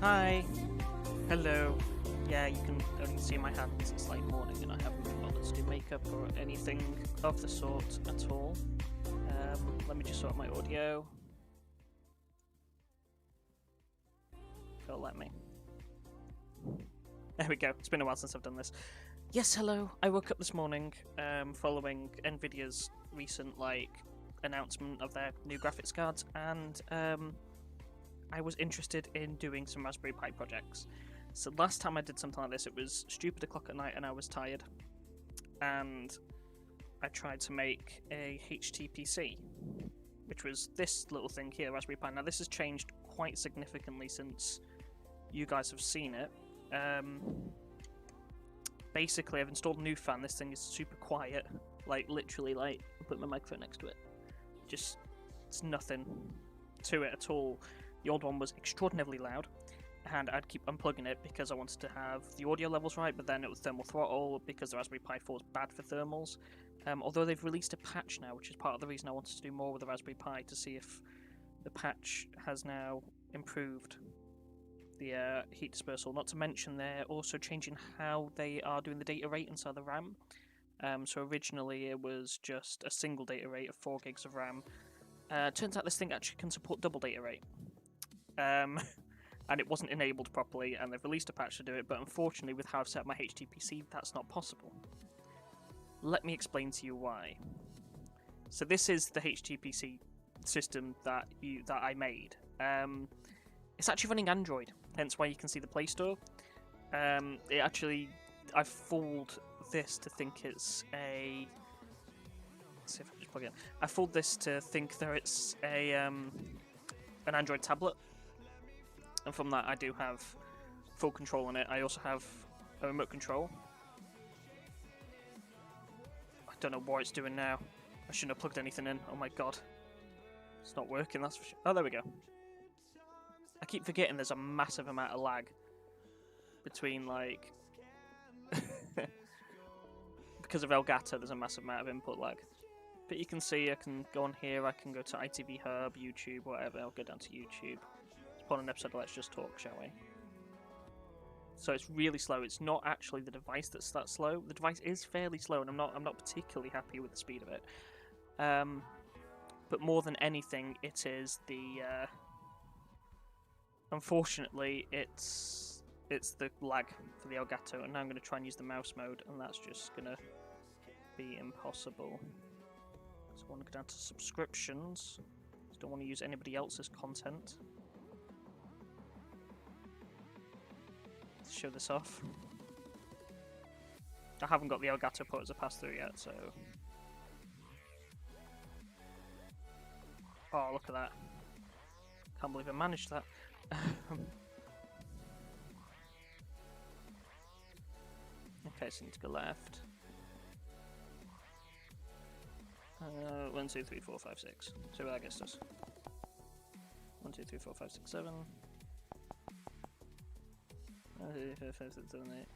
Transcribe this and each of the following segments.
Hi. Hello. Yeah, you can only see my hands. It's like morning and I haven't been bothered to do makeup or anything of the sort at all. Let me just sort my audio. It'll let me. There we go. It's been a while since I've done this. Yes, hello. I woke up this morning following Nvidia's recent announcement of their new graphics cards, and I was interested in doing some Raspberry Pi projects. So last time I did something like this, it was stupid o'clock at night and I was tired, and I tried to make a HTPC, which was this little thing here, Raspberry Pi. Now this has changed quite significantly since you guys have seen it. Basically, I've installed a new fan. This thing is super quiet, literally, I'll put my microphone next to it. It's nothing to it at all. The old one was extraordinarily loud, and I'd keep unplugging it because I wanted to have the audio levels right, but then it was thermal throttle because the Raspberry Pi 4 is bad for thermals. Although they've released a patch now, which is part of the reason I wanted to do more with the Raspberry Pi, to see if the patch has now improved the heat dispersal. Not to mention they're also changing how they are doing the data rate inside the RAM. So originally it was just a single data rate of 4 gigs of RAM. Turns out this thing actually can support double data rate. And it wasn't enabled properly, and they've released a patch to do it, but unfortunately with how I've set up my HTPC, that's not possible. Let me explain to you why. So this is the HTPC system that I made. It's actually running Android, hence why you can see the Play Store. I've fooled this to think it's a... Let's see if I can just plug it in. I fooled this to think that it's an Android tablet. And from that, I do have full control on it. I also have a remote control. I don't know what it's doing now. I shouldn't have plugged anything in. Oh my god. It's not working, that's for sure. Oh, there we go. I keep forgetting there's a massive amount of lag between, because of Elgato, there's a massive amount of input lag. But you can see I can go on here, I can go to ITV Hub, YouTube, whatever. I'll go down to YouTube. On an episode of Let's Just Talk, shall we? So it's really slow. It's not actually the device that's that slow. The device is fairly slow, and I'm not particularly happy with the speed of it. But more than anything, it is the unfortunately it's the lag for the Elgato, and now I'm going to try and use the mouse mode, and that's just going to be impossible. So I want to go down to subscriptions. Just don't want to use anybody else's content. Show this off. I haven't got the Elgato port as a pass-through yet, so... Oh, look at that. Can't believe I managed that. Okay, so I need to go left. 1, 2, 3, 4, 5, 6. See what that gets us. 1, 2, 3, 4, 5, 6, 7. 5, 6, 7, 8.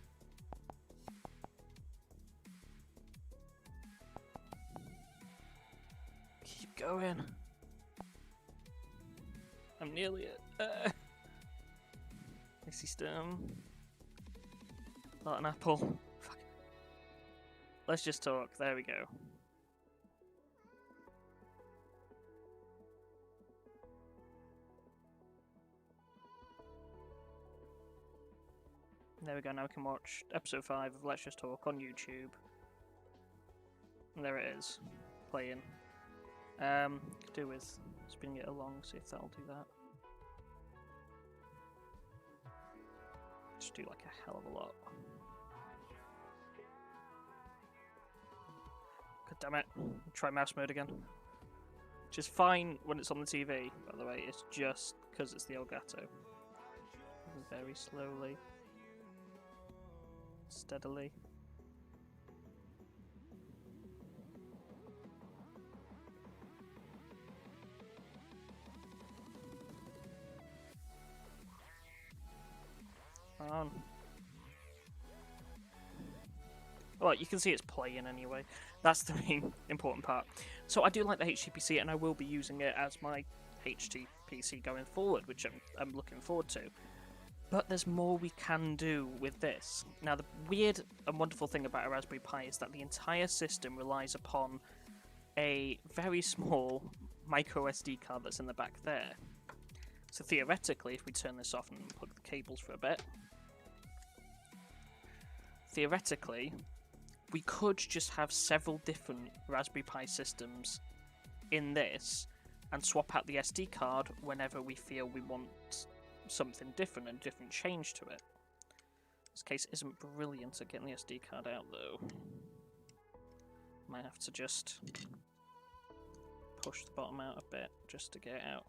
Keep going. I'm nearly it. Missy Sturm. Not an apple. Fuck. Let's just talk. There we go. There we go, now we can watch episode 5 of Let's Just Talk on YouTube. And there it is, playing. Could do with spinning it along, see if that'll do that. Just do like a hell of a lot. God damn it, try mouse mode again. Which is fine when it's on the TV, by the way, it's just because it's the Elgato. Very slowly. Steadily. On. Well, you can see it's playing anyway. That's the main important part. So I do like the HTPC, and I will be using it as my HTPC going forward, which I'm looking forward to. But there's more we can do with this. Now, the weird and wonderful thing about a Raspberry Pi is that the entire system relies upon a very small micro SD card that's in the back there. So theoretically, if we turn this off and plug the cables for a bit, theoretically, we could just have several different Raspberry Pi systems in this and swap out the SD card whenever we feel we want something different and different change to it. This case isn't brilliant at getting the SD card out though. Might have to just push the bottom out a bit just to get it out.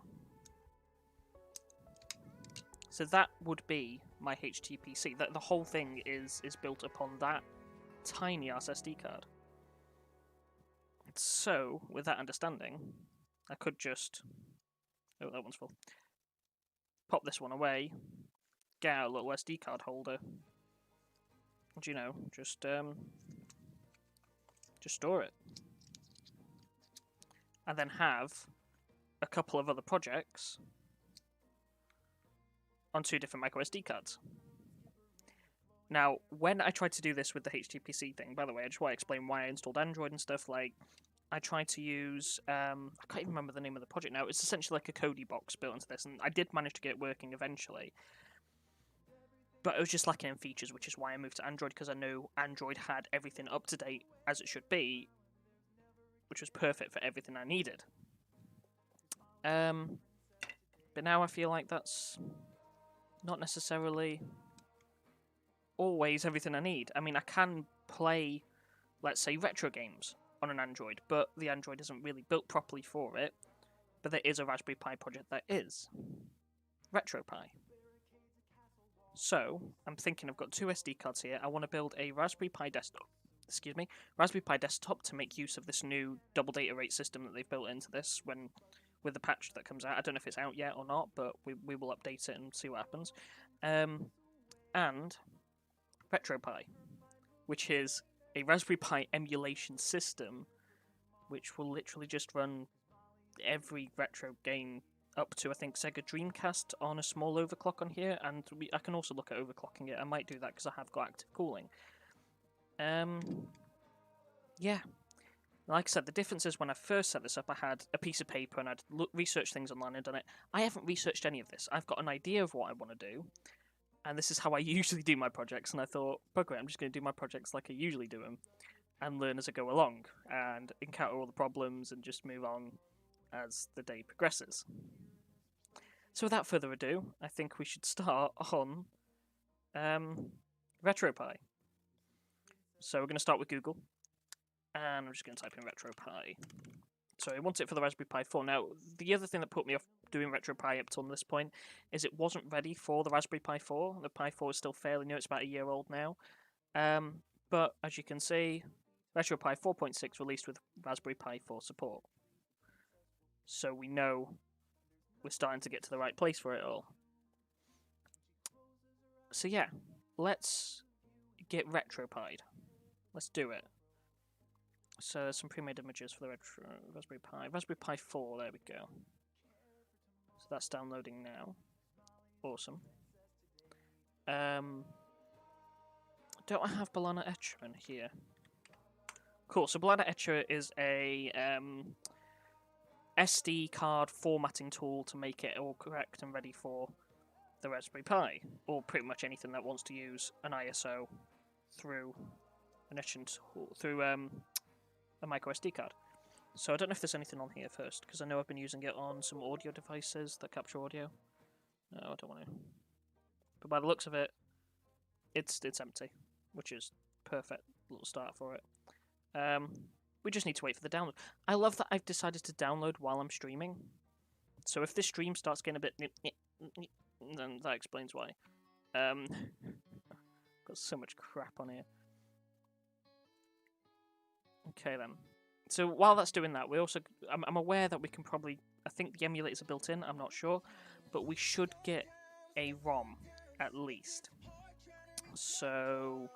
So that would be my HTPC. The whole thing is built upon that tiny ass SD card. So, with that understanding, I could just... Oh, that one's full. Pop this one away, get out a little SD card holder, and, you know, just store it. And then have a couple of other projects on 2 different micro SD cards. Now, when I tried to do this with the HTPC thing, by the way, I just want to explain why I installed Android and stuff. Like, I tried to use, I can't even remember the name of the project now. It's essentially like a Kodi box built into this, and I did manage to get it working eventually. But it was just lacking in features, which is why I moved to Android, because I knew Android had everything up to date as it should be, which was perfect for everything I needed. But now I feel like that's not necessarily always everything I need. I mean, I can play, let's say, retro games on an Android, but the Android isn't really built properly for it. But there is a Raspberry Pi project that is RetroPie. So, I'm thinking I've got 2 SD cards here. I want to build a Raspberry Pi desktop. Raspberry Pi desktop to make use of this new double data rate system that they've built into this with the patch that comes out. I don't know if it's out yet or not, but we will update it and see what happens. And RetroPie, which is a Raspberry Pi emulation system, which will literally just run every retro game up to, I think, Sega Dreamcast on a small overclock on here, and I can also look at overclocking it. I might do that because I have got active cooling. Yeah. Like I said, the difference is when I first set this up, I had a piece of paper and I'd researched things online and done it. I haven't researched any of this. I've got an idea of what I want to do, and this is how I usually do my projects, and I thought, bugger it, I'm just going to do my projects like I usually do them, and learn as I go along, and encounter all the problems, and just move on as the day progresses. So without further ado, I think we should start on RetroPie. So we're going to start with Google, and I'm just going to type in RetroPie. So I want it for the Raspberry Pi 4. Now, the other thing that put me off doing RetroPie up till this point is it wasn't ready for the Raspberry Pi 4. The Pi 4 is still fairly new. It's about a year old now. But as you can see, RetroPie 4.6 released with Raspberry Pi 4 support. So we know we're starting to get to the right place for it all. So yeah, let's get RetroPied. Let's do it. So there's some pre-made images for the Raspberry Pi. Raspberry Pi 4, there we go. So that's downloading now. Awesome. Don't I have Balana Etcher in here? Cool, so Balana Etcher is a SD card formatting tool to make it all correct and ready for the Raspberry Pi, or pretty much anything that wants to use an ISO through an etching tool, through a micro SD card. So I don't know if there's anything on here first, because I know I've been using it on some audio devices that capture audio. No, I don't want to. But by the looks of it, it's empty, which is perfect little start for it. We just need to wait for the download. I love that I've decided to download while I'm streaming. So if this stream starts getting a bit then that explains why. Got so much crap on here. Okay then. So while that's doing that, we also I'm aware that we can probably, I think the emulators are built in, I'm not sure, but we should get a ROM at least. So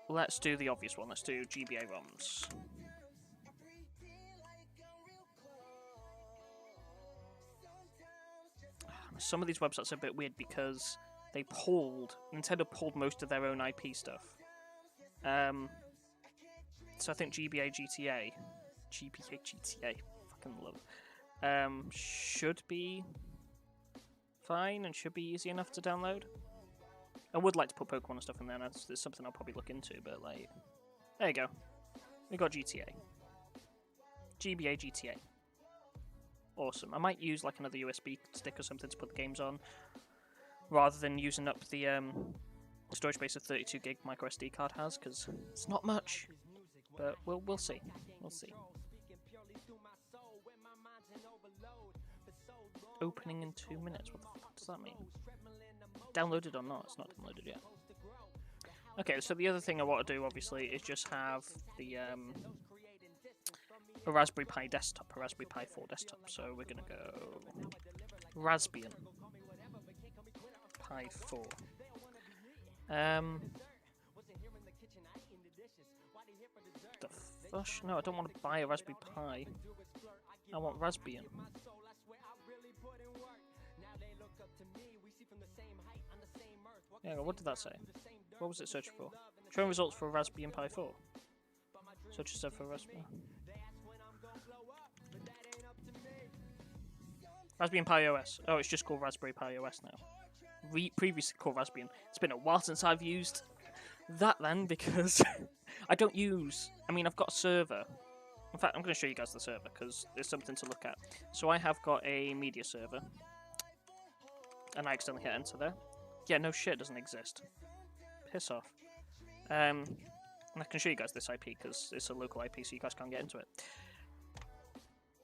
let's do the obvious one. Let's do GBA ROMs. Some of these websites are a bit weird because Nintendo pulled most of their own IP stuff. So I think GBA GTA, fucking love, should be fine and should be easy enough to download. I would like to put Pokemon and stuff in there. That's something I'll probably look into, but like, there you go. We got GTA. GBA GTA. Awesome. I might use like another USB stick or something to put the games on, rather than using up the storage space a 32 gig micro SD card has, because it's not much. But we'll see. We'll see. Opening in 2 minutes. What the fuck does that mean? Downloaded or not? It's not downloaded yet. Okay, so the other thing I want to do, obviously, is just have the a Raspberry Pi desktop, a Raspberry Pi 4 desktop. So we're gonna go Raspbian Pi 4. The fush? No, I don't want to buy a Raspberry Pi. I want Raspbian. Yeah, what did that say? What was it searching for? Showing results for Raspbian Pi 4. Search yourself for Raspbian. Raspbian Pi OS. Oh, it's just called Raspberry Pi OS now. Previously called Raspbian. It's been a while since I've used that then, because I don't use... I mean, I've got a server. In fact, I'm going to show you guys the server, because there's something to look at. So I have got a media server. And I accidentally hit enter there. Yeah, no shit, it doesn't exist. Piss off. And I can show you guys this IP, because it's a local IP, so you guys can't get into it.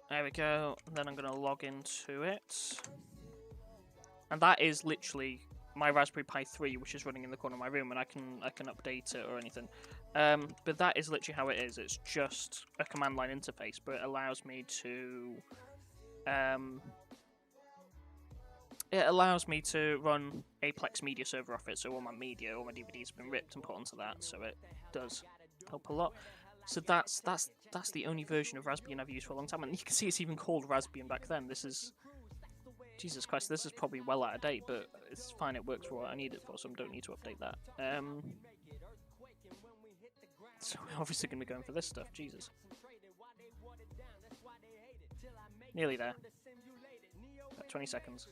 There we go. And then I'm going to log into it. And that is literally my Raspberry Pi 3, which is running in the corner of my room, and I can update it or anything. But that is literally how it is. It's just a command line interface, but it allows me to run a Plex media server off it. So all my media, all my DVDs have been ripped and put onto that. So it does help a lot. So that's the only version of Raspbian I've used for a long time, and you can see it's even called Raspbian back then. This is, Jesus Christ, this is probably well out of date, but it's fine. It works for what I need it for, so I don't need to update that. So we're obviously going to be going for this stuff. Jesus. Nearly there. About 20 seconds.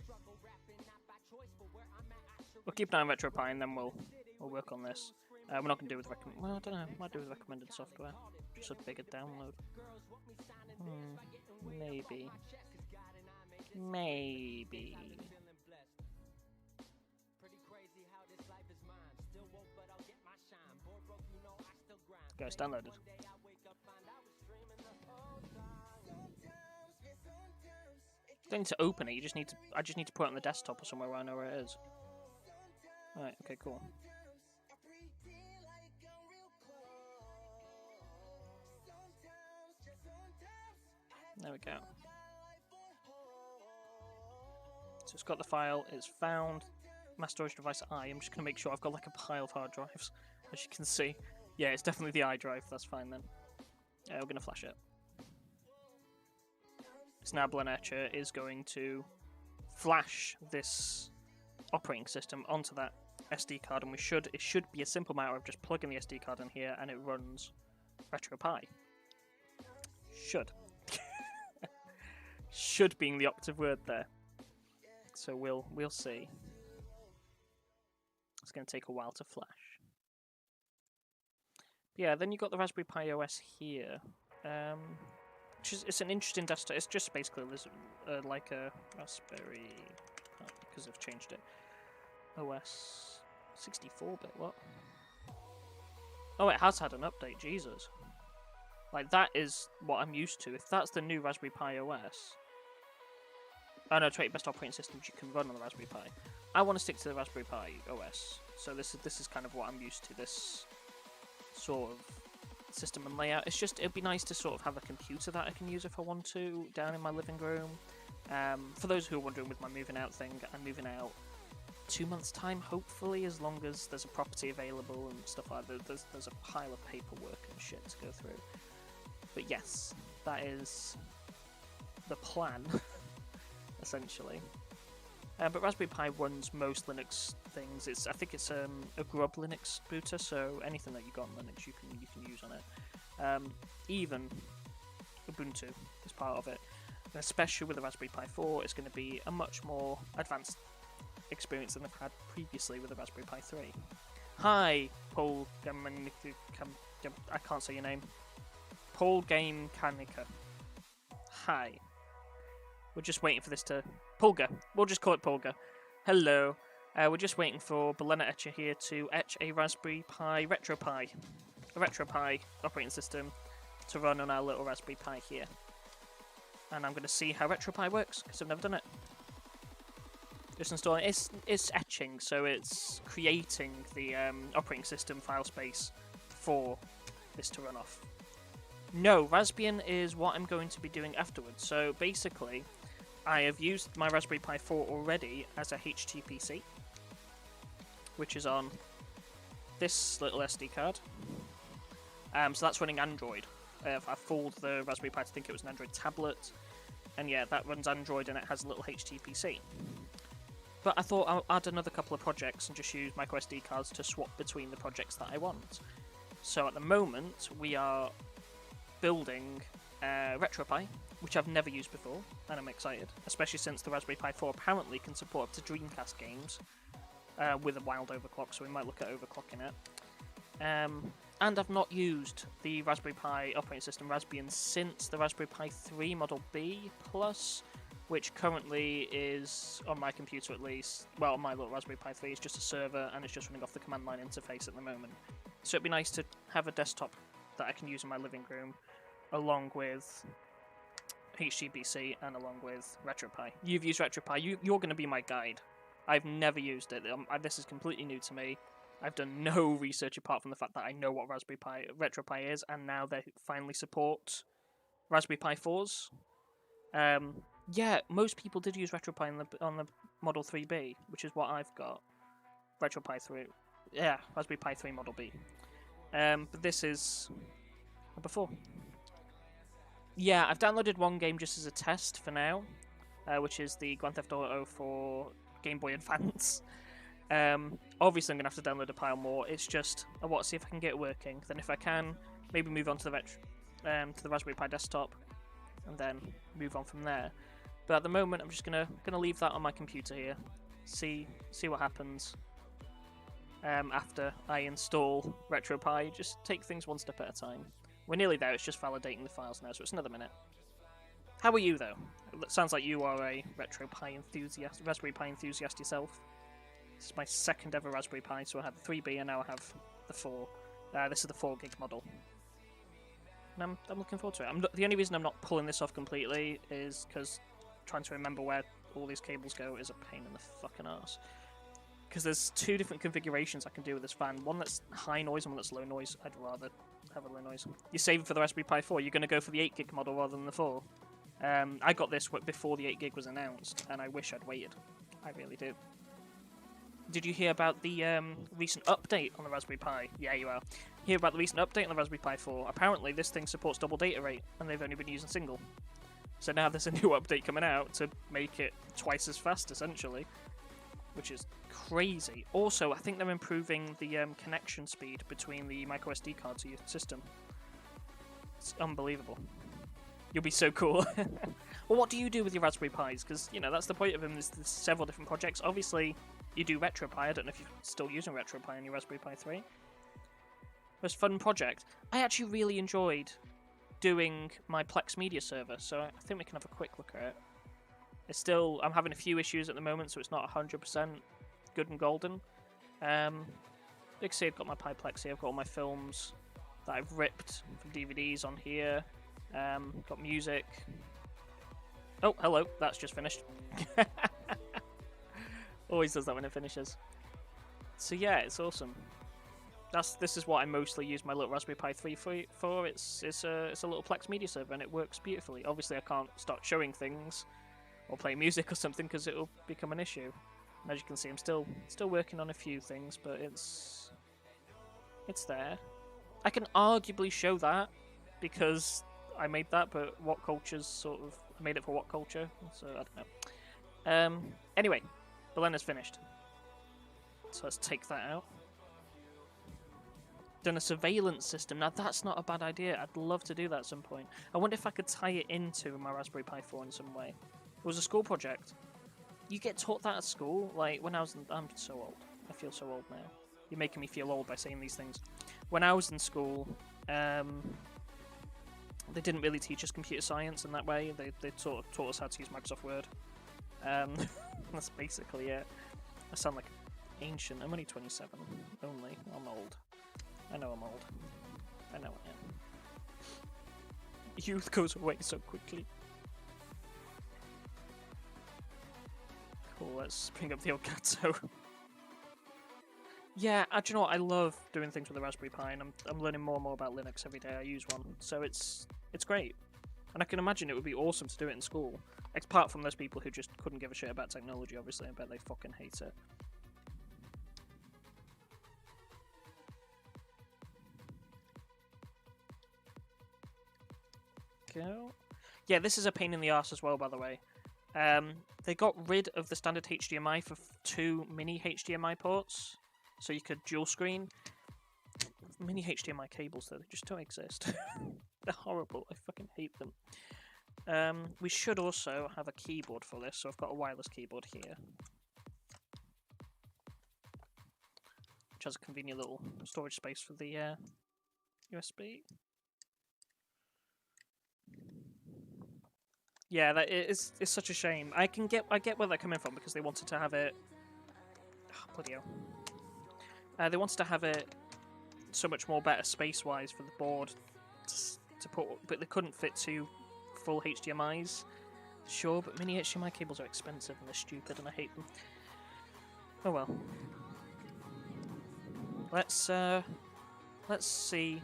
We'll keep an eye on RetroPie, and then we'll work on this. We're not going to do with well, I don't know. Might do with recommended software. Just a bigger download. Maybe. Maybe. Go, it's downloaded. You don't need to open it. I just need to put it on the desktop or somewhere where I know where it is. Right. Okay. Cool. There we go. So it's got the file, it's found. Mass storage device I. I'm just going to make sure I've got like a pile of hard drives, as you can see. Yeah, it's definitely the iDrive, that's fine then. Yeah, we're going to flash it. Snabble Etcher is going to flash this operating system onto that SD card, and it should be a simple matter of just plugging the SD card in here and it runs RetroPie. Should. Should being the operative word there. So we'll see. It's going to take a while to flash. But yeah, then you got the Raspberry Pi OS here. It's an interesting desktop. It's just basically like a Raspberry Pi, because I've changed it. OS 64-bit. What? Oh, it has had an update. Jesus. Like, that is what I'm used to. If that's the new Raspberry Pi OS... Oh no, 20 best operating systems you can run on the Raspberry Pi. I want to stick to the Raspberry Pi OS. So this is kind of what I'm used to, this sort of system and layout. It's just, it'd be nice to sort of have a computer that I can use if I want to, down in my living room. For those who are wondering with my moving out thing, I'm moving out 2 months' time, hopefully, as long as there's a property available and stuff like that. There's a pile of paperwork and shit to go through. But yes, that is the plan, essentially. But Raspberry Pi runs most Linux things. I think it's a Grub Linux booter, so anything that you got on Linux you can use on it. Even Ubuntu is part of it. And especially with the Raspberry Pi 4, it's going to be a much more advanced experience than I've had previously with the Raspberry Pi 3. Hi, Paul I can't say your name. Paul Game Kanika. Hi. We're just waiting for this to... Pulga. We'll just call it Pulga. Hello. We're just waiting for Balena Etcher here to etch a Raspberry Pi RetroPie. A RetroPie operating system to run on our little Raspberry Pi here. And I'm going to see how RetroPie works, because I've never done it. Just installing... It's etching, so it's creating the operating system file space for this to run off. No, Raspbian is what I'm going to be doing afterwards. So basically, I have used my Raspberry Pi 4 already as a HTPC, which is on this little SD card. So that's running Android. I fooled the Raspberry Pi to think it was an Android tablet, and yeah, that runs Android and it has a little HTPC. But I thought I'll add another couple of projects and just use micro SD cards to swap between the projects that I want. So at the moment, we are building RetroPie, which I've never used before, and I'm excited, especially since the Raspberry Pi 4 apparently can support up to Dreamcast games with a wild overclock, so we might look at overclocking it. And I've not used the Raspberry Pi operating system Raspbian since the Raspberry Pi 3 Model B Plus, which currently is, on my computer at least, well, on my little Raspberry Pi 3, is just a server, and it's just running off the command line interface at the moment. So it'd be nice to have a desktop that I can use in my living room, along with HTBC and along with RetroPie. You've used RetroPie, you're going to be my guide. I've never used it. This is completely new to me. I've done no research apart from the fact that I know what Raspberry Pi RetroPie is, and now they finally support Raspberry Pi 4s. Yeah, most people did use RetroPie on the Model 3B, which is what I've got. RetroPie 3. Yeah, Raspberry Pi 3 Model B. But this is number 4. Yeah, I've downloaded one game just as a test for now, which is the Grand Theft Auto for Game Boy Advance. Obviously, I'm going to have to download a pile more. It's just, I want to see if I can get it working. Then if I can, maybe move on to the Raspberry Pi desktop, and then move on from there. But at the moment, I'm just gonna leave that on my computer here. See what happens after I install RetroPie. Just take things one step at a time. We're nearly there. It's just validating the files now, so it's another minute. How are you though? It sounds like you are a RetroPie enthusiast, Raspberry Pi enthusiast yourself. This is my second ever Raspberry Pi, so I had the 3B and now I have the 4. This is the 4 gig model. And I'm looking forward to it. The only reason I'm not pulling this off completely is because trying to remember where all these cables go is a pain in the fucking arse. Because there's 2 different configurations I can do with this fan. One that's high noise and one that's low noise. I'd rather have a low noise. You're saving for the Raspberry Pi 4. You're going to go for the 8 gig model rather than the 4. I got this before the 8 gig was announced, and I wish I'd waited. I really do. Did you hear about the recent update on the Raspberry Pi? Yeah, you are. Hear about the recent update on the Raspberry Pi 4? Apparently, this thing supports double data rate, and they've only been using single. So now there's a new update coming out to make it twice as fast, essentially, which is crazy. Also, I think they're improving the connection speed between the microSD card to your system. It's unbelievable. You'll be so cool. Well, what do you do with your Raspberry Pis? Because, you know, that's the point of them. There's several different projects. Obviously, you do RetroPie. I don't know if you're still using RetroPie on your Raspberry Pi 3. Most fun project. I actually really enjoyed doing my Plex media server, so I think we can have a quick look at it. It's still, I'm having a few issues at the moment, so it's not 100% good and golden. You can see I've got my Plex here. I've got all my films that I've ripped from DVDs on here. Got music. Oh, hello. That's just finished. Always does that when it finishes. So yeah, it's awesome. This is what I mostly use my little Raspberry Pi 3 for. It's a little Plex media server, and it works beautifully. Obviously, I can't start showing things or play music or something because it'll become an issue. And as you can see, I'm still working on a few things, but it's there. I can arguably show that because I made that, but What Culture's sort of made it for What Culture, so I don't know. Anyway, But then it's finished. So let's take that out. Done a surveillance system. Now that's not a bad idea. I'd love to do that at some point. I wonder if I could tie it into my Raspberry Pi 4 in some way. It was a school project. You get taught that at school? Like, when I was I'm so old. I feel so old now. You're making me feel old by saying these things. When I was in school, they didn't really teach us computer science in that way. They taught us how to use Microsoft Word. That's basically it. I sound like ancient. I'm only 27. Only. I'm old. I know I'm old. I know I am. Youth goes away so quickly. Cool, let's bring up the Elgato. Yeah, do you know what? I love doing things with the Raspberry Pi, and I'm learning more and more about Linux every day I use one. So it's great. And I can imagine it would be awesome to do it in school. Apart from those people who just couldn't give a shit about technology, obviously. I bet they fucking hate it. Go. Yeah, this is a pain in the arse as well, by the way. They got rid of the standard HDMI for 2 mini HDMI ports, so you could dual screen. Mini HDMI cables, though, they just don't exist. They're horrible. I fucking hate them. We should also have a keyboard for this, so I've got a wireless keyboard here, which has a convenient little storage space for the USB. Yeah, it's such a shame. I get where they're coming from, because they wanted to have it. Oh, bloody hell. They wanted to have it so much more better space-wise for the board to put, but they couldn't fit 2 full HDMIs. Sure, but mini HDMI cables are expensive and they're stupid, and I hate them. Oh well. Let's see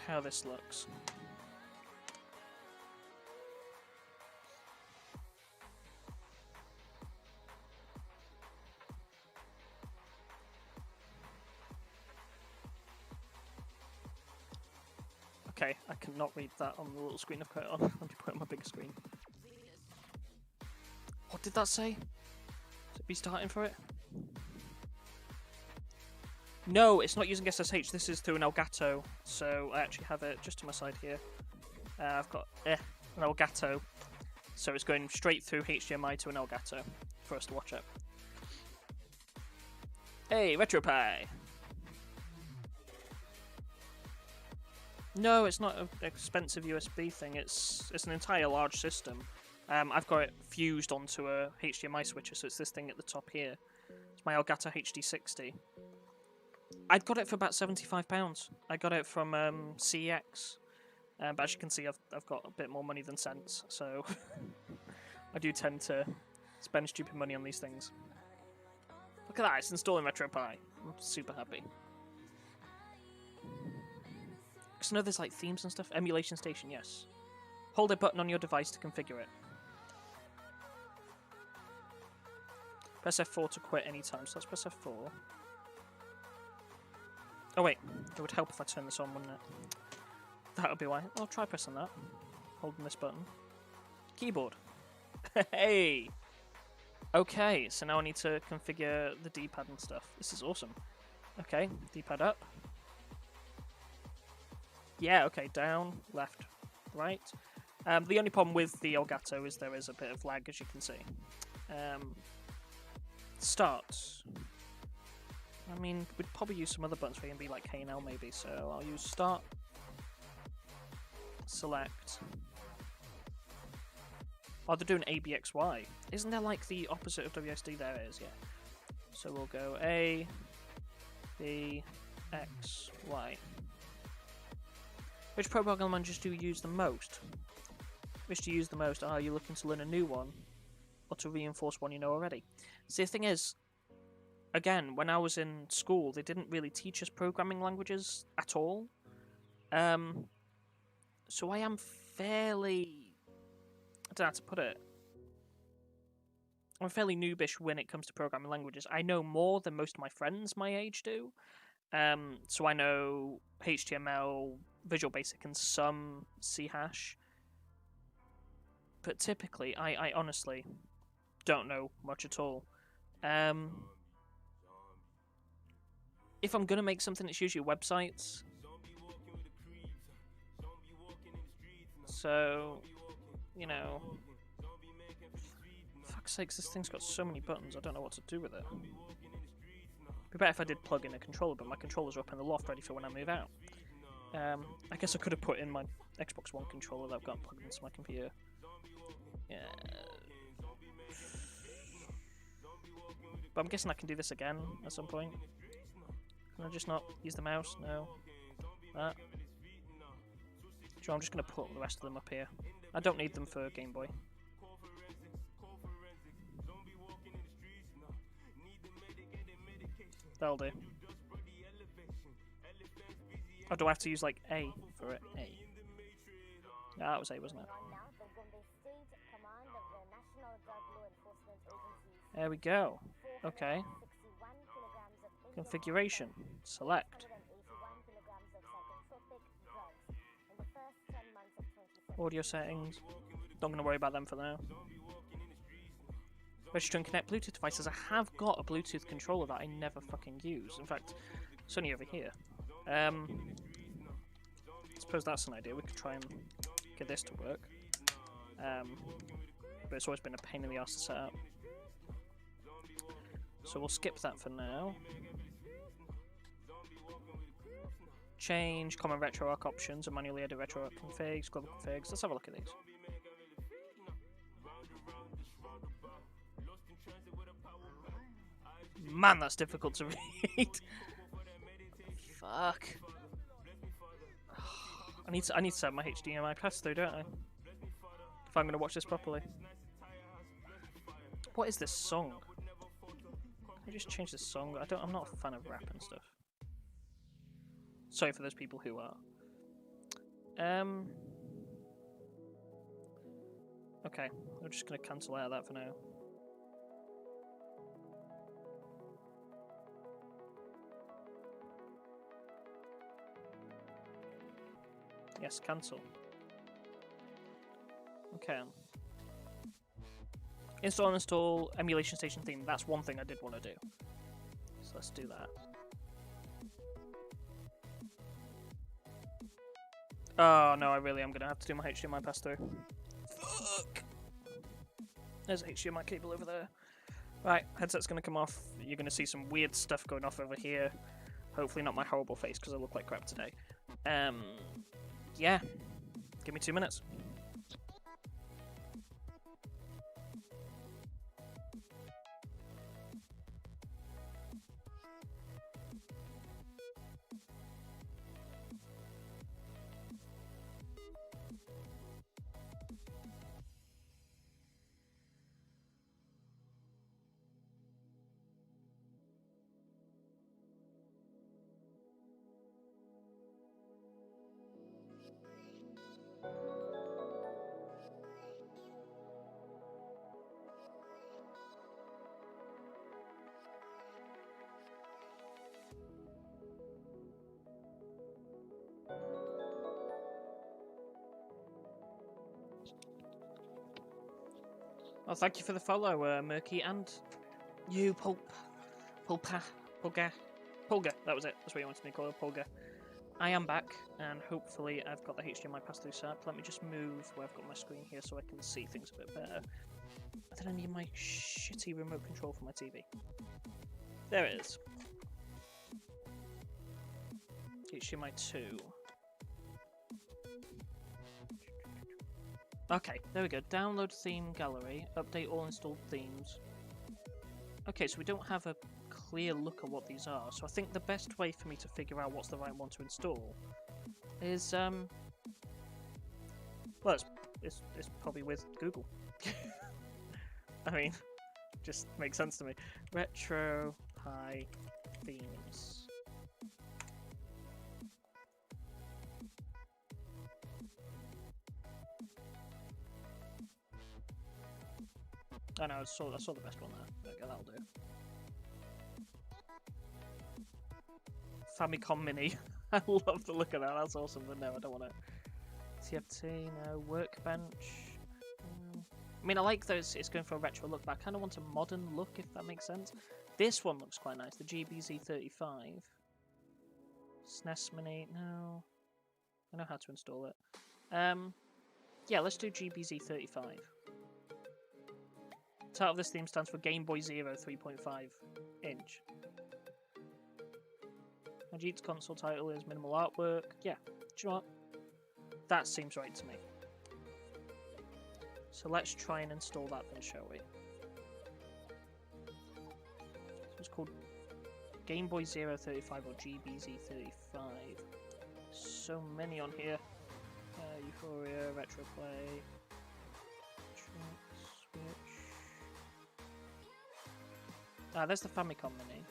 how this looks. Okay, I cannot read that on the little screen I've got it on. Let me put it on my bigger screen. What did that say? Is it restarting for it? No, it's not using SSH. This is through an Elgato. So I actually have it just to my side here. I've got an Elgato. So it's going straight through HDMI to an Elgato for us to watch it. Hey, RetroPie! No, it's not an expensive USB thing. It's an entire large system. I've got it fused onto a HDMI switcher, so it's this thing at the top here. It's my Elgato HD60. I'd got it for about £75. I got it from CEX. But as you can see, I've got a bit more money than sense, so I do tend to spend stupid money on these things. Look at that, it's installing RetroPie. I'm super happy. Because I know there's like themes and stuff. Emulation station, yes. Hold a button on your device to configure it. Press F4 to quit anytime, so let's press F4. Oh wait, it would help if I turn this on, wouldn't it? That would be why. I'll try pressing that. Holding this button. Keyboard. Hey! Okay, so now I need to configure the D-pad and stuff. This is awesome. Okay, D-pad up. Yeah, okay, down, left, right. The only problem with the Elgato is there is a bit of lag, as you can see. Start. I mean, we'd probably use some other buttons for you and be like K and L maybe, so I'll use start. Select. Oh, they're doing ABXY. Isn't there like the opposite of WSD? There it is, yeah. So we'll go A, B, X, Y. Which programming languages do you use the most? Which do you use the most? Are you looking to learn a new one? Or to reinforce one you know already? See, the thing is, again, when I was in school, they didn't really teach us programming languages at all. So I am fairly... I don't know how to put it. I'm fairly noobish when it comes to programming languages. I know more than most of my friends my age do. So I know HTML, Visual Basic, and some C#. But typically, I honestly... don't know much at all. If I'm gonna make something, it's usually websites. So, you know, fuck's sakes, this thing's got so many buttons. I don't know what to do with it. It'd be better if I did plug in a controller, but my controllers are up in the loft, ready for when I move out. I guess I could have put in my Xbox One controller that I've got plugged into my computer. Yeah. But I'm guessing I can do this again at some point. Can I just not use the mouse? No. That. So I'm just going to put the rest of them up here. I don't need them for Game Boy. That'll do. Oh, do I have to use like A for it? A. No, that was A, wasn't it? There we go. Okay. Configuration. Select. Audio settings. Not going to worry about them for now. Register and connect Bluetooth devices. I have got a Bluetooth controller that I never fucking use. In fact, it's only over here. I suppose that's an idea. We could try and get this to work. But it's always been a pain in the ass to set up. So we'll skip that for now. Change common RetroArch options and manually edit RetroArch configs, global configs. Let's have a look at these. Man, that's difficult to read. Fuck. I need to set my HDMI pass through, don't I? If I'm going to watch this properly. What is this song? Can I just change this song? I'm not a fan of rap and stuff. Sorry for those people who are. Okay, I'm just going to cancel out of that for now. Yes, cancel. Okay. Install emulation station theme. That's one thing I did want to do. So let's do that. Oh no, I really am going to have to do my HDMI pass-through. Fuck! There's a HDMI cable over there. Right, headset's going to come off. You're going to see some weird stuff going off over here. Hopefully not my horrible face, because I look like crap today. Yeah. Give me 2 minutes. Well, thank you for the follow, Murky, and you, Pulga. That was it. That's what you wanted me to call it, Pulga. I am back, and hopefully I've got the HDMI pass-through set up. Let me just move where I've got my screen here so I can see things a bit better. And then I need my shitty remote control for my TV. There it is. HDMI 2. Okay, there we go. Download theme gallery. Update all installed themes. Okay, so we don't have a clear look at what these are. So I think the best way for me to figure out what's the right one to install is, well, it's probably with Google. I mean, just makes sense to me. Retro High Themes. Oh no, I saw the best one there. There we go, that'll do. Famicom Mini. I love the look of that, that's awesome, but no, I don't want it. TFT, no. Workbench. I mean, I like those. It's going for a retro look, but I kind of want a modern look, if that makes sense. This one looks quite nice. The GBZ35. SNES Mini. No, I know how to install it. Yeah, let's do GBZ35. The title of this theme stands for Game Boy Zero 3.5 inch. Majid's console title is minimal artwork. Yeah, do you know what? That seems right to me. So let's try and install that then, shall we? So it's called Game Boy Zero 35 or GBZ 35. So many on here. Euphoria, Retroplay, Switch. Ah, there's the Famicom Mini.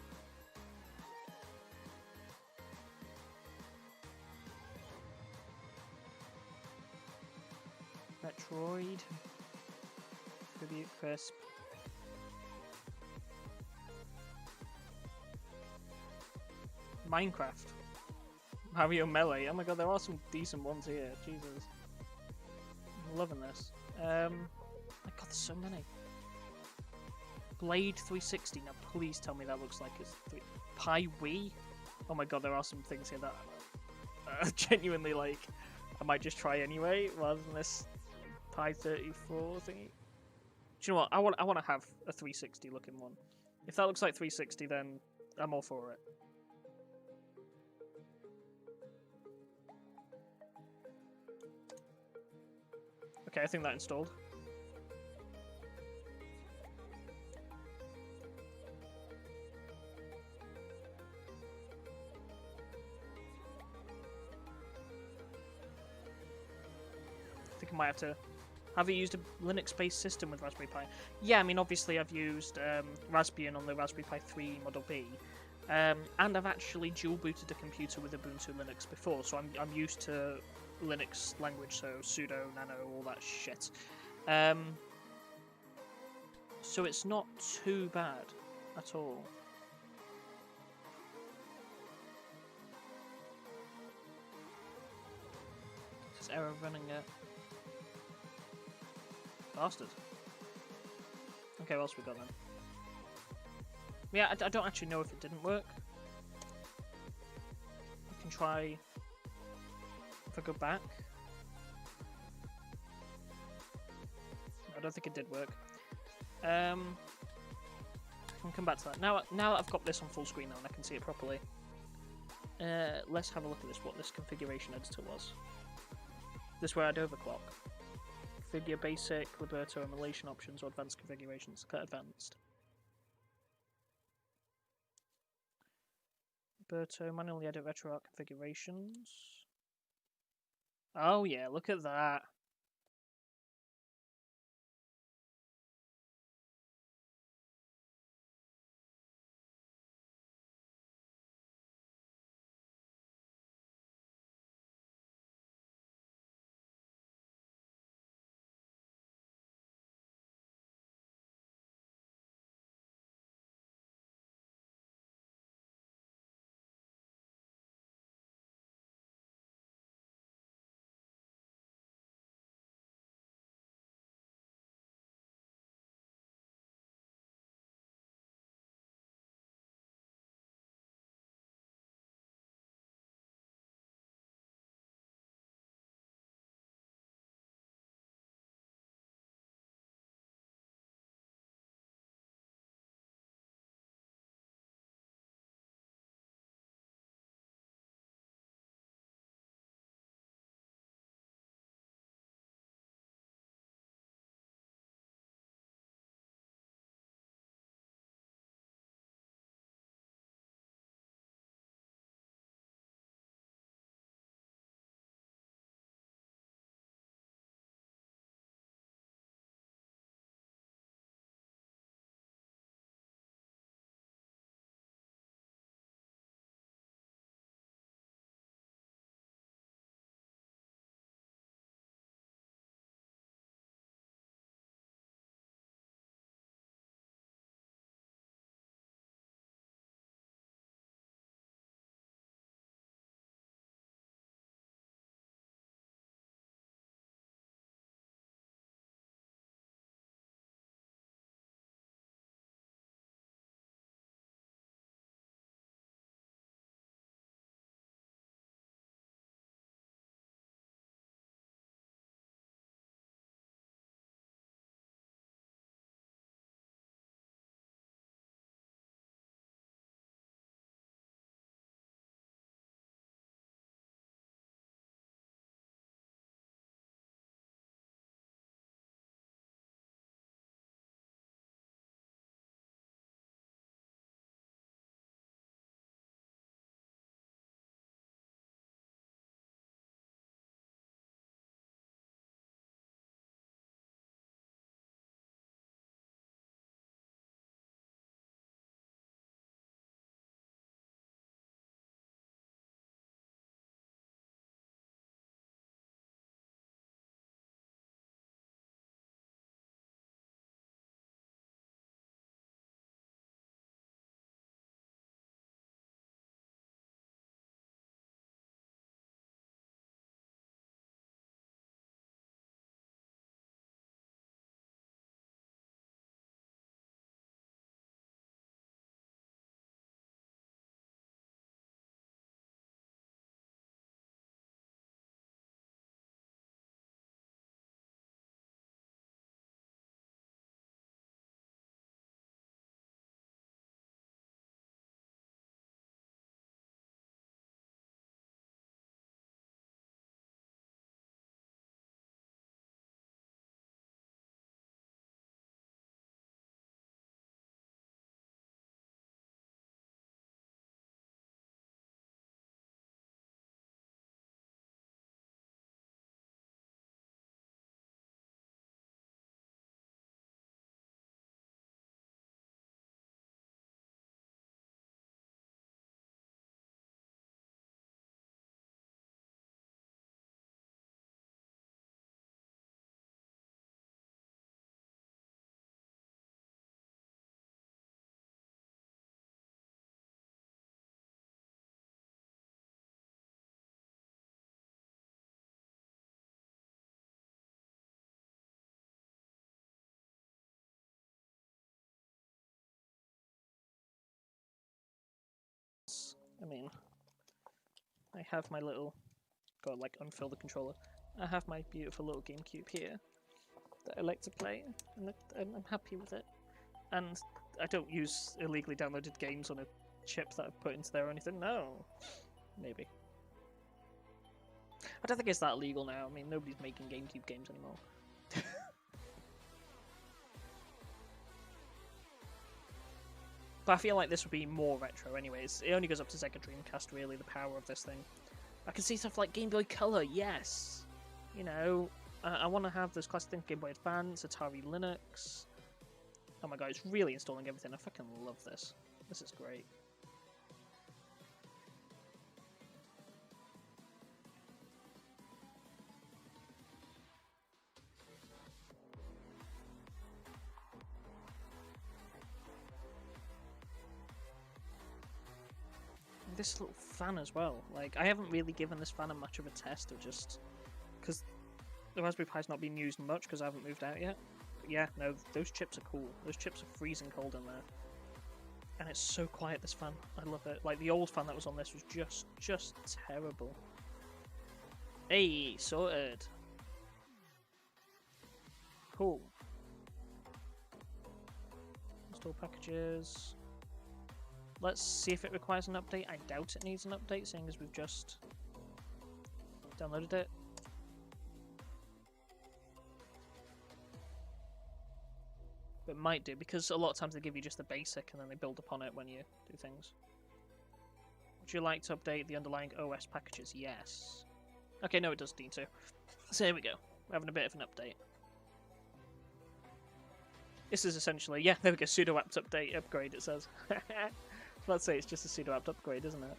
Metroid. Tribute Crisp. Minecraft. Mario Melee. Oh my god, there are some decent ones here. Jesus. I'm loving this. My god, there's so many. Blade 360. Now, please tell me that looks like it's Pi Wii. Oh my god, there are some things here that genuinely like I might just try anyway, rather than this Pi 34 thingy. Do you know what? I want to have a 360 looking one. If that looks like 360, then I'm all for it. Okay, I think that installed. I think I might have to... Have you used a Linux-based system with Raspberry Pi? Yeah, I mean, obviously I've used Raspbian on the Raspberry Pi 3 Model B. And I've actually dual-booted a computer with Ubuntu Linux before, so I'm used to Linux language, so sudo, nano, all that shit. So it's not too bad at all. This error running it. Bastard. Okay, what else we got then? Yeah, I don't actually know if it didn't work. I can try... If I go back... I don't think it did work. I'll come back to that. Now that I've got this on full screen now and I can see it properly, let's have a look at this, what this configuration editor was. This is where I'd overclock. Configure basic, Liberto, emulation options, or advanced configurations. Click advanced. Liberto, manually edit RetroArch configurations. Oh yeah, look at that. I mean, I have my little... Gotta, like, unfill the controller. I have my beautiful little GameCube here that I like to play, and I'm happy with it. And I don't use illegally downloaded games on a chip that I've put into there or anything. No. Maybe. I don't think it's that illegal now. I mean, nobody's making GameCube games anymore. But I feel like this would be more retro anyways. It only goes up to Sega Dreamcast, really, the power of this thing. I can see stuff like Game Boy Color, yes! You know, I want to have those classic things, Game Boy Advance, Atari Linux. Oh my god, it's really installing everything. I fucking love this. This is great. This little fan as well. Like, I haven't really given this fan much of a test, or just because the Raspberry Pi's not being used much because I haven't moved out yet. But yeah, no, those chips are cool. Those chips are freezing cold in there, and it's so quiet. This fan, I love it. Like the old fan that was on this was just terrible. Hey, sorted. Cool. Install packages. Let's see if it requires an update. I doubt it needs an update, seeing as we've just downloaded it. But it might do, because a lot of times they give you just the basic and then they build upon it when you do things. Would you like to update the underlying OS packages? Yes. Okay, no, it does need to. So here we go. We're having a bit of an update. This is essentially, yeah, there we go, sudo apt update upgrade, it says. Let's say it's just a sudo apt upgrade, isn't it?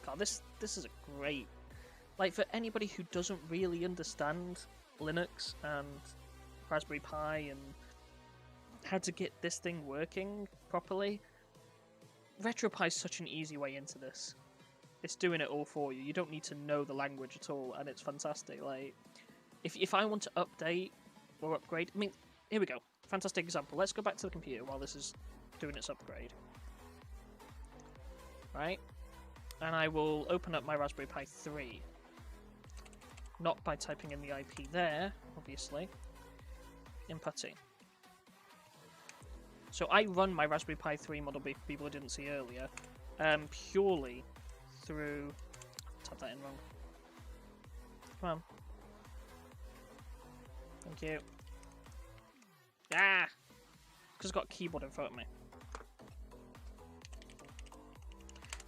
God, this is a great... Like, for anybody who doesn't really understand Linux and Raspberry Pi and how to get this thing working properly, RetroPie is such an easy way into this. It's doing it all for you. You don't need to know the language at all, and it's fantastic. Like, if I want to update or upgrade... I mean, here we go. Fantastic example. Let's go back to the computer while this is doing its upgrade. Right? And I will open up my Raspberry Pi 3. Not by typing in the IP there, obviously. In PuTTY. So I run my Raspberry Pi 3 Model B for people who didn't see earlier, purely through... Type that in wrong. Come on. Thank you. Ah! Because I've got a keyboard in front of me.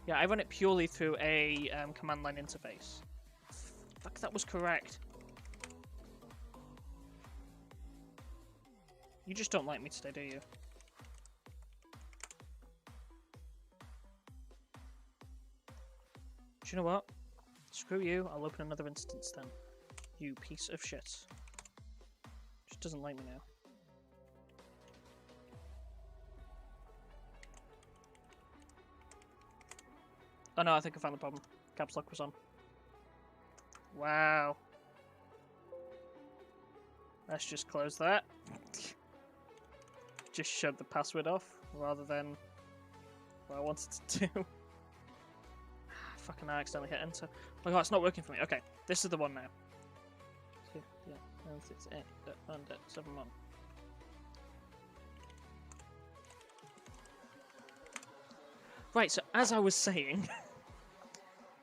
Yeah, I run it purely through a command line interface. Fuck, that was correct. You just don't like me today, do you? Do you know what? Screw you, I'll open another instance then. You piece of shit. Just doesn't like me now. Oh no, I think I found the problem. Caps lock was on. Wow. Let's just close that. Just shut the password off, rather than what I wanted to do. Fucking I accidentally hit enter. Oh my god, it's not working for me. Okay, this is the one now. Yeah, 968 under 71. Right, so as I was saying,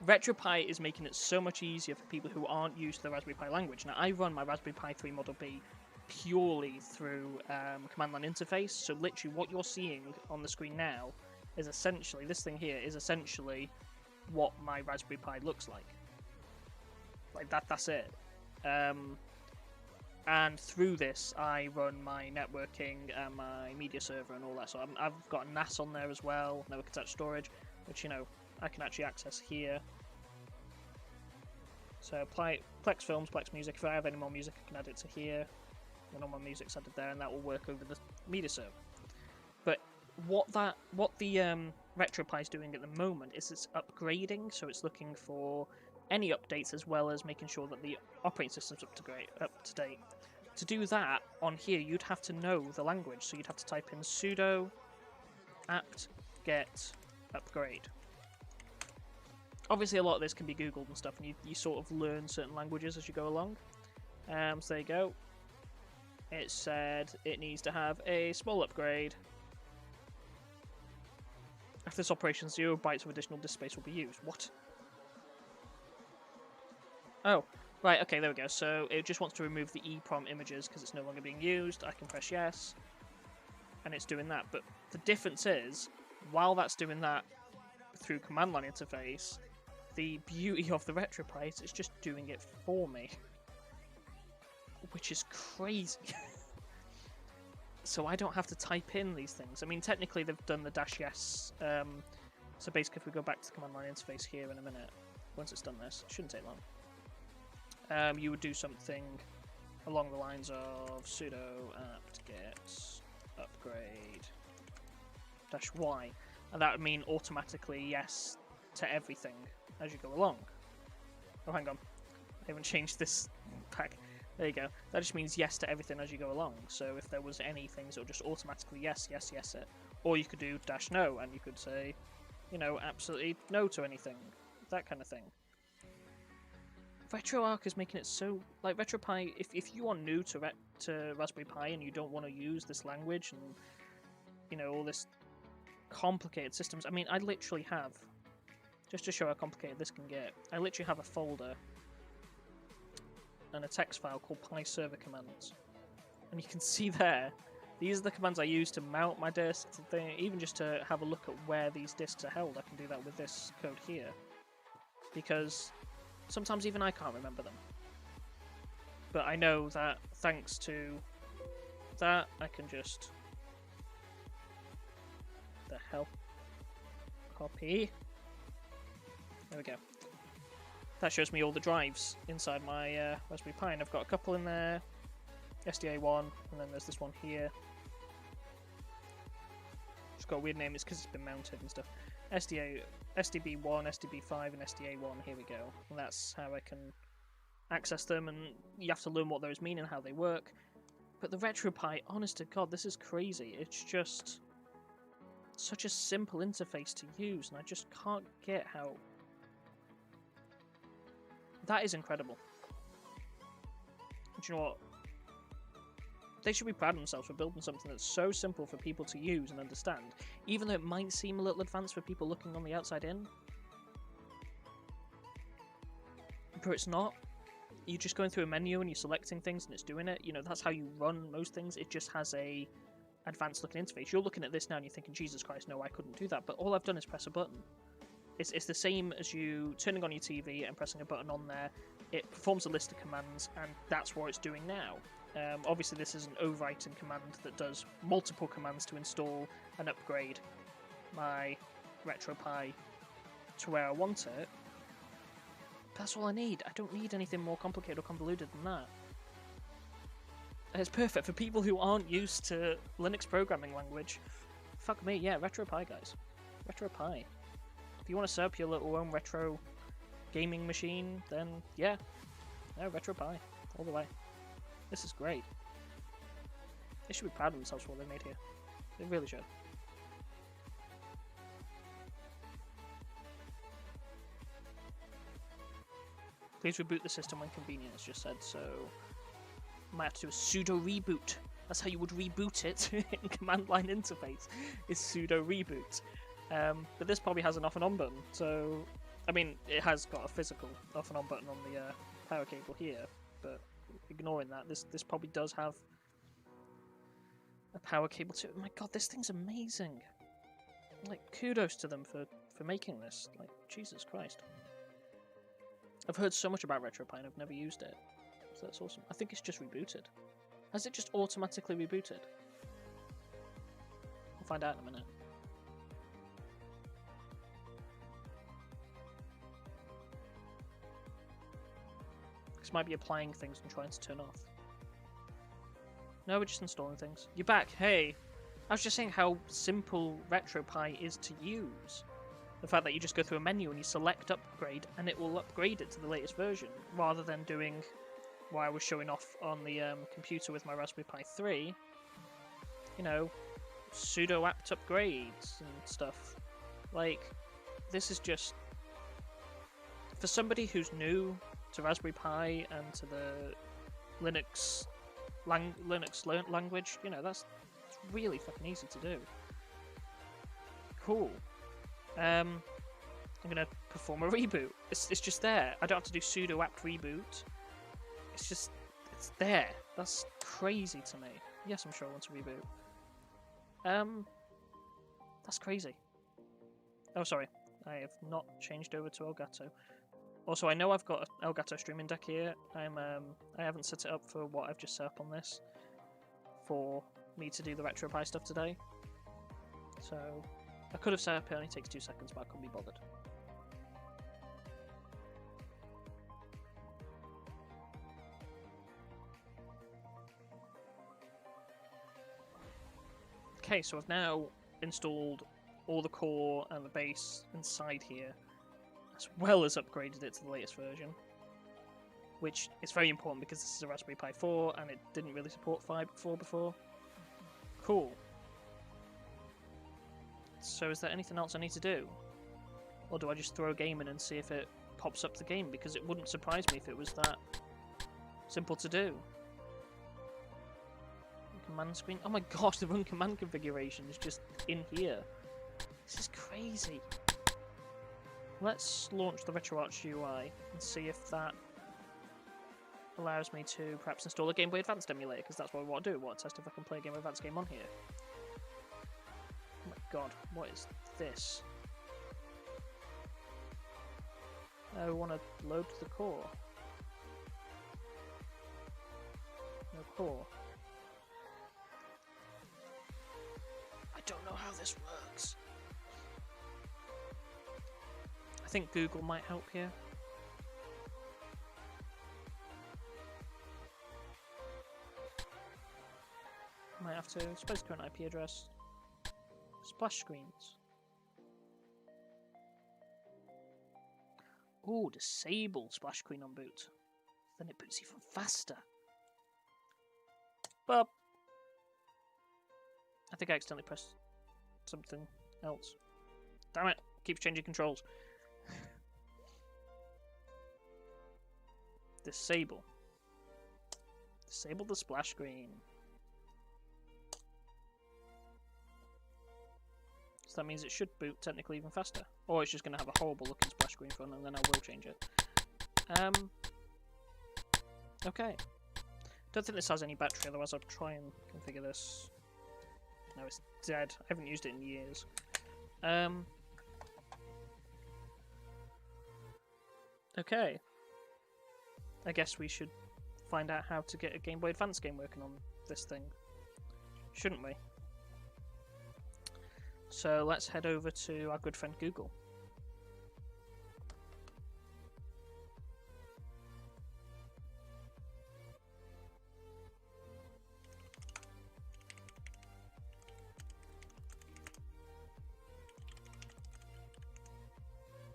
RetroPie is making it so much easier for people who aren't used to the Raspberry Pi language. Now, I run my Raspberry Pi 3 Model B purely through command line interface, so literally what you're seeing on the screen now is essentially, this thing here is essentially what my Raspberry Pi looks like. Like that's it. And through this, I run my networking and my media server and all that. So I've got a NAS on there as well, network attached storage, which, you know, I can actually access here. So Plex Films, Plex Music, if I have any more music, I can add it to here. And all my music's added there, and that will work over the media server. But what the RetroPie is doing at the moment is it's upgrading, so it's looking for any updates as well as making sure that the operating system's up to date. To do that, on here, you'd have to know the language, so you'd have to type in sudo apt get upgrade. Obviously, a lot of this can be Googled and stuff, and you sort of learn certain languages as you go along. So there you go. It said it needs to have a small upgrade. After this operation, 0 bytes of additional disk space will be used. What? Oh, right, okay, there we go. So it just wants to remove the EEPROM images because it's no longer being used. I can press yes, and it's doing that. But the difference is, while that's doing that through command line interface, the beauty of the RetroPie is it's just doing it for me, which is crazy. So I don't have to type in these things. I mean, technically they've done the -yes. So basically, if we go back to the command line interface here in a minute, once it's done this, it shouldn't take long. You would do something along the lines of sudo apt-get upgrade -y, and that would mean automatically yes to everything as you go along. Oh, hang on, I haven't changed this pack. There you go. That just means yes to everything as you go along. So if there was any things, it would just automatically yes it. Or you could do -no, and you could say, you know, absolutely no to anything. That kind of thing. RetroArch is making it so... Like, RetroPie, if you are new to Raspberry Pi and you don't want to use this language and, you know, all this complicated systems... I mean, I literally have... Just to show how complicated this can get, I literally have a folder and a text file called Pi server commands. And you can see there, these are the commands I use to mount my disk, even just to have a look at where these disks are held. I can do that with this code here. Because sometimes even I can't remember them. But I know that thanks to that, I can just... The hell? Copy. There we go. That shows me all the drives inside my Raspberry Pi, and I've got a couple in there. SDA1, and then there's this one here. It's got a weird name, it's because it's been mounted and stuff. SDB1, SDB5, and SDA1, here we go. And that's how I can access them, and you have to learn what those mean and how they work. But the RetroPie, honest to God, this is crazy. It's just such a simple interface to use, and I just can't get how... That is incredible. Do you know what? They should be proud of themselves for building something that's so simple for people to use and understand, even though it might seem a little advanced for people looking on the outside in. But it's not. You're just going through a menu and you're selecting things and it's doing it. You know, that's how you run most things. It just has a advanced looking interface. You're looking at this now and you're thinking, Jesus Christ, no, I couldn't do that. But all I've done is press a button. It's the same as you turning on your TV and pressing a button on there. It performs a list of commands, and that's what it's doing now. Obviously, this is an overwriting command that does multiple commands to install and upgrade my RetroPie to where I want it. That's all I need. I don't need anything more complicated or convoluted than that. And it's perfect for people who aren't used to Linux programming language. Fuck me, yeah, RetroPie, guys. RetroPie. If you want to set up your little own retro gaming machine, then yeah, RetroPie, all the way. This is great. They should be proud of themselves for what they made here. They really should. Please reboot the system when convenient, as just said, so... Might have to do a sudo reboot. That's how you would reboot it in command line interface, is sudo reboot. But this probably has an off and on button, so... I mean, it has got a physical off and on button on the power cable here, but ignoring that, this probably does have a power cable to it. My god, this thing's amazing! Like, kudos to them for making this. Like, Jesus Christ. I've heard so much about RetroPie and I've never used it, so that's awesome. I think it's just rebooted. Has it just automatically rebooted? We'll find out in a minute. This might be applying things and trying to turn off. No, we're just installing things. You're back, hey! I was just saying how simple RetroPie is to use. The fact that you just go through a menu and you select upgrade and it will upgrade it to the latest version, rather than doing what I was showing off on the computer with my Raspberry Pi 3. You know, sudo apt upgrades and stuff. Like, this is just for somebody who's new to Raspberry Pi and to the Linux language. You know, that's really fucking easy to do. Cool. I'm gonna perform a reboot. It's just there. I don't have to do sudo apt reboot. It's there. That's crazy to me. Yes, I'm sure I want to reboot. That's crazy. Oh, sorry. I have not changed over to Elgato. Also, I know I've got an Elgato streaming deck here. I haven't set it up for what I've just set up on this for me to do the RetroPie stuff today. So I could have set up, it only takes 2 seconds, but I couldn't be bothered. Okay, so I've now installed all the core and the base inside here, as well as upgraded it to the latest version, which is very important because this is a Raspberry Pi 4 and it didn't really support 5 before. Cool. So is there anything else I need to do? Or do I just throw a game in and see if it pops up the game? Because it wouldn't surprise me if it was that simple to do. Command screen. Oh my gosh, the run command configuration is just in here. This is crazy. Let's launch the RetroArch UI and see if that allows me to perhaps install a Game Boy Advance emulator, because that's what I want to do. I want to test if I can play a Game Boy Advance game on here. Oh my god, what is this? I want to load the core. No core. I don't know how this works. I think Google might help here. Might have to. Suppose current IP address. Splash screens. Ooh, disable splash screen on boot. Then it boots even faster. But I think I accidentally pressed something else. Damn it! Keeps changing controls. Disable. Disable the splash screen. So that means it should boot technically even faster. Or it's just going to have a horrible looking splash screen fun and then I will change it. Okay. Don't think this has any battery, otherwise I'll try and configure this. No, it's dead. I haven't used it in years. Okay. I guess we should find out how to get a Game Boy Advance game working on this thing. Shouldn't we? So let's head over to our good friend Google.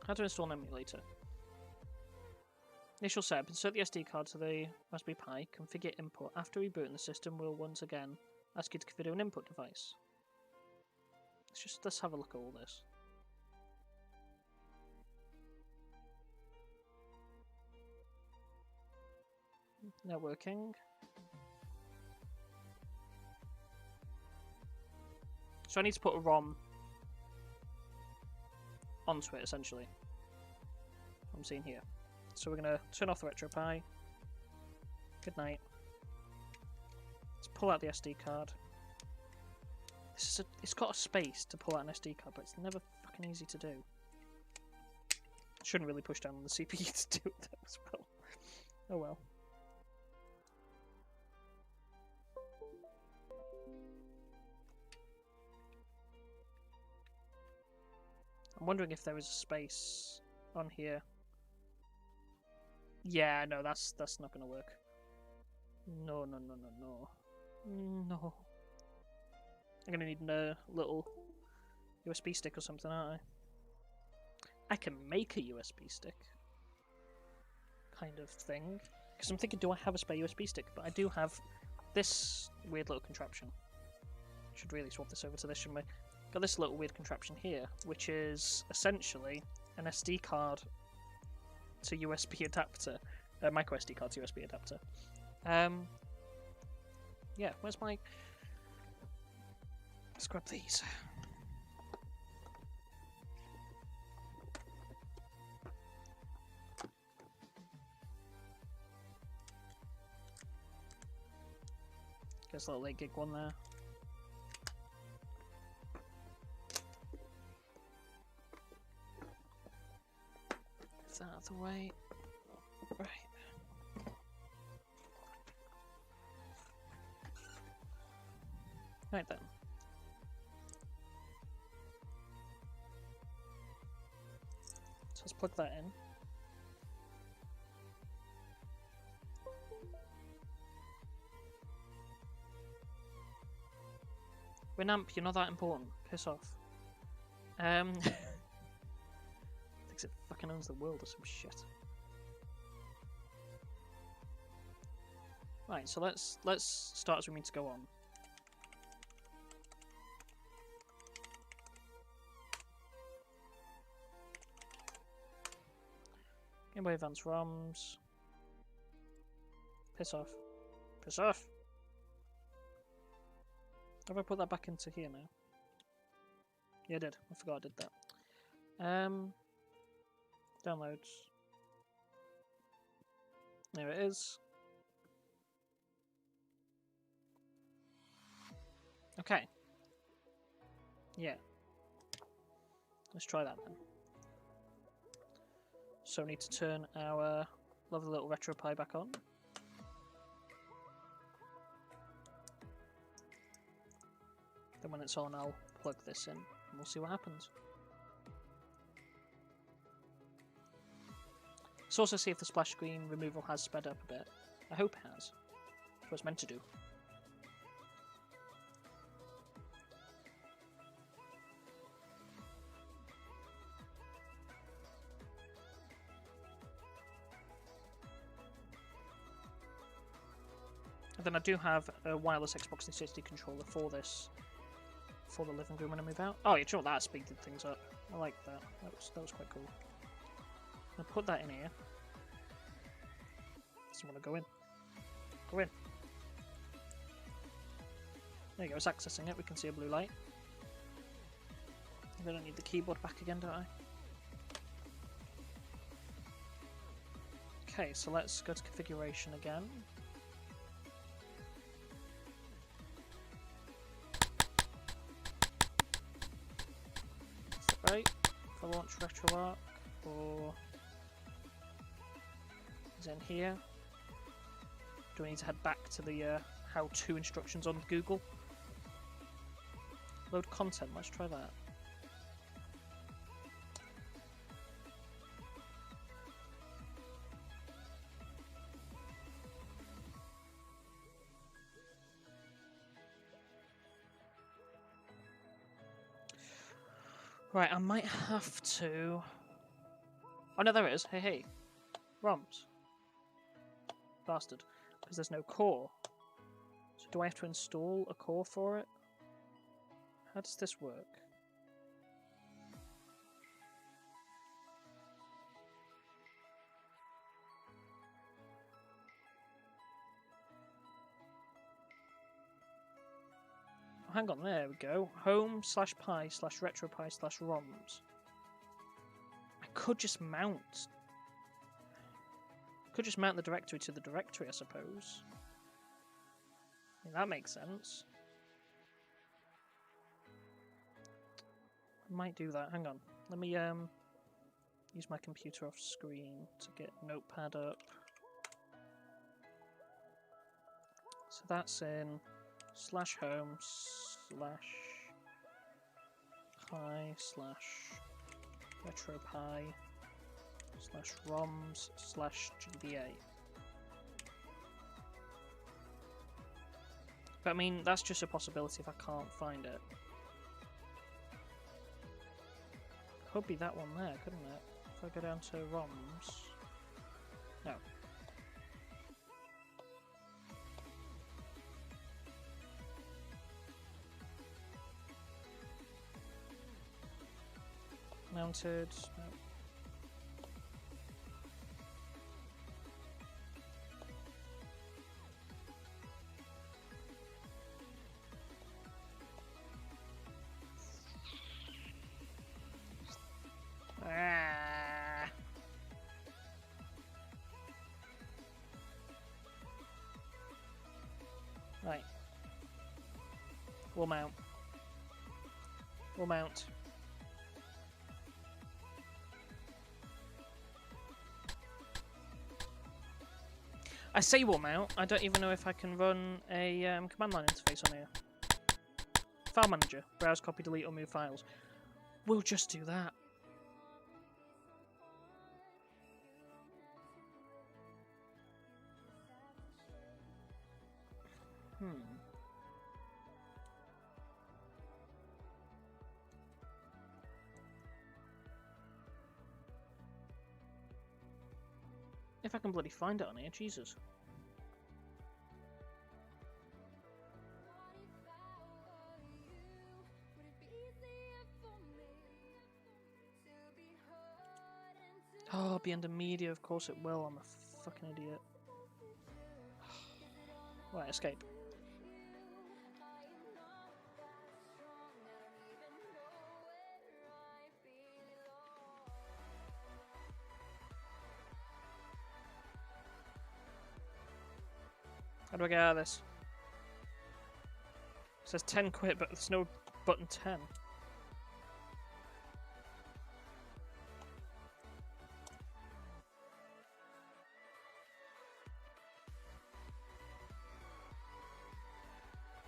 How to install an emulator. Initial setup. Insert the SD card to the Raspberry Pi. Configure input. After rebooting, the system will once again ask you to configure an input device. Let's have a look at all this. Networking. So I need to put a ROM onto it, essentially. I'm seeing here. So we're going to turn off the RetroPie. Good night. Let's pull out the SD card. It's got a space to pull out an SD card, but it's never fucking easy to do. Shouldn't really push down on the CPU to do it as well. Oh well. I'm wondering if there is a space on here. Yeah, no, that's not gonna work. No. No. I'm gonna need a little USB stick or something, aren't I? I can make a USB stick kind of thing. Because I'm thinking, do I have a spare USB stick? But I do have this weird little contraption. Should really swap this over to this, shouldn't we? got this little weird contraption here, which is essentially an SD card to USB adapter, a micro SD card to USB adapter. Yeah, where's my... Let's grab these. Guess a little 8 gig one there. Is that out of the way? Right. Right then. So let's plug that in. Winamp, you're not that important. Piss off. Thinks it fucking owns the world or some shit. Right, so let's start as we mean to go on. Game Boy Advance ROMs. Piss off. Piss off! Have I put that back into here now? Yeah, I did. I forgot I did that. Downloads. There it is. Okay. Yeah. Let's try that then. So we need to turn our lovely little RetroPie back on. Then when it's on, I'll plug this in and we'll see what happens. Let's also see if the splash screen removal has sped up a bit. I hope it has. That's what it's meant to do. And then I do have a wireless Xbox 360 controller for this, for the living room when I move out. Oh, you know what, that speeded things up. I like that. That was quite cool. I'll put that in here. Doesn't want to go in. Go in. There you go, it's accessing it. We can see a blue light. I don't need the keyboard back again, don't I? Okay, so let's go to configuration again. Is that right? If I launch RetroArch, or is it in here? Do I need to head back to the how-to instructions on Google? Load content, let's try that. Right, I might have to... Oh no, there it is. Hey, hey. ROMs. Bastard. Because there's no core. So do I have to install a core for it? How does this work? Oh, hang on, there we go. Home/pi/retropie/roms. I could just mount... Could just mount the directory to the directory, I suppose. I mean, that makes sense. I might do that. Hang on. Let me use my computer off screen to get Notepad up. So that's in /home/pi/retropie/roms/GBA. But I mean, that's just a possibility if I can't find it. Could be that one there, couldn't it? If I go down to ROMs. No. Mounted. No. Ah. Right. We'll mount. We'll mount. I say we'll mount. I don't even know if I can run a command line interface on here. File manager. Browse, copy, delete, or move files. We'll just do that. If I can bloody find it on here, Jesus. Oh, be under media, of course it will. I'm a fucking idiot. Right, escape. How do I get out of this? It says 10 quit, but there's no button 10.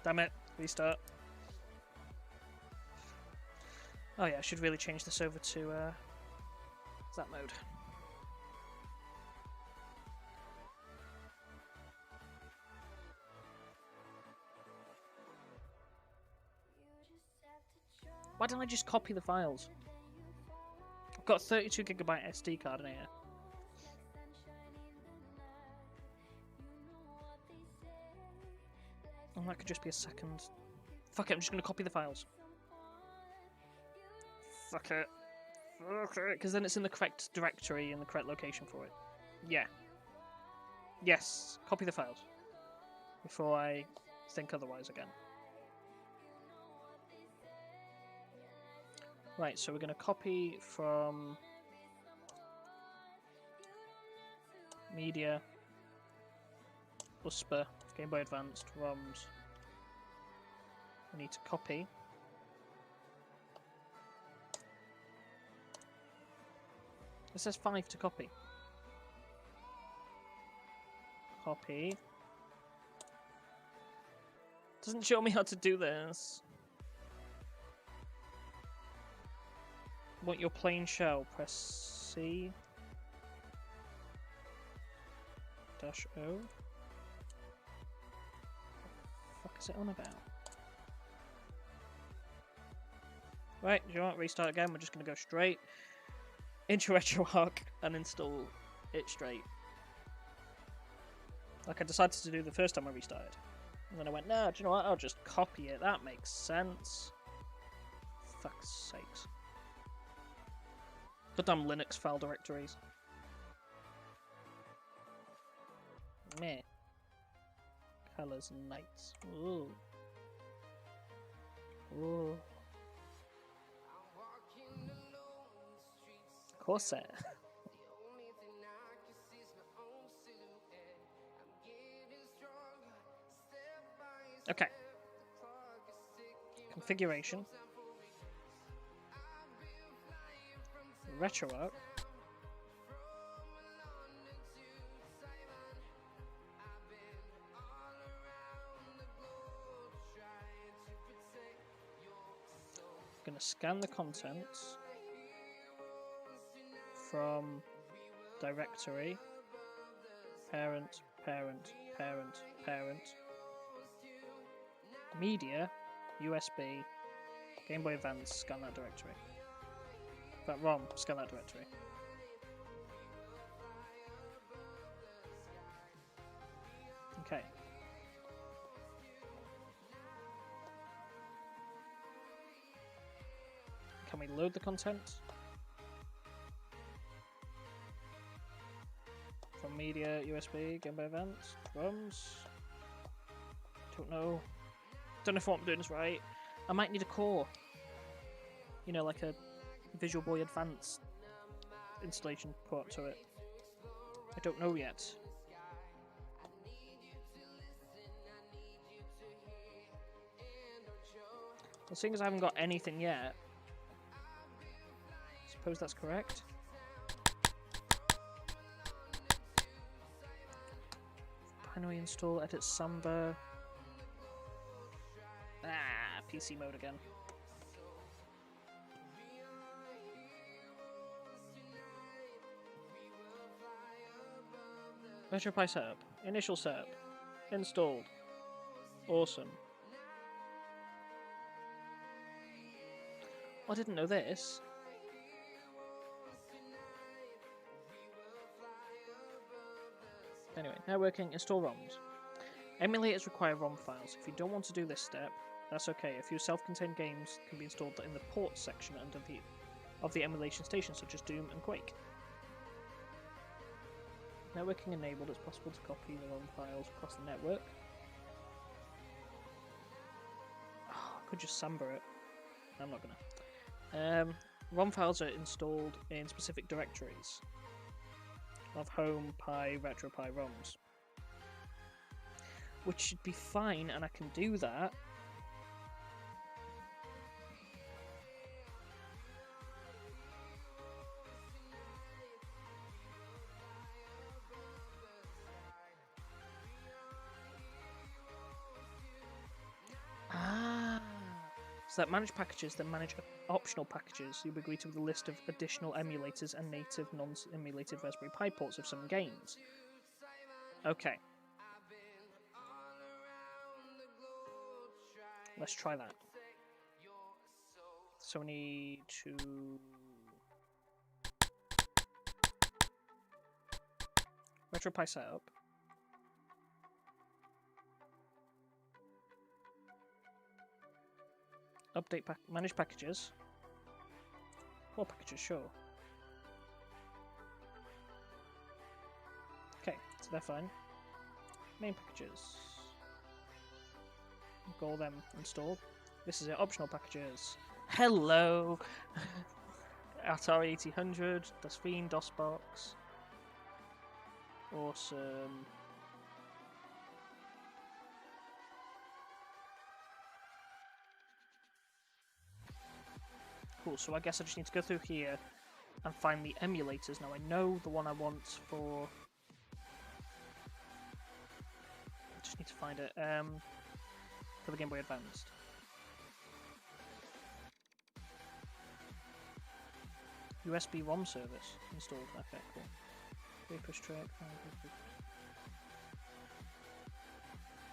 Damn it. Restart. Oh yeah, I should really change this over to that mode. Why don't I just copy the files? I've got a 32GB SD card in here. And that could just be a second. Fuck it, I'm just going to copy the files. Fuck it. Fuck it. Because then it's in the correct directory and the correct location for it. Yeah. Yes. Copy the files. Before I think otherwise again. Right, so we're going to copy from Media, USPA, Game Boy Advanced, ROMs. We need to copy. It says 5 to copy. Copy. Doesn't show me how to do this. Want your plain shell, press C. -O. What the fuck is it on about? Right, do you know what? Restart again. We're just going to go straight into RetroArch and install it straight. Like I decided to do the first time I restarted. And then I went, no, do you know what? I'll just copy it. That makes sense. Fuck's sakes. Goddamn Linux file directories. Meh. Colors and nights. Ooh. Ooh. Corsair. Okay. Configuration. RetroArch. Gonna scan the contents from directory, parent, parent, parent, parent, media, USB, Game Boy Advance, scan that directory. That ROM, scan that directory. Okay. Can we load the content? media, USB, Game Boy Advance, ROMs. Don't know. Don't know if what I'm doing is right. I might need a core. You know, like a Visual Boy Advance installation port to it. I don't know yet. Well, seeing as I haven't got anything yet, I suppose that's correct. Binary install, edit Samba. Ah, PC mode again. RetroPie setup. Initial setup. Installed. Awesome. I didn't know this. Anyway, networking, install ROMs. Emulators require ROM files. If you don't want to do this step, that's okay. A few self-contained games can be installed in the ports section of the emulation station, such as Doom and Quake. Networking enabled, it's possible to copy the ROM files across the network. Oh, I could just Samba it. I'm not gonna. ROM files are installed in specific directories of home, Pi, RetroPie ROMs. Which should be fine, and I can do that. So that manage packages, then manage optional packages. You'll be greeted with a list of additional emulators and native non-emulated Raspberry Pi ports of some games. Okay. Let's try that. So we need to... RetroPie setup. Update manage packages. All packages, sure. Okay, so they're fine. Main packages. Got all them installed. This is it, optional packages. Hello! Atari 8000, Das Fiend, DOSBox. Awesome. Cool, so I guess I just need to go through here and find the emulators. Now I know the one I want for... I just need to find it. For the Game Boy Advanced. USB ROM service installed. Okay, cool. Repush track.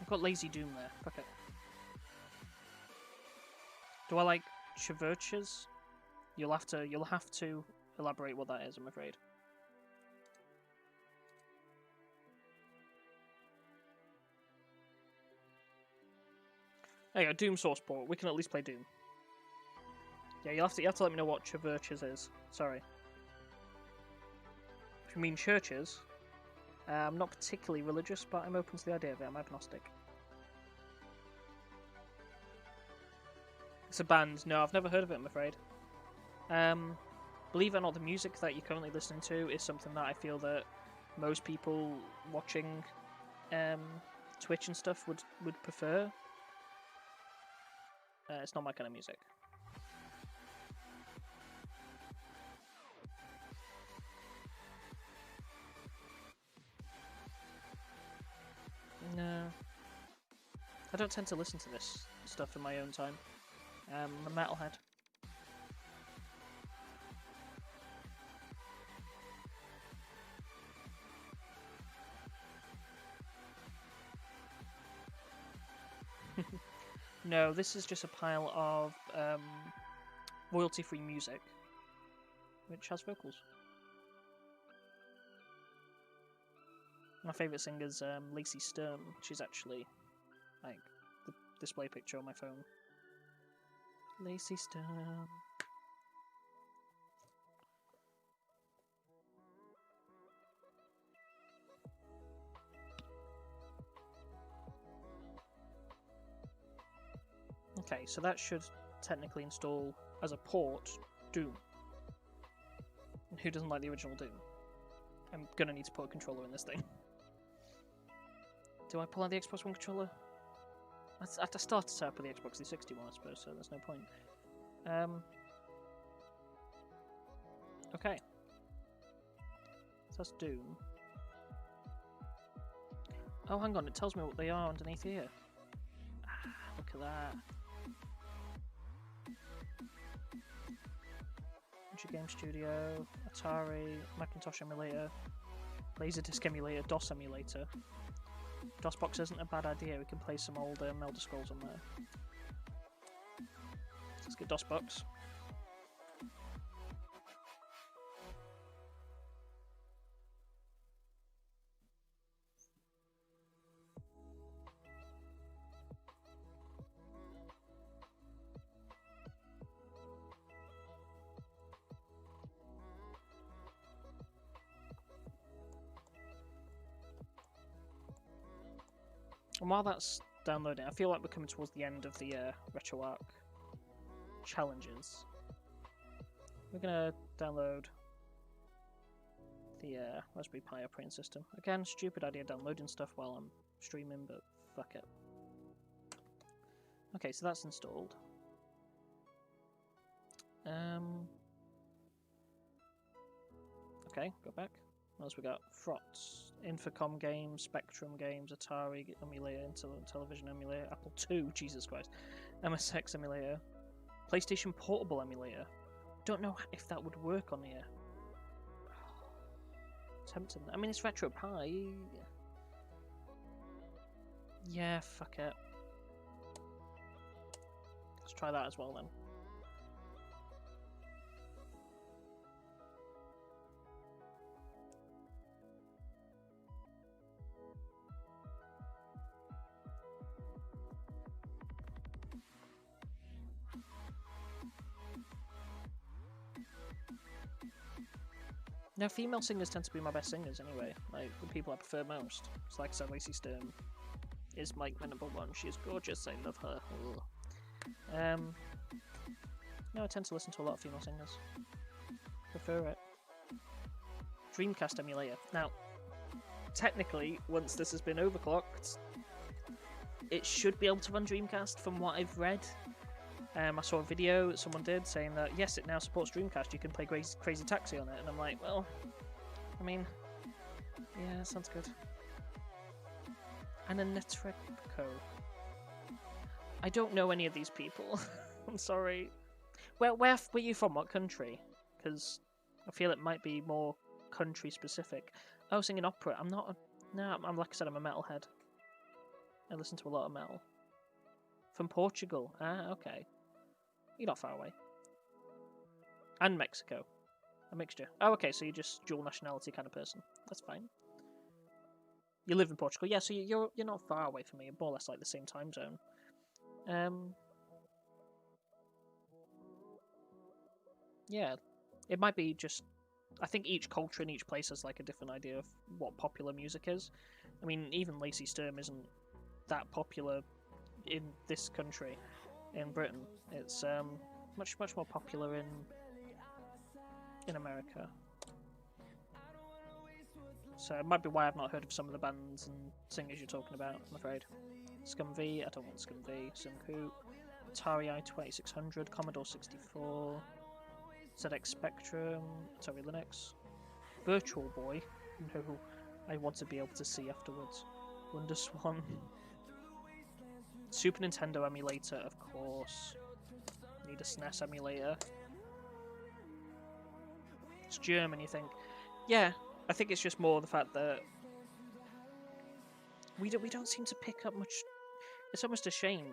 I've got Lazy Doom there. Fuck it. Do I like Chverches? You'll have to elaborate what that is, I'm afraid. There you go, Doom source port. We can at least play Doom. Yeah, you have to let me know what Chverches is. Sorry. If you mean churches, I'm not particularly religious, but I'm open to the idea of it. I'm agnostic. It's a band. No, I've never heard of it, I'm afraid. Believe it or not, the music that you're currently listening to is something that I feel that most people watching Twitch and stuff would prefer. It's not my kind of music. No. I don't tend to listen to this stuff in my own time. I'm a metalhead. No, this is just a pile of royalty-free music, which has vocals. My favourite singer's Lacey Sturm. She's actually like the display picture on my phone. Lacey Sturm. Okay, so that should technically install as a port Doom. And who doesn't like the original Doom? I'm gonna need to put a controller in this thing. Do I pull out the Xbox One controller? I have to start to set up with the Xbox 360 one, I suppose, so there's no point. Okay. So that's Doom. Oh, hang on, it tells me what they are underneath here. Ah, look at that. Game Studio, Atari, Macintosh emulator, Laserdisc emulator, DOS emulator. DOSBox isn't a bad idea, we can play some old Elder Scrolls on there. Let's get DOSBox. And while that's downloading, I feel like we're coming towards the end of the RetroArch challenges. We're gonna download the Raspberry Pi operating system. Again, stupid idea downloading stuff while I'm streaming, but fuck it. Okay, so that's installed. Okay, go back. What else we got? Frots, Infocom games, Spectrum games, Atari emulator, television emulator, Apple II, Jesus Christ, MSX emulator, PlayStation Portable emulator. Don't know if that would work on here. Tempting. I mean, it's RetroPie. Yeah, fuck it. Let's try that as well then. Now, female singers tend to be my best singers anyway, like the people I prefer most. It's like I said, Lacey Sturm is my number one. She is gorgeous, I love her. No, I tend to listen to a lot of female singers. Prefer it. Dreamcast emulator. Now, technically, once this has been overclocked, it should be able to run Dreamcast from what I've read. I saw a video that someone did saying that, yes, it now supports Dreamcast, you can play Crazy Taxi on it, and I'm like, well, I mean, yeah, sounds good. And a Netrebco. I don't know any of these people. I'm sorry. Where were you from? What country? Because I feel it might be more country specific. Oh, singing opera. I'm not a... No, I'm like I said, I'm a metalhead. I listen to a lot of metal. From Portugal. Ah, okay. You're not far away. And Mexico. A mixture. Oh, okay, so you're just dual nationality kind of person. That's fine. You live in Portugal. Yeah, so you're not far away from me. You're more or less like the same time zone. Yeah. It might be just... I think each culture in each place has like a different idea of what popular music is. I mean, even Lacey Sturm isn't that popular in this country, in Britain. It's much more popular in America. So it might be why I've not heard of some of the bands and singers you're talking about, I'm afraid. Scum V, I don't want Scum V, Sunkoop, Atari i2600, Commodore 64, ZX Spectrum, Atari Linux, Virtual Boy, no, I want to be able to see afterwards, Wonder Swan, Super Nintendo emulator, of course. Need a SNES emulator. It's German, you think? Yeah, I think it's just more the fact that we don't seem to pick up much. It's almost a shame,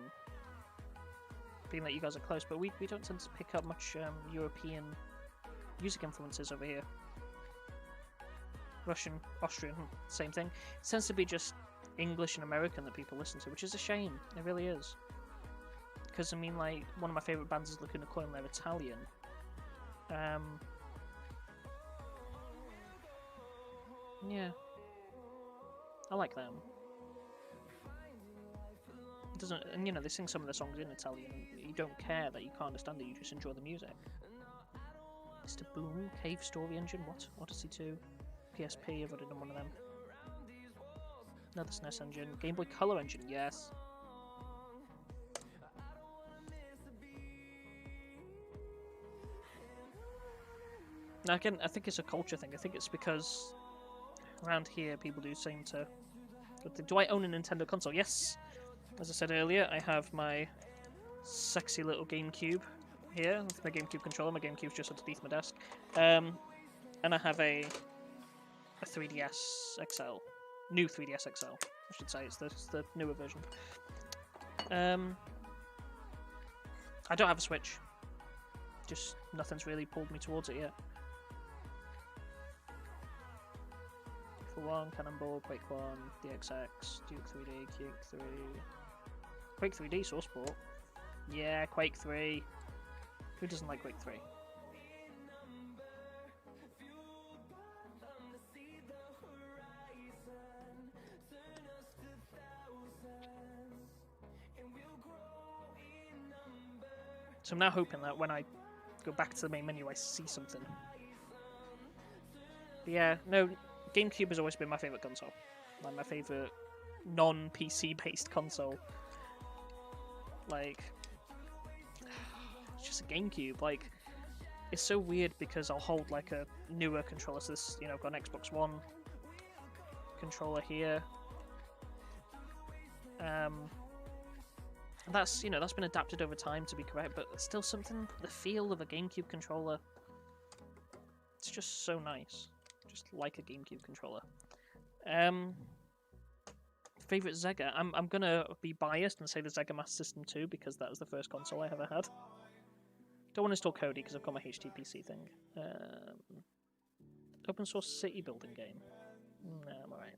being that you guys are close, but we don't tend to pick up much European music influences over here. Russian, Austrian, same thing. It tends to be just English and American that people listen to, which is a shame. It really is. Because, I mean, like, one of my favourite bands is Lacuna Coil, and they're Italian. Yeah. I like them. doesn't, and you know, they sing some of the songs in Italian. You don't care that you can't understand it. You just enjoy the music. Mr. Boom, Cave Story Engine. What? Odyssey 2, PSP. I've already done one of them. Another SNES engine. Game Boy Color engine. Yes. Now again, I think it's a culture thing. I think it's because around here people do seem to. Do I own a Nintendo console? Yes. As I said earlier, I have my sexy little GameCube here. That's my GameCube controller. My GameCube's just underneath my desk. And I have a 3DS XL. New 3DS XL, I should say. It's the newer version. I don't have a Switch. Just nothing's really pulled me towards it yet. For 1, Cannonball, Quake 1, DXX, Duke 3D, Quake 3. Quake 3D, Sourceport. Yeah, Quake 3. Who doesn't like Quake 3? So I'm now hoping that when I go back to the main menu I see something. But yeah, no, GameCube has always been my favourite console. Like my favourite non-PC based console. Like, it's just a GameCube. Like, it's so weird because I'll hold like a newer controller. So this, you know, I've got an Xbox One controller here. And that's, you know, that's been adapted over time to be correct, but it's still something, the feel of a GameCube controller, it's just so nice. Just like a GameCube controller. Favorite Sega? I'm gonna be biased and say the Sega Master System 2 because that was the first console I ever had. Don't want to install Kodi because I've got my HTPC thing. Open source city building game. No, I'm alright.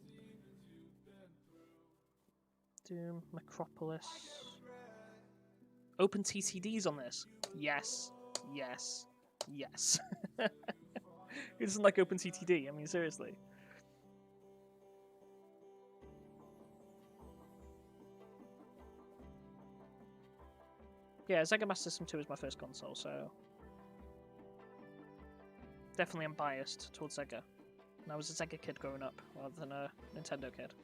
Doom, Macropolis. Open TTDs on this. Yes, yes, yes. Who doesn't like OpenTTD? I mean, seriously. Yeah, Sega Master System 2 is my first console, so definitely I'm biased towards Sega. And I was a Sega kid growing up, rather than a Nintendo kid.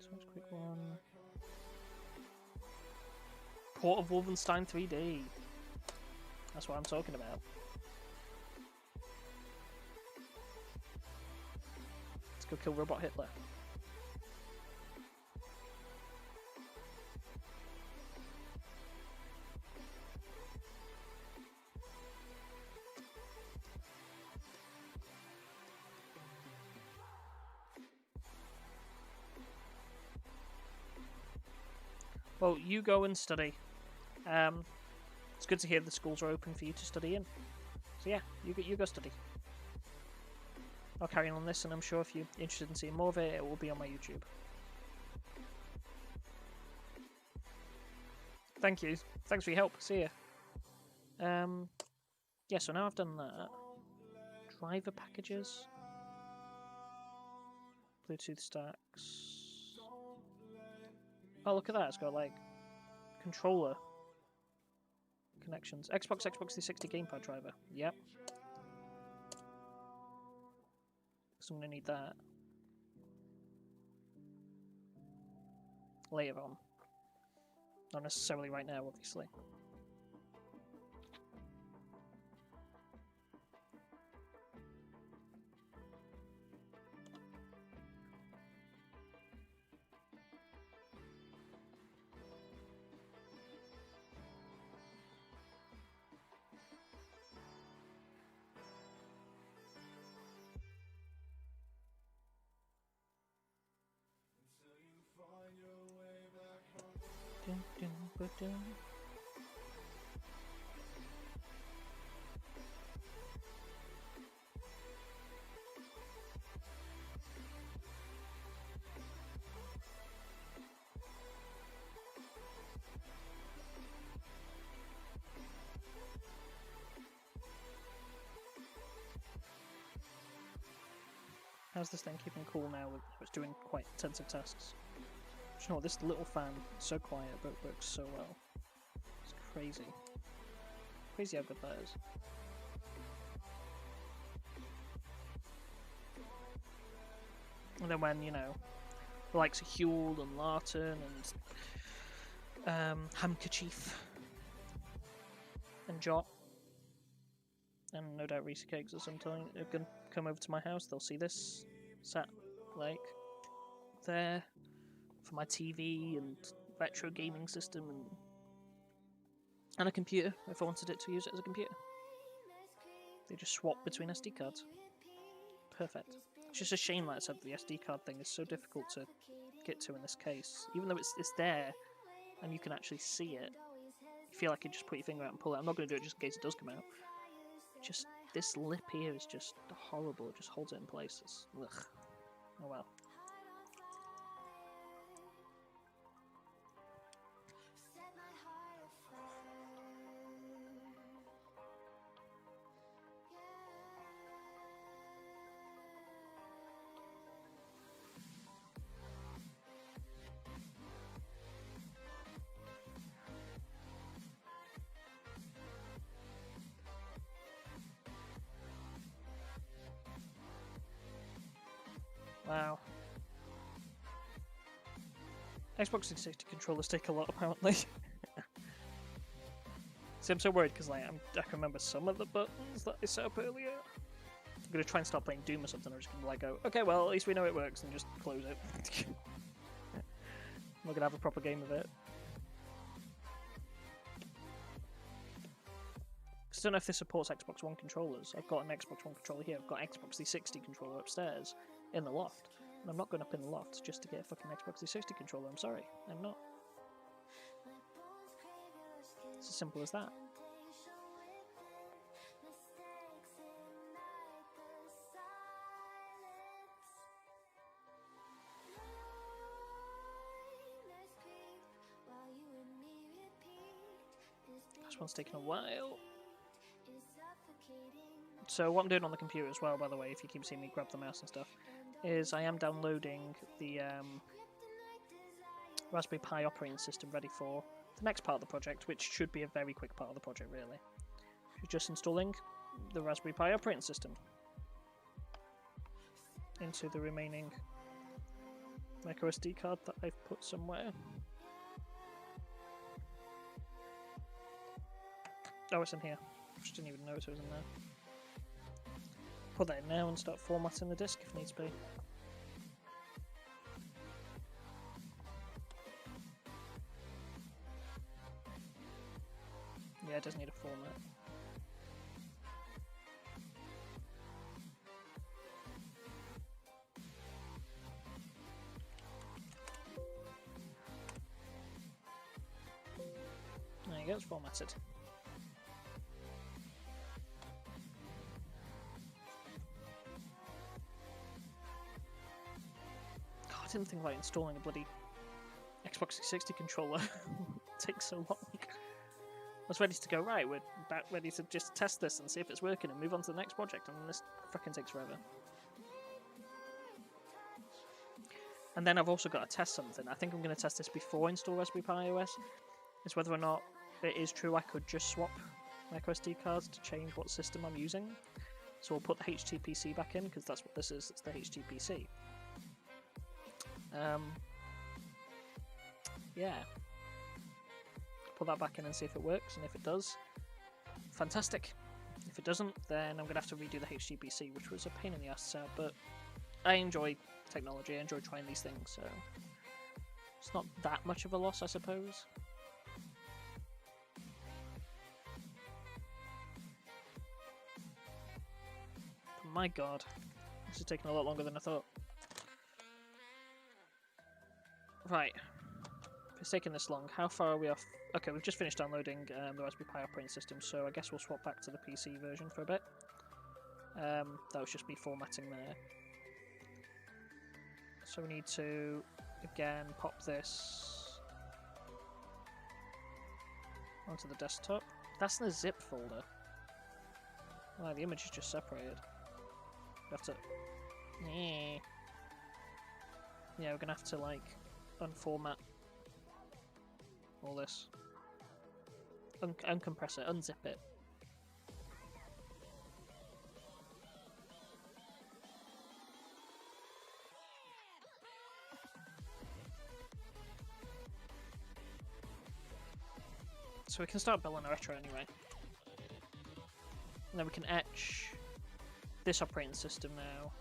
So much quick one. Port of Wolfenstein 3D. That's what I'm talking about. Let's go kill Robot Hitler. Well, you go and study. It's good to hear the schools are open for you to study in. So yeah, you go study. I'll carry on this, and I'm sure if you're interested in seeing more of it, it will be on my YouTube. Thank you. Thanks for your help. See ya. Yeah, so now I've done that. Driver packages. Bluetooth stacks. Oh, look at that. It's got, like, controller connections. Xbox 360 gamepad driver. Yep. So I'm going to need that later on. Not necessarily right now, obviously. Dun, dun, ba-dun. How's this thing keeping cool now with it's doing quite intensive tasks? Do you know what, this little fan, so quiet, but it works so well. It's crazy. Crazy how good that is. And then when, you know, the likes of Huel and Larton and Handkerchief and Jot, and no doubt Reese Cakes at some time are going to come over to my house, they'll see this sat, like, there for my TV and retro gaming system and a computer, if I wanted it to use it as a computer. They just swap between SD cards. Perfect. It's just a shame that it's the SD card thing is so difficult to get to in this case. Even though it's there and you can actually see it, you feel like you just put your finger out and pull it. I'm not going to do it just in case it does come out. Just this lip here is just horrible. It just holds it in place. It's, ugh. Oh well. Wow. Xbox 360 controllers take a lot, apparently. See, I'm so worried because like, I can remember some of the buttons that I set up earlier. I'm going to try and start playing Doom or something. I'm just going to like go, okay, well, at least we know it works, and just close it. I'm not going to have a proper game of it. I don't know if this supports Xbox One controllers. I've got an Xbox One controller here. I've got Xbox 360 controller upstairs in the loft. And I'm not going up in the loft just to get a fucking Xbox 360 controller. I'm sorry. I'm not. It's as simple as that. This one's taking a while. So what I'm doing on the computer as well, by the way, if you keep seeing me grab the mouse and stuff, is I am downloading the Raspberry Pi operating system ready for the next part of the project, which should be a very quick part of the project, really. Just installing the Raspberry Pi operating system into the remaining microSD card that I've put somewhere. Oh, it's in here. I just didn't even notice it was in there. Put that in now and start formatting the disk if needs be. Yeah, it does need a format. There you go, it's formatted. I didn't think about installing a bloody Xbox 360 controller. It takes so long. I was ready to go, right, we're about ready to just test this and see if it's working and move on to the next project, and this fucking takes forever. And then I've also got to test something. I think I'm going to test this before I install Raspberry Pi OS. Is whether or not it is true I could just swap microSD cards to change what system I'm using. So we'll put the HTPC back in, because that's what this is, it's the HTPC. Yeah. Put that back in and see if it works, and if it does, fantastic. If it doesn't, then I'm going to have to redo the HTPC, which was a pain in the ass to set up, but I enjoy technology, I enjoy trying these things, so it's not that much of a loss, I suppose. But my god, this is taking a lot longer than I thought. Right, if it's taking this long, how far are we off? Okay, we've just finished downloading the Raspberry Pi operating system, so I guess we'll swap back to the PC version for a bit. That was just me formatting there. So we need to, again, pop this onto the desktop. That's in the zip folder. Wow, the image is just separated. You have to Yeah, we're gonna have to like unformat all this. Uncompress it, unzip it. So we can start building a retro anyway. And then we can etch this operating system now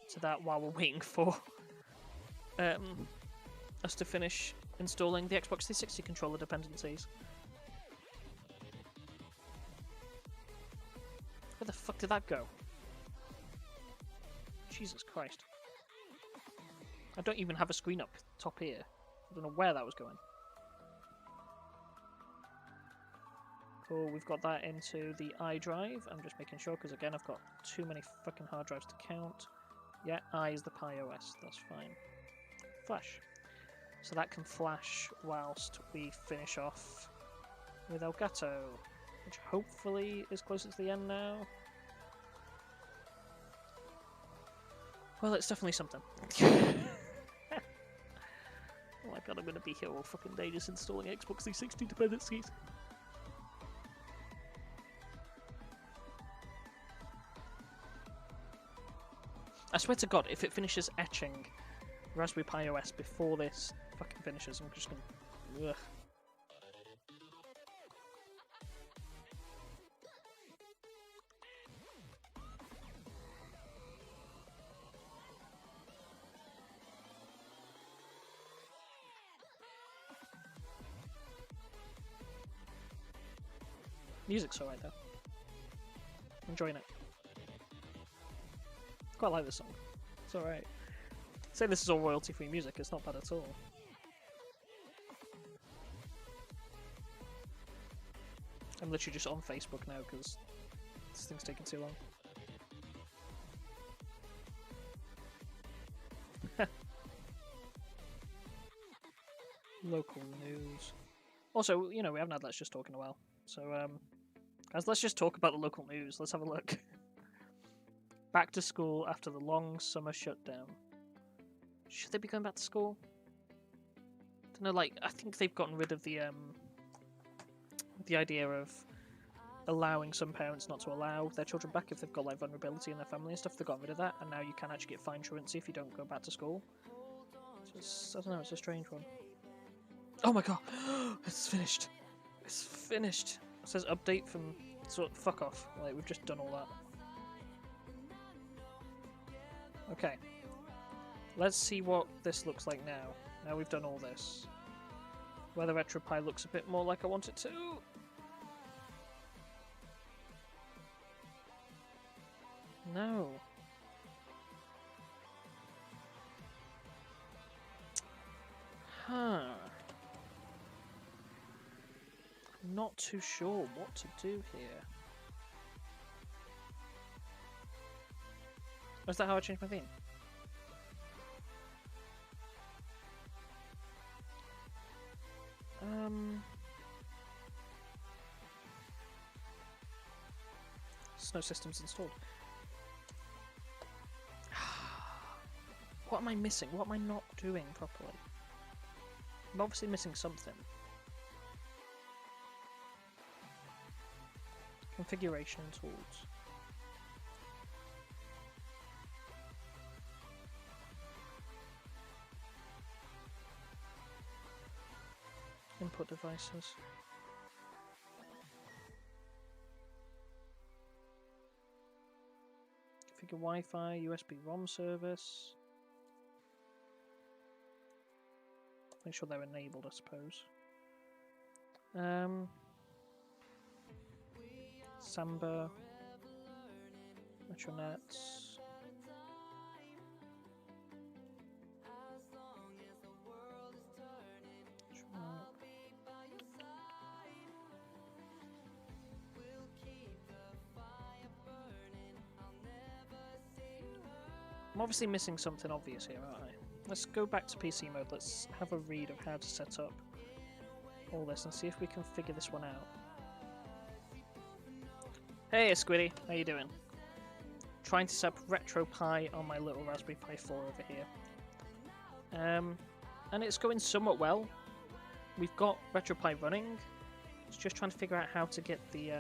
to that while we're waiting for us to finish installing the Xbox 360 controller dependencies. Where the fuck did that go? Jesus Christ. I don't even have a screen up top here. I don't know where that was going. Cool, we've got that into the iDrive. I'm just making sure, because again, I've got too many fucking hard drives to count. Yeah, I is the Pi OS, that's fine. Flash. So that can flash whilst we finish off with Elgato, which hopefully is closer to the end now. Well, it's definitely something. Oh my god, I'm going to be here all fucking day just installing Xbox 360 dependencies. I swear to god, if it finishes etching Raspberry Pi OS before this fucking finishes, I'm just gonna... Ugh. Music's alright though. Enjoying it. Quite like this song. It's alright. Say this is all royalty-free music, it's not bad at all. I'm literally just on Facebook now because this thing's taking too long. Local news. Also, you know, we haven't had Let's Just Talk in a while. So, guys, let's just talk about the local news. Let's have a look. Back to school after the long summer shutdown. Should they be going back to school? I don't know, like, I think they've gotten rid of the idea of allowing some parents not to allow their children back if they've got, like, vulnerability in their family and stuff. They've got rid of that, and now you can actually get fine truancy if you don't go back to school. So it's, I don't know, it's a strange one. Oh my god! It's finished! It's finished! It says update from... fuck off. Like, we've just done all that. Okay. Let's see what this looks like now. Now we've done all this. Whether RetroPie looks a bit more like I want it to. No. Huh. I'm not too sure what to do here. Is that how I changed my theme? Snow systems installed. What am I missing? What am I not doing properly? I'm obviously missing something. Configuration tools. Input devices. Configure Wi-Fi, USB ROM service. Make sure they're enabled, I suppose. Samba. Metronets. I'm obviously missing something obvious here, aren't I? Let's go back to PC mode. Let's have a read of how to set up all this and see if we can figure this one out. Hey, Squiddy, how you doing? trying to set up RetroPie on my little Raspberry Pi 4 over here. And it's going somewhat well. We've got RetroPie running. It's just trying to figure out how to get the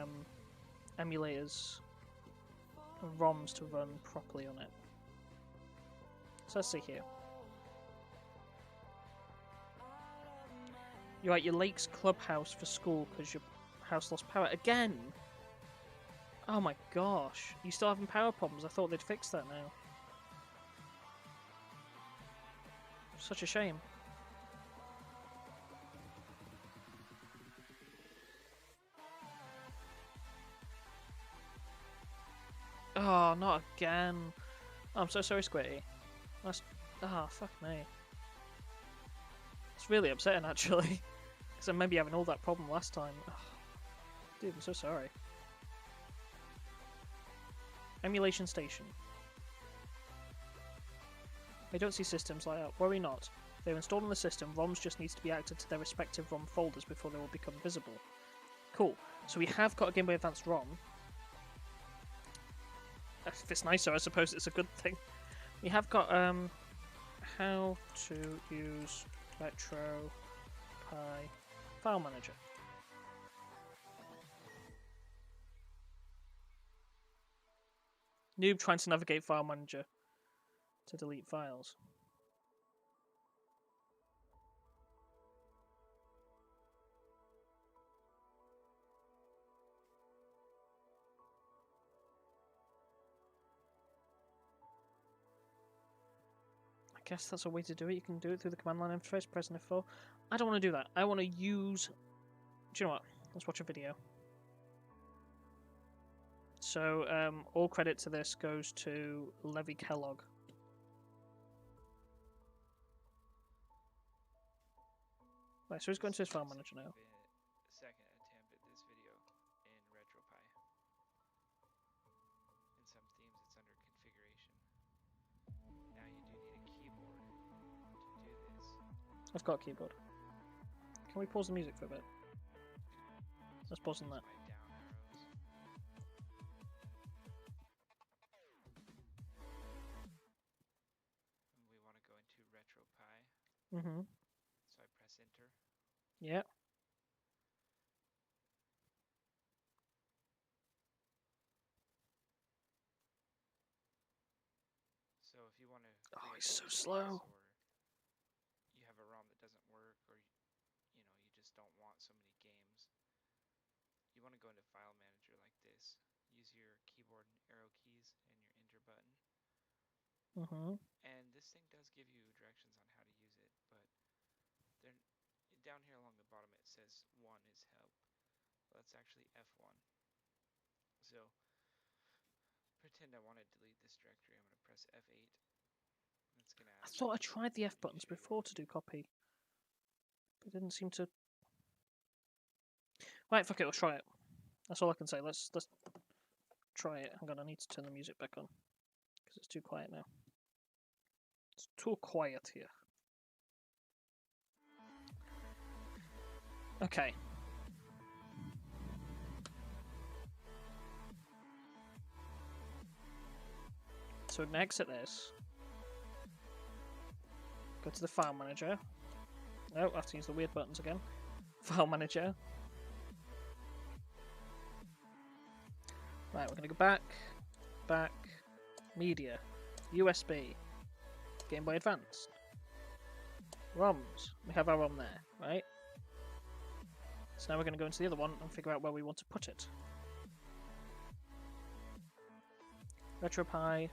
emulators and ROMs to run properly on it. So let's see here. You're at your Lake's clubhouse for school because your house lost power again. Oh my gosh, you still having power problems? I thought they'd fix that now. Such a shame. Oh, not again. Oh, I'm so sorry, Squitty. That's... Oh, fuck me. It's really upsetting, actually. Because I remember having all that problem last time. Oh, dude, I'm so sorry. Emulation station. I don't see systems like that. Worry not. If they're installed on the system, ROMs just needs to be added to their respective ROM folders before they will become visible. Cool. So we have got a Game Boy Advance ROM. If it's nicer, I suppose it's a good thing. We have got how to use RetroPie File Manager. Noob trying to navigate File Manager to delete files. I guess that's a way to do it. You can do it through the command line interface, pressing F4. I don't want to do that. I want to use... Do you know what? Let's watch a video. So, all credit to this goes to Levi Kellogg. Right, so he's going to his file manager now. Second attempt at this video in RetroPie. In some themes it's under configuration. Now you do need a keyboard to do this. I've got a keyboard. Can we pause the music for a bit? Let's pause on that. We want to go into RetroPie. Mm-hmm. So I press enter. Yeah. So if you want to... Oh, he's so slow. Or you have a ROM that doesn't work, or you just don't want so many games, you want to go into File Manager like this. Use your keyboard and arrow keys and your enter button. Mm-hmm. And this thing does give you directions on how to use it, but down here along the bottom it says 1 is help. Well, that's actually F1. So pretend I want to delete this directory. I'm going to press F8. It's going to I thought I tried the F buttons before to do copy, but it didn't seem to. Right, fuck it, let's try it. That's all I can say. Let's try it. Hang on, I need to turn the music back on because it's too quiet now. It's too quiet here. Okay. So we can exit this. Go to the File Manager. No, I have to use the weird buttons again. File Manager. Right, we're going to go back, Media, USB, Game Boy Advance, ROMs. We have our ROM there, right? So now we're going to go into the other one and figure out where we want to put it. RetroPie,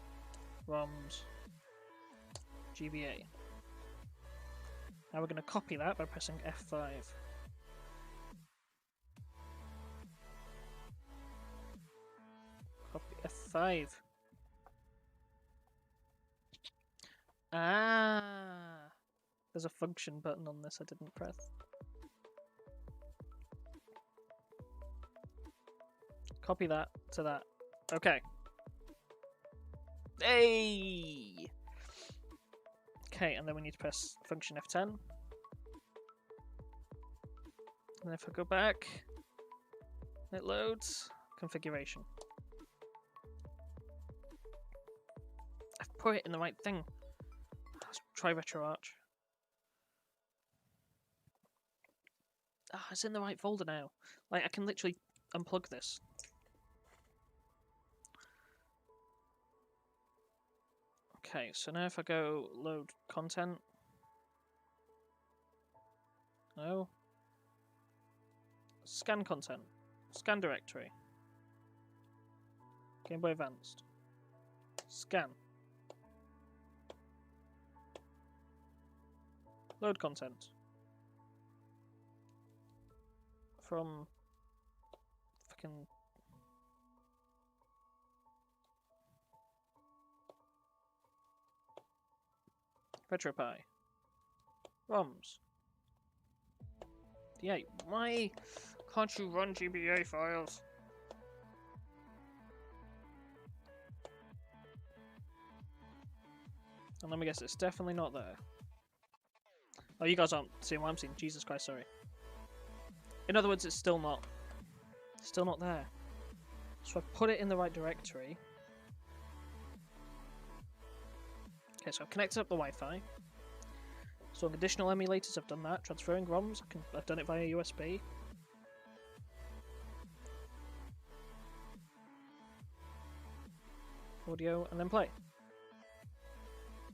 ROMs, GBA. Now we're going to copy that by pressing F5. Copy F5. Ah! There's a function button on this I didn't press. Copy that to that. Okay. Hey! Okay, and then we need to press function F10. And if I go back, it loads. Configuration. put it in the right thing. Let's try RetroArch. Ah, it's in the right folder now. Like, I can literally unplug this. Okay, so now if I go load content. No. Scan content. Scan directory. Game Boy Advanced. Scan. Load content. From fucking RetroPie. ROMs. D8. Why can't you run GBA files? And let me guess, it's definitely not there. Oh, you guys aren't seeing what I'm seeing. Jesus Christ, sorry. In other words, it's still not there. So I put it in the right directory. Okay, so I've connected up the Wi-Fi. Installing additional emulators, I've done that. Transferring ROMs, I've done it via USB. Audio, and then play.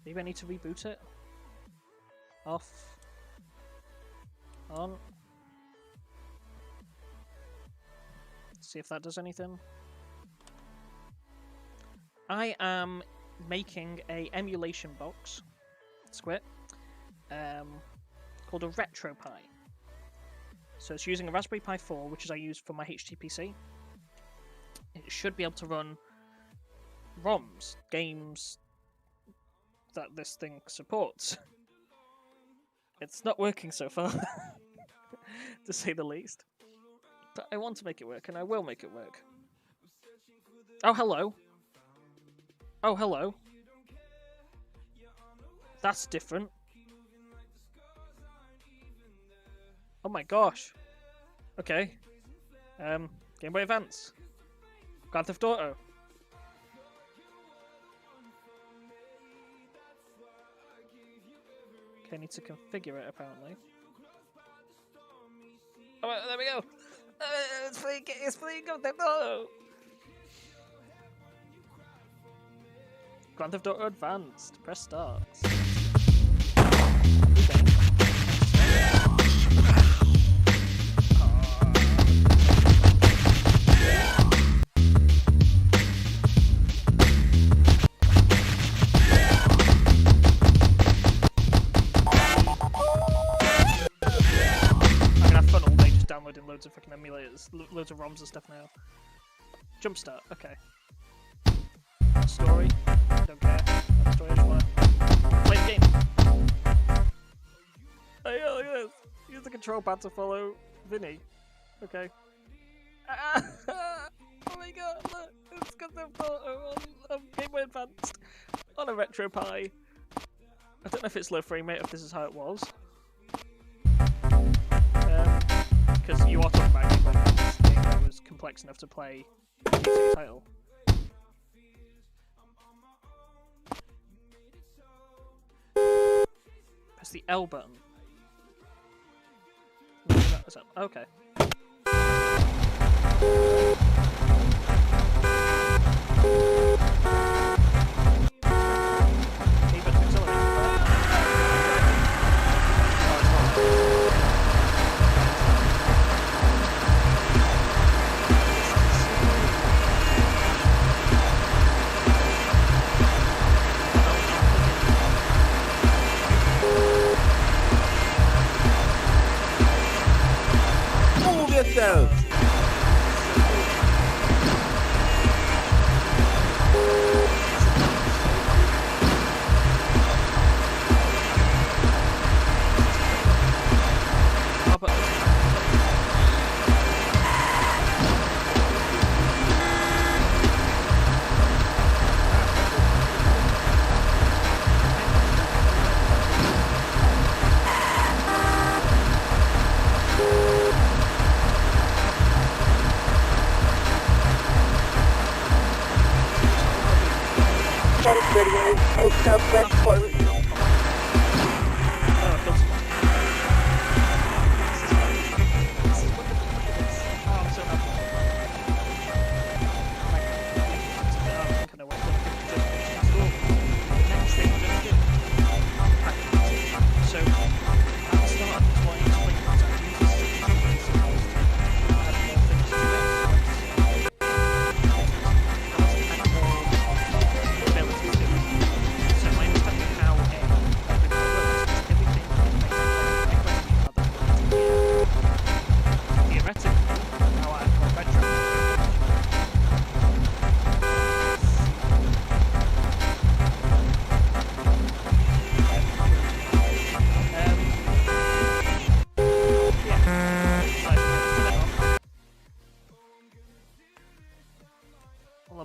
Maybe I need to reboot it. Off. On. See if that does anything. I am making a emulation box, Squid, called a RetroPie. So it's using a Raspberry Pi 4, which is I use for my HTPC. It should be able to run ROMs, games that this thing supports. It's not working so far, to say the least. But I want to make it work, and I will make it work. Oh, hello. Oh, hello. That's different. Oh my gosh. Okay. Game Boy Advance. Grand Theft Auto. Okay, I need to configure it, apparently. Oh, there we go. It's playing Grand Theft Auto. Grand Theft Auto Advanced. Press start. Downloading loads of freaking emulators, loads of ROMs and stuff now. Jumpstart, okay. Story, don't care. Story, I just want to play the game. Oh yeah, look at this. Use the control pad to follow Vinny. Okay. Oh my god, look! It's got the photo on Game Boy Advanced on a RetroPie. I don't know if it's low frame rate, if this is how it was. Because you are talking about a game that was complex enough to play a PC title. Press the L button. Is that, okay.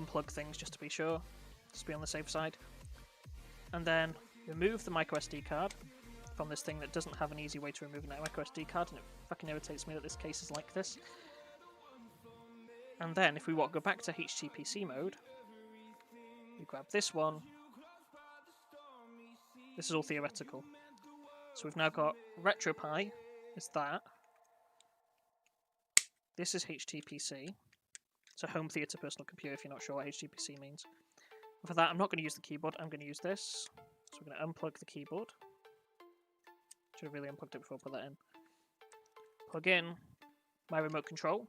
unplug things just to be sure, just to be on the safe side. And then remove the micro SD card from this thing that doesn't have an easy way to remove a micro SD card, and it fucking irritates me that this case is like this. And then if we want to go back to HTPC mode, we grab this one. This is all theoretical. So we've now got RetroPie is that. This is HTPC. So home theatre personal computer if you're not sure what HTPC means. And for that I'm not going to use the keyboard, I'm going to use this. So we're going to unplug the keyboard. Should have really unplugged it before I put that in. Plug in my remote control.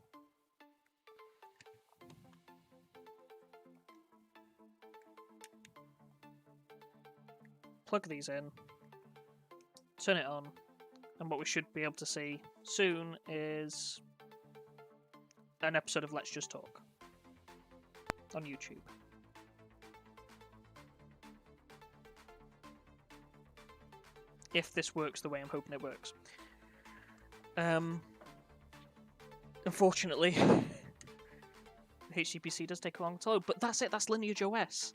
Plug these in. Turn it on. And what we should be able to see soon is an episode of Let's Just Talk on YouTube. If this works the way I'm hoping it works. Unfortunately, HTPC does take a long time, but that's it, that's Lineage OS.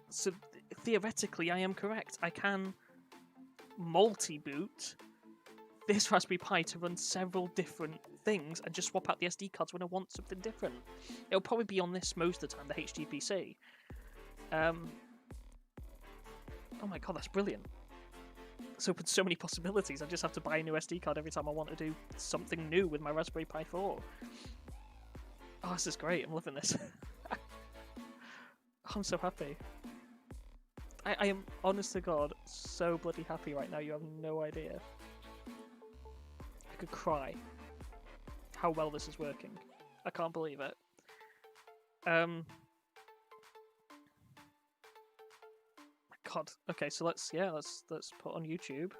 So theoretically I am correct. I can multi-boot this Raspberry Pi to run several different things and just swap out the SD cards when I want something different. It'll probably be on this most of the time, the HTPC. Oh my god, that's brilliant. It's opened so many possibilities. I just have to buy a new SD card every time I want to do something new with my Raspberry Pi 4. Oh, this is great. I'm loving this. I'm so happy. I am, honest to God, so bloody happy right now. You have no idea. I could cry. How well this is working. I can't believe it. My God. Okay, so let's put on YouTube.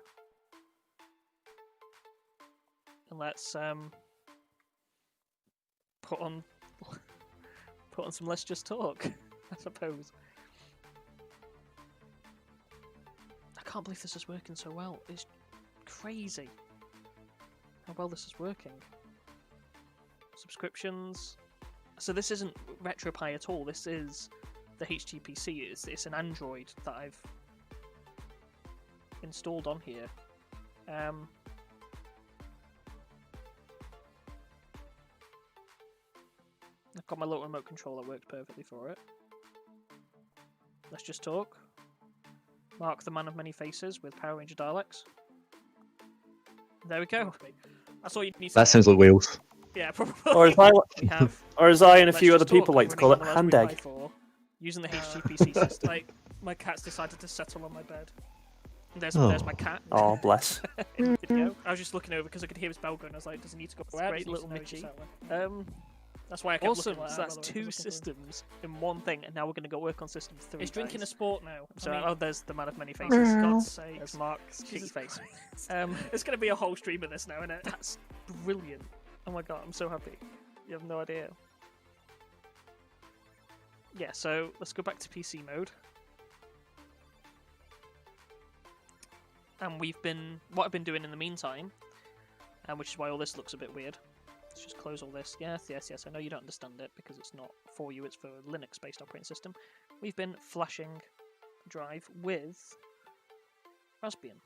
And let's put on some Let's Just Talk, I suppose. I can't believe this is working so well. It's crazy how well this is working. Subscriptions. So this isn't RetroPie at all. This is the HTPC. It's an Android that I've installed on here. I've got my little remote control that works perfectly for it. Let's Just Talk. Mark the Man of Many Faces with Power Ranger Daleks. There we go. That's all you need to That sounds like Wales. Yeah, probably. Or as I and a few other people like to call it, hand egg. Using the HTPC system. Like, my cat's decided to settle on my bed. And there's my cat. Oh, bless. In the video. I was just looking over because I could hear his bell going. I was like, does he need to go out? Great little Mitchie. That's why I kept looking like that. So that's two systems in one thing, and now we're going to go work on system 3. It's drinking a sport now. So, there's the Man of Many Faces. God's sake. There's Mark's cheeky face. It's going to be a whole stream of this now, isn't it? That's brilliant. Oh my god, I'm so happy. You have no idea. Yeah, so let's go back to PC mode. And what I've been doing in the meantime, which is why all this looks a bit weird. Let's just close all this. Yes, I know you don't understand it because it's not for you, it's for a Linux-based operating system. We've been flashing drive with Raspbian.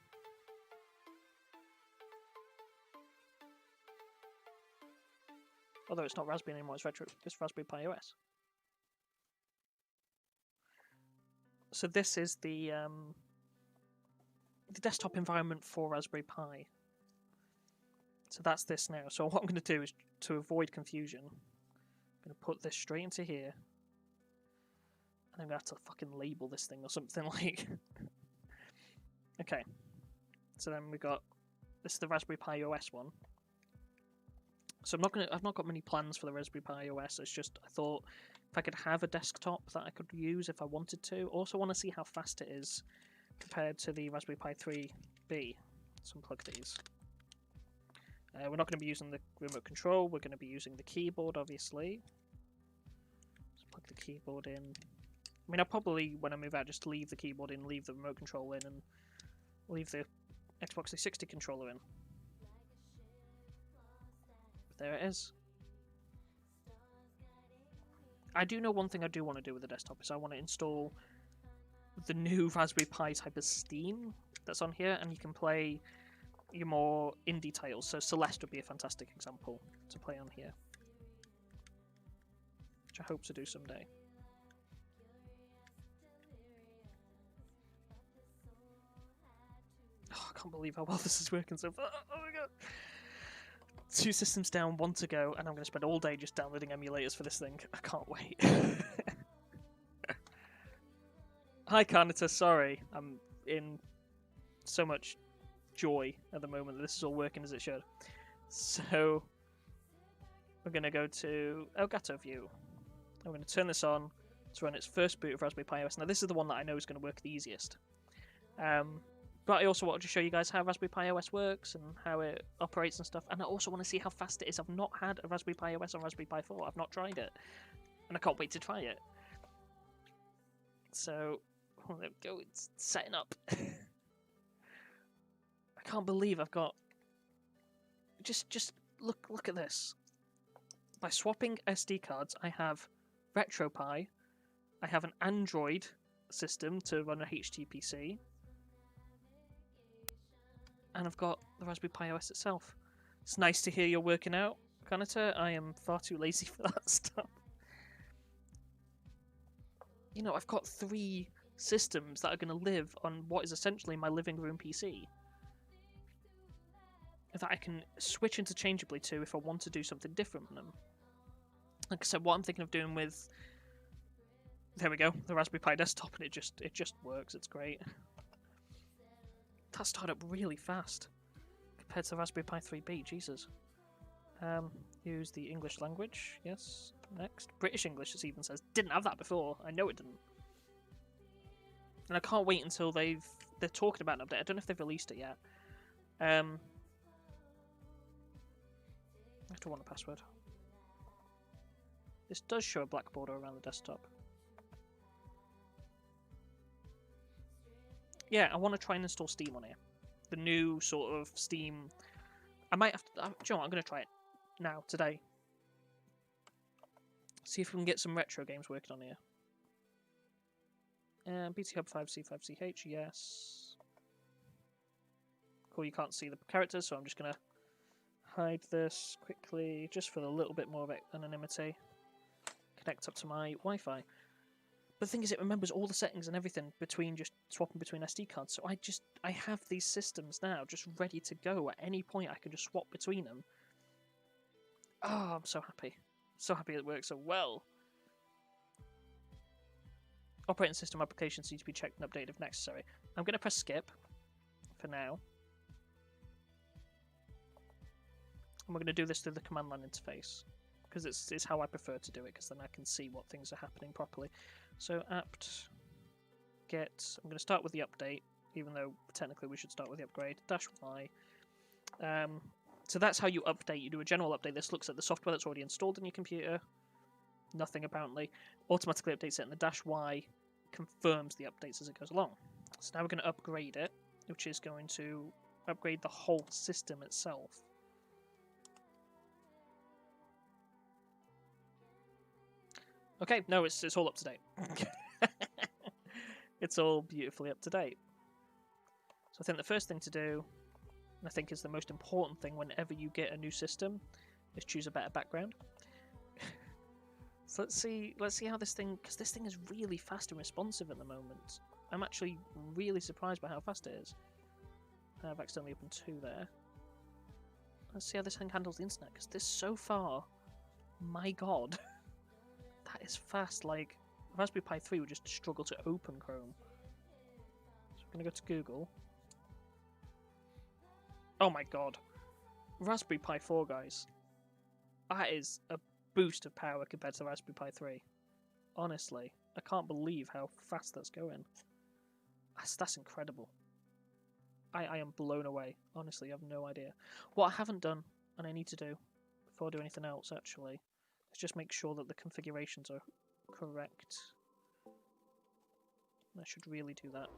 Although it's not Raspbian anymore, it's Raspberry Pi OS. So this is the desktop environment for Raspberry Pi. So that's this now. So what I'm going to do is, to avoid confusion, I'm going to put this straight into here. And I'm going to have to fucking label this thing or something like... Okay. So then we got... This is the Raspberry Pi OS one. So I've not got many plans for the Raspberry Pi OS. It's just, I thought if I could have a desktop that I could use if I wanted to. Also want to see how fast it is compared to the Raspberry Pi 3B. Let's unplug these. We're not going to be using the remote control. We're going to be using the keyboard, obviously. Let's plug the keyboard in. I mean, I'll probably, when I move out, just leave the keyboard in, leave the remote control in, and leave the Xbox 360 controller in. But there it is. I do know one thing I do want to do with the desktop is I want to install the new Raspberry Pi type of Steam that's on here, and you can play your more indie titles. So Celeste would be a fantastic example to play on here, which I hope to do someday. Oh, I can't believe how well this is working so far. Oh my god. 2 systems down, 1 to go, and I'm going to spend all day just downloading emulators for this thing. I can't wait. Hi Carnita, sorry. I'm in so much joy at the moment that this is all working as it should. So, we're going to go to Elgato View. I'm going to turn this on to run its first boot of Raspberry Pi OS. Now this is the one that I know is going to work the easiest. But I also wanted to show you guys how Raspberry Pi OS works and how it operates and stuff. And I also want to see how fast it is. I've not had a Raspberry Pi OS on Raspberry Pi 4. I've not tried it. And I can't wait to try it. So, well, there we go. It's setting up. I can't believe I've got... Just look at this. By swapping SD cards, I have RetroPie. I have an Android system to run a HTPC. And I've got the Raspberry Pi OS itself. It's nice to hear you're working out, Kanata. I am far too lazy for that stuff. You know, I've got 3 systems that are going to live on what is essentially my living room PC. That I can switch interchangeably to if I want to do something different from them. Like I said, what I'm thinking of doing with... There we go, the Raspberry Pi desktop, and it just works. It's great. That started up really fast compared to the Raspberry Pi 3B. Jesus. Use the English language. Yes. Next. British English, it even says. Didn't have that before. I know it didn't. And I can't wait until they're talking about an update. I don't know if they've released it yet. I have to want a password. This does show a black border around the desktop. Yeah, I want to try and install Steam on here. The new sort of Steam... I might have to... Do you know what? I'm going to try it now, today. See if we can get some retro games working on here. BT Hub 5C5CH, yes. Cool, you can't see the characters, so I'm just going to hide this quickly, just for a little bit more of anonymity. Connect up to my Wi-Fi. But the thing is, it remembers all the settings and everything between just swapping between SD cards. So I have these systems now just ready to go. At any point, I can just swap between them. Oh, I'm so happy. So happy it works so well. Operating system applications need to be checked and updated if necessary. I'm going to press skip for now. And we're going to do this through the command line interface. Because it's how I prefer to do it, because then I can see what things are happening properly. So apt get... I'm going to start with the update, even though technically we should start with the upgrade. -y. So that's how you update. You do a general update. This looks at the software that's already installed in your computer. Nothing apparently. Automatically updates it, and the -y confirms the updates as it goes along. So now we're going to upgrade it, which is going to upgrade the whole system itself. Okay, no, it's all up to date. It's all beautifully up to date. So I think the first thing to do, and I think is the most important thing whenever you get a new system, is choose a better background. So let's see how this thing, because this thing is really fast and responsive at the moment. I'm actually really surprised by how fast it is. I've accidentally opened 2 there. Let's see how this thing handles the internet, because this so far, my god, that is fast. Like, Raspberry Pi 3 would just struggle to open Chrome. So I'm going to go to Google. Oh my god. Raspberry Pi 4, guys. That is a boost of power compared to the Raspberry Pi 3. Honestly, I can't believe how fast that's going. That's incredible. I am blown away. Honestly, I have no idea. What I haven't done, and I need to do, before I do anything else actually, is just make sure that the configurations are correct. I should really do that.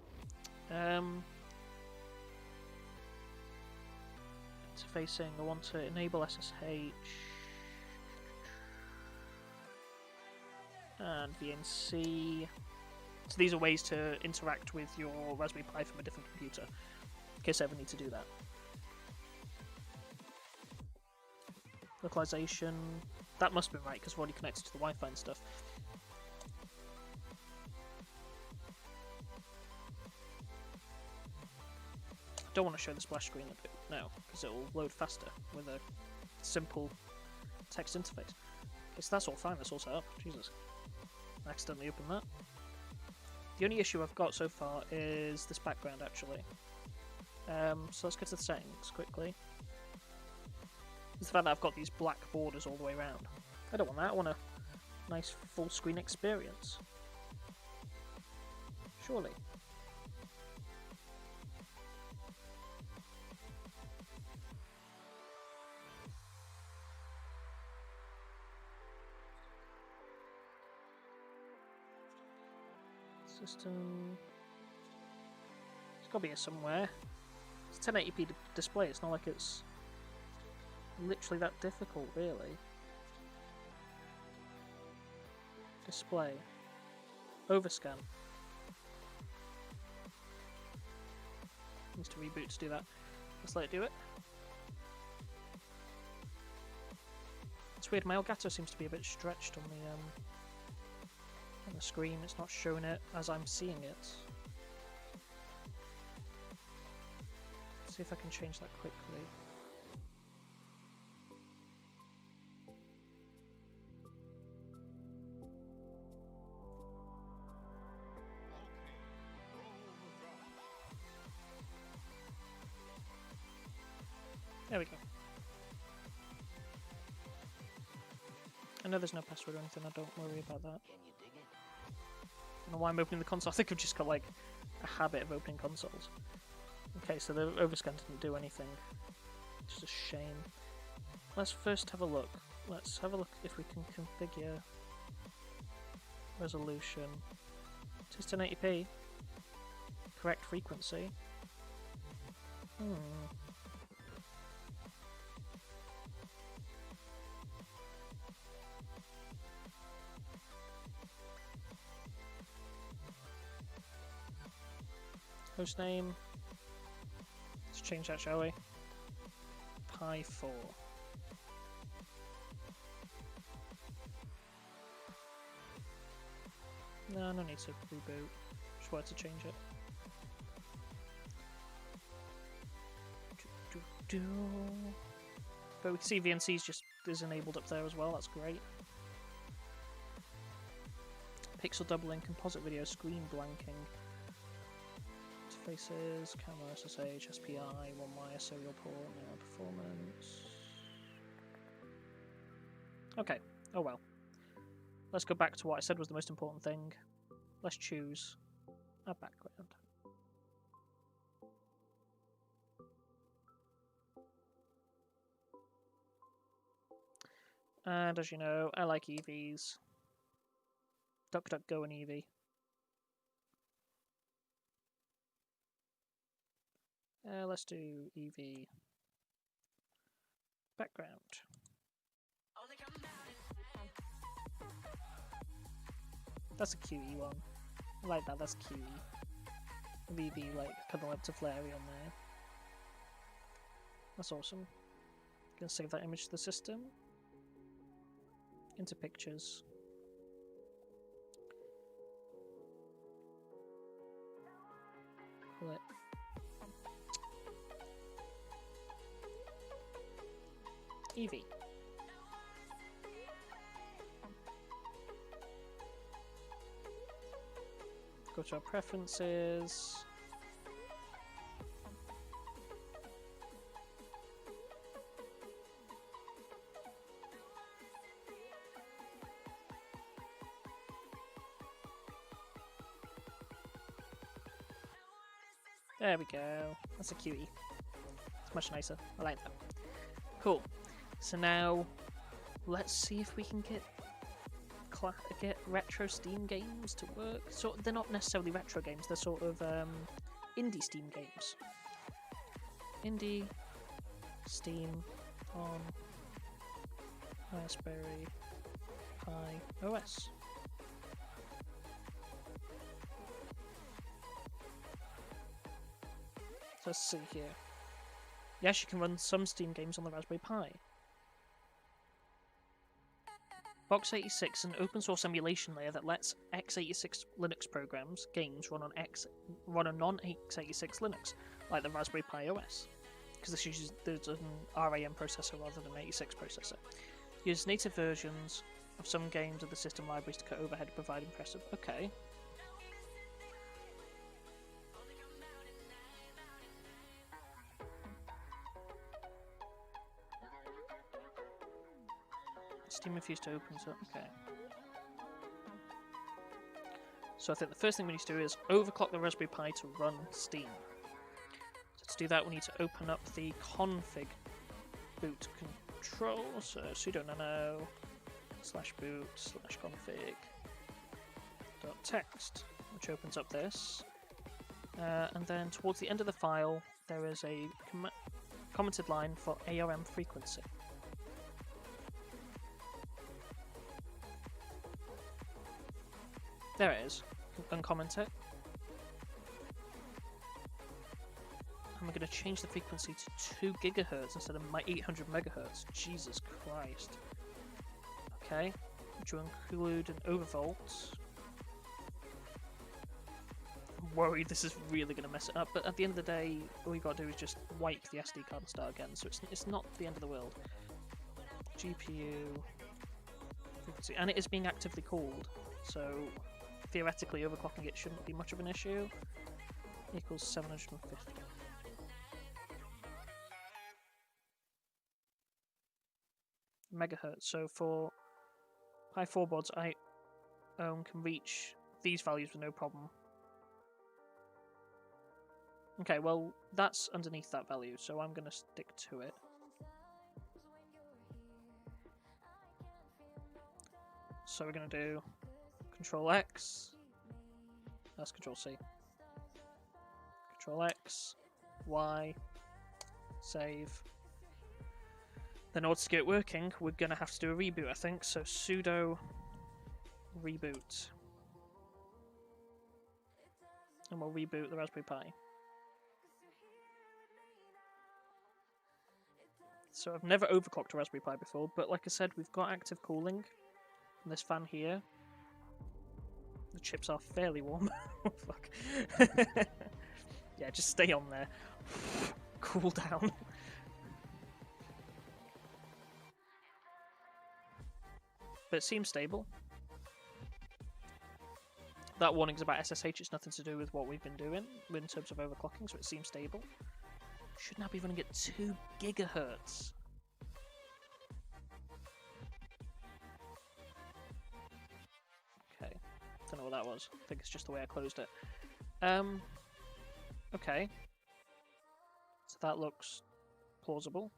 Interfacing, I want to enable SSH and VNC. So these are ways to interact with your Raspberry Pi from a different computer, in case I ever need to do that. Localization, that must be right because we're already connected to the Wi-Fi and stuff. I don't want to show the splash screen a bit now because it will load faster with a simple text interface. Okay, so that's all fine, that's all set up. Jesus. I accidentally opened that. The only issue I've got so far is this background actually. So let's go to the settings quickly. It's the fact that I've got these black borders all the way around. I don't want that, I want a nice full screen experience. Surely. System. It's got to be here somewhere. It's a 1080p display. It's not like it's literally that difficult, really. Display. Overscan. Needs to reboot to do that. Let's let it do it. It's weird. My Elgato seems to be a bit stretched on the screen. It's not showing it as I'm seeing it. Let's see if I can change that quickly. There we go. I know there's no password or anything, I don't worry about that. I don't know why I'm opening the console. I think I've just got like a habit of opening consoles. Okay, so the overscan didn't do anything. It's just a shame. Let's first have a look. Let's have a look if we can configure resolution. It is 1080p. Correct frequency. Hostname. Let's change that, shall we? Pi 4. No need to reboot. Just wanted to change it. But we can see VNC's just is enabled up there as well, that's great. Pixel doubling, composite video, screen blanking. Interfaces, camera, SSH, SPI, one wire, serial port, now performance. Okay, oh well. Let's go back to what I said was the most important thing. Let's choose a background. And as you know, I like EVs. DuckDuckGo and EV. Let's do EV background. That's a QE one. I like that, that's QE. With EV like kind of like to flary on there. That's awesome. Gonna save that image to the system. Into pictures. call it? Eevee. Go to our preferences. There we go. That's a cutie. It's much nicer. I like that. Cool. So now, let's see if we can get retro Steam games to work. So they're not necessarily retro games. They're sort of indie Steam games. Indie Steam on Raspberry Pi OS. So let's see here. Yes, you can run some Steam games on the Raspberry Pi. Box86, an open source emulation layer that lets x86 Linux programs, games run on non-x86 Linux, like the Raspberry Pi OS, because there's an RAM processor rather than an 86 processor. Uses native versions of some games of the system libraries to cut overhead and provide impressive. Okay. Steam refused to open, so okay. So I think the first thing we need to do is overclock the Raspberry Pi to run Steam. So to do that, we need to open up the config boot control. So sudo nano /boot /config .text, which opens up this. And then towards the end of the file, there is a commented line for ARM frequency. There it is. Uncomment it. And we're going to change the frequency to 2 gigahertz instead of my 800 megahertz. Jesus Christ. Okay. Which will include an overvolt. I'm worried this is really going to mess it up, but at the end of the day, all you got to do is just wipe the SD card and start again, so it's not the end of the world. GPU frequency. And it is being actively called, so theoretically overclocking it shouldn't be much of an issue. Equals 750. Megahertz. So for Pi 4 boards I own can reach these values with no problem. Okay, well that's underneath that value, so I'm going to stick to it. So we're going to do Control X, that's Control C. Control X, Y, save. Then in order to get it working, we're going to have to do a reboot, I think. So sudo reboot. And we'll reboot the Raspberry Pi. So I've never overclocked a Raspberry Pi before, but like I said, we've got active cooling. And this fan here, the chips are fairly warm. Oh, fuck. Yeah, just stay on there. Cool down. But it seems stable. That warning's about SSH, it's nothing to do with what we've been doing in terms of overclocking, so it seems stable. Should now be running at 2 gigahertz. Okay, don't know what that was. I think it's just the way I closed it. Okay. So that looks plausible.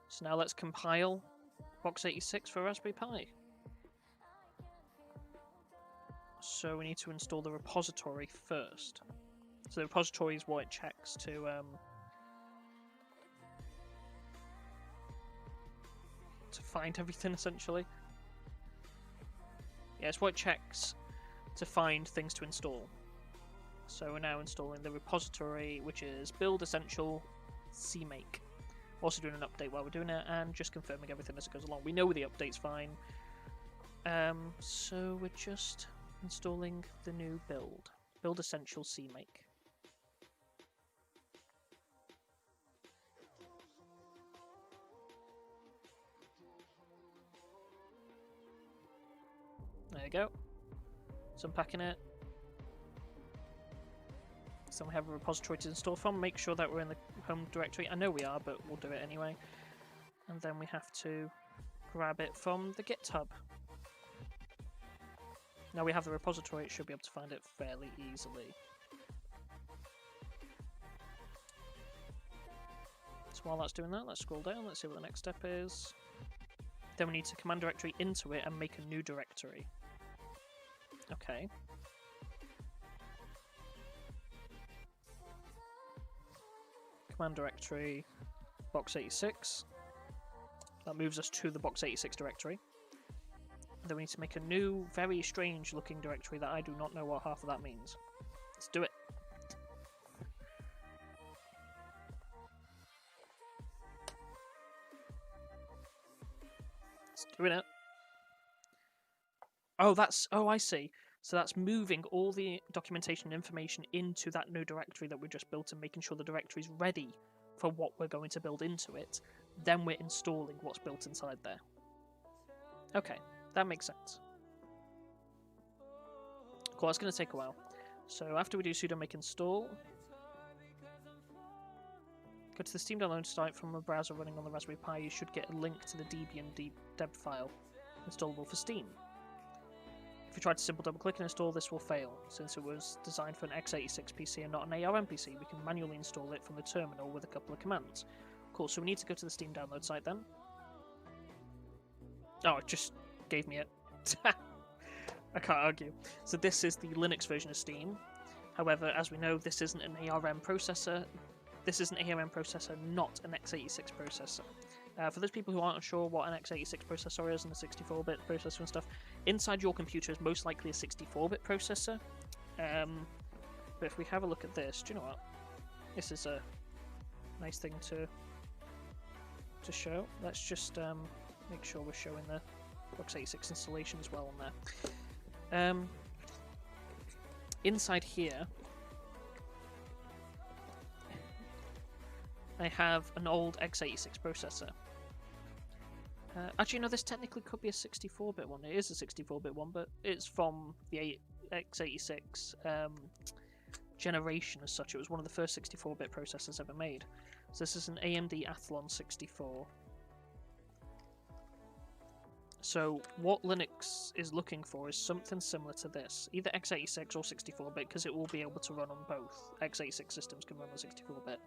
So now let's compile Box86 for Raspberry Pi. So we need to install the repository first. So the repository is what it checks to find everything, essentially. Yeah, it's what it checks to find things to install. So we're now installing the repository, which is build essential cmake. Also doing an update while we're doing it, and just confirming everything as it goes along. We know the update's fine. So we're just installing the new build. Build Essential CMake. There you go. So unpacking it. So we have a repository to install from. Make sure that we're in the home directory. I know we are, but we'll do it anyway. And then we have to grab it from the GitHub. Now we have the repository, it should be able to find it fairly easily. So while that's doing that, let's scroll down, let's see what the next step is. Then we need to command directory into it and make a new directory. Okay. Command directory, box86. That moves us to the box86 directory. Then we need to make a new, very strange looking directory that I do not know what half of that means. Let's do it. Let's doing it. Oh, I see. So that's moving all the documentation and information into that new directory that we just built and making sure the directory is ready for what we're going to build into it. Then we're installing what's built inside there. Okay, that makes sense. Cool, that's going to take a while. So after we do sudo make install, go to the Steam download site from a browser running on the Raspberry Pi. You should get a link to the Debian deb file installable for Steam. If you try to simple double click and install, this will fail. Since it was designed for an x86 PC and not an ARM PC, we can manually install it from the terminal with a couple of commands. Cool, so we need to go to the Steam download site then. Oh, it just gave me it. I can't argue. So this is the Linux version of Steam. However, as we know, this isn't an ARM processor. This is an ARM processor, not an x86 processor. For those people who aren't sure what an x86 processor is and a 64-bit processor and stuff, inside your computer is most likely a 64-bit processor. But if we have a look at this, do you know what? This is a nice thing to show. Let's just make sure we're showing the x86 installation as well on there. Inside here, I have an old x86 processor. Actually, no, this technically could be a 64-bit one. It is a 64-bit one, but it's from the x86 generation as such. It was one of the first 64-bit processors ever made. So this is an AMD Athlon 64. So what Linux is looking for is something similar to this, either x86 or 64-bit, because it will be able to run on both. x86 systems can run on 64-bit.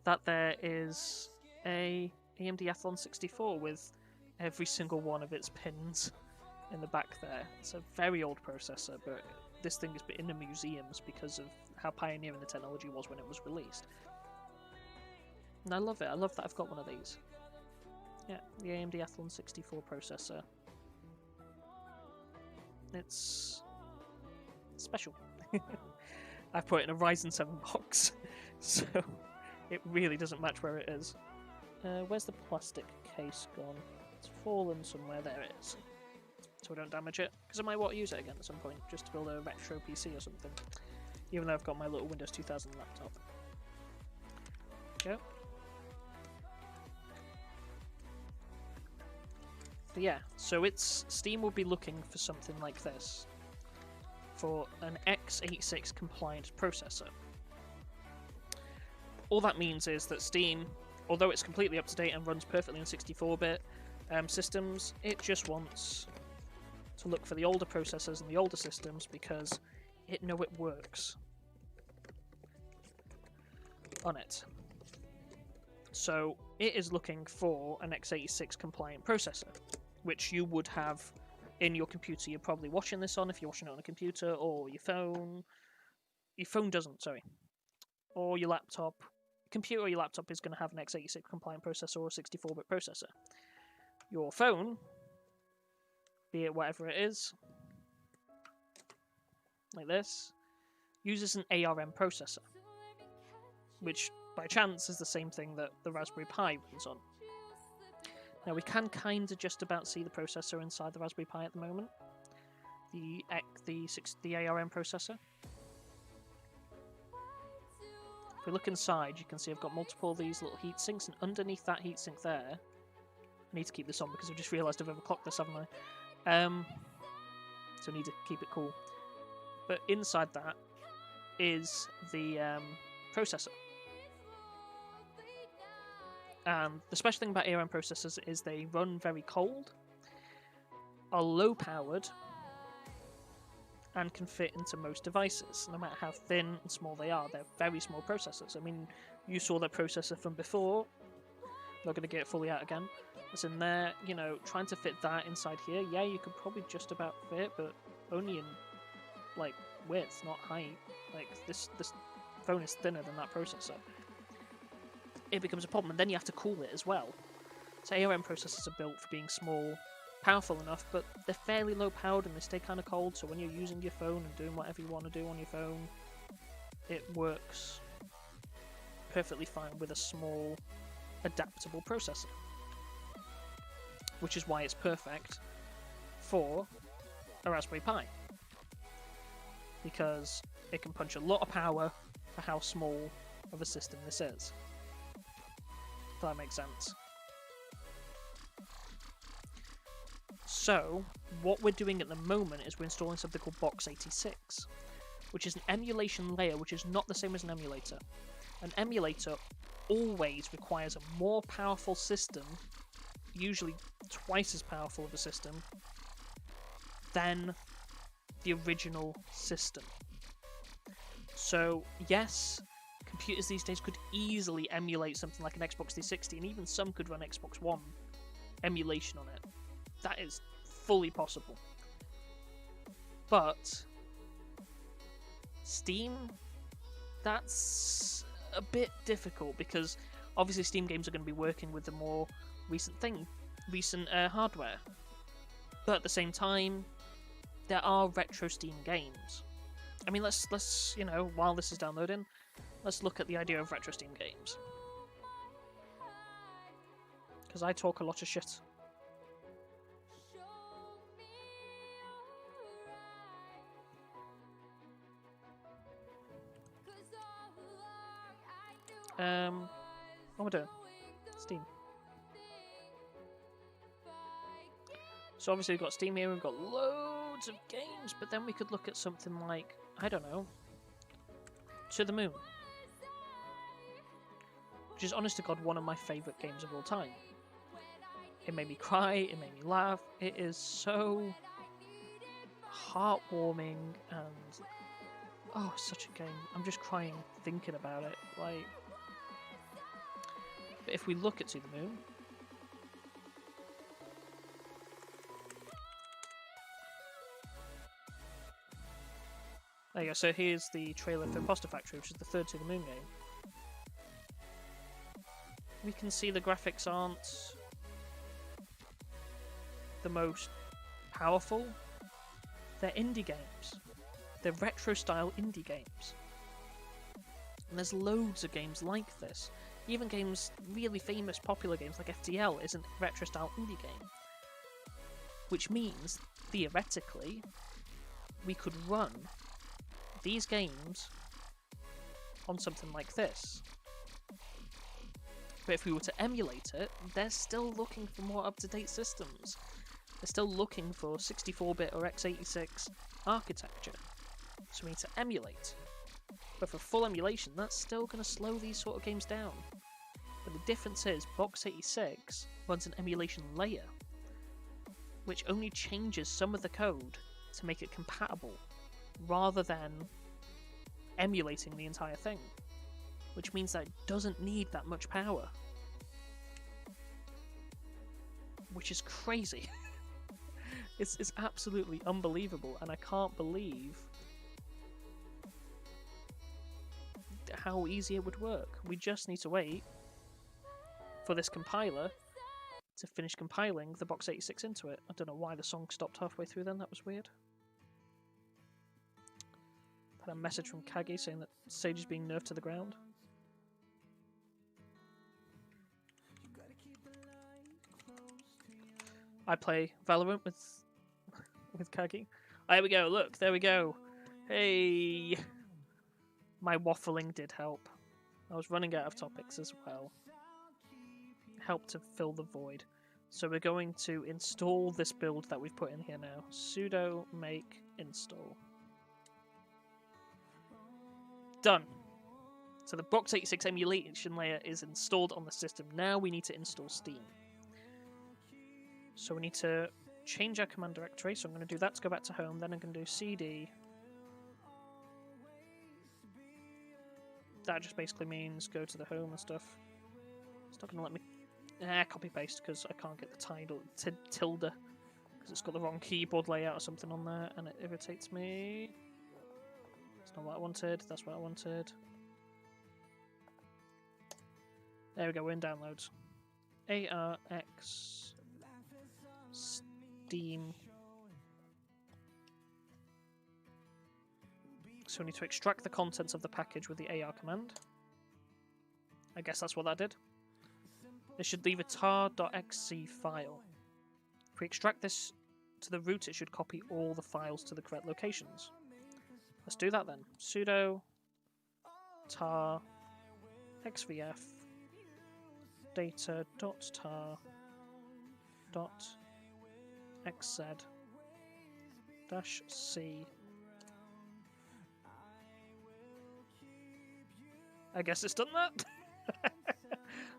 That there is a AMD Athlon 64 with every single one of its pins in the back there. It's a very old processor, but this thing has been in the museums because of how pioneering the technology was when it was released. And I love it. I love that I've got one of these. Yeah, the AMD Athlon 64 processor. It's special. I've put it in a Ryzen 7 box, so it really doesn't match where it is. Where's the plastic case gone? It's fallen somewhere. There it is. So we don't damage it, because I might want to use it again at some point, just to build a retro PC or something. Even though I've got my little Windows 2000 laptop. Go. But yeah, so Steam will be looking for something like this for an x86 compliant processor. All that means is that Steam, although it's completely up to date and runs perfectly on 64-bit systems, it just wants to look for the older processors and the older systems because it works on it. So it is looking for an x86 compliant processor, which you would have in your computer. You're probably watching this on if you're watching it on a computer, or your phone. Your phone doesn't, sorry. Or your laptop. Computer or your laptop is going to have an x86 compliant processor or a 64-bit processor. Your phone, be it whatever it is, like this, uses an ARM processor, which by chance is the same thing that the Raspberry Pi runs on. Now we can kind of just about see the processor inside the Raspberry Pi at the moment. The ARM processor. If we look inside, you can see I've got multiple of these little heat sinks, and underneath that heatsink there, I need to keep this on because I've just realised I've overclocked this, haven't I? So I need to keep it cool. But inside that is the processor. And the special thing about ARM processors is they run very cold, are low powered, and can fit into most devices, no matter how thin and small they are. They're very small processors. I mean, you saw that processor from before. Not going to get it fully out again. It's in there, you know, trying to fit that inside here. Yeah, you could probably just about fit, but only in, like, width, not height. Like, this phone is thinner than that processor. It becomes a problem, and then you have to cool it as well. So ARM processors are built for being small, powerful enough, but they're fairly low powered and they stay kind of cold, so when you're using your phone and doing whatever you want to do on your phone, it works perfectly fine with a small, adaptable processor. Which is why it's perfect for a Raspberry Pi. Because it can punch a lot of power for how small of a system this is. If that makes sense. So, what we're doing at the moment is we're installing something called Box86, which is an emulation layer, which is not the same as an emulator. An emulator always requires a more powerful system, usually twice as powerful of a system, than the original system. So, yes, computers these days could easily emulate something like an Xbox 360, and even some could run Xbox One emulation on it. That is fully possible. But Steam, that's a bit difficult because obviously Steam games are going to be working with the more recent hardware. But at the same time, there are retro Steam games. I mean, let's you know, while this is downloading, let's look at the idea of retro Steam games. Because I talk a lot of shit. What we're doing? Steam. So obviously we've got Steam here, we've got loads of games, but then we could look at something like, I don't know, To the Moon. Which is honest to God one of my favourite games of all time. It made me cry, it made me laugh, it is so heartwarming and oh, such a game. I'm just crying thinking about it. Like, but if we look at To the Moon, there you go. So here's the trailer for Imposter Factory, which is the third To the Moon game. We can see the graphics aren't the most powerful. They're indie games. They're retro-style indie games. And there's loads of games like this. Even games, really famous, popular games like FTL isn't a retro-style indie game. Which means, theoretically, we could run these games on something like this. But if we were to emulate it, they're still looking for more up-to-date systems. They're still looking for 64-bit or x86 architecture. So we need to emulate. But for full emulation, that's still going to slow these sort of games down. But the difference is, Box86 runs an emulation layer, which only changes some of the code to make it compatible, rather than emulating the entire thing. Which means that it doesn't need that much power. Which is crazy. It's absolutely unbelievable, and I can't believe how easy it would work. We just need to wait for this compiler to finish compiling the Box86 into it. I don't know why the song stopped halfway through then, that was weird. Had a message from Kage saying that Sage is being nerfed to the ground. I play Valorant with Kagi. There we go. Look, there we go. Hey, my waffling did help. I was running out of topics as well. Help to fill the void. So we're going to install this build that we've put in here now. Sudo make install. Done. So the Box 86 emulation layer is installed on the system. Now we need to install Steam. So we need to change our command directory. So I'm going to do that to go back to home. Then I'm going to do cd. That just basically means go to the home and stuff. It's not going to let me copy paste because I can't get the title tilde because it's got the wrong keyboard layout or something on there and it irritates me. It's not what I wanted. That's what I wanted. There we go. We're in downloads. ARX Steam. So we need to extract the contents of the package with the AR command. I guess that's what that did. It should leave a tar.xc file. If we extract this to the root, it should copy all the files to the correct locations. Let's do that then. Sudo tar xvf data.tar.xz-c. I guess it's done that.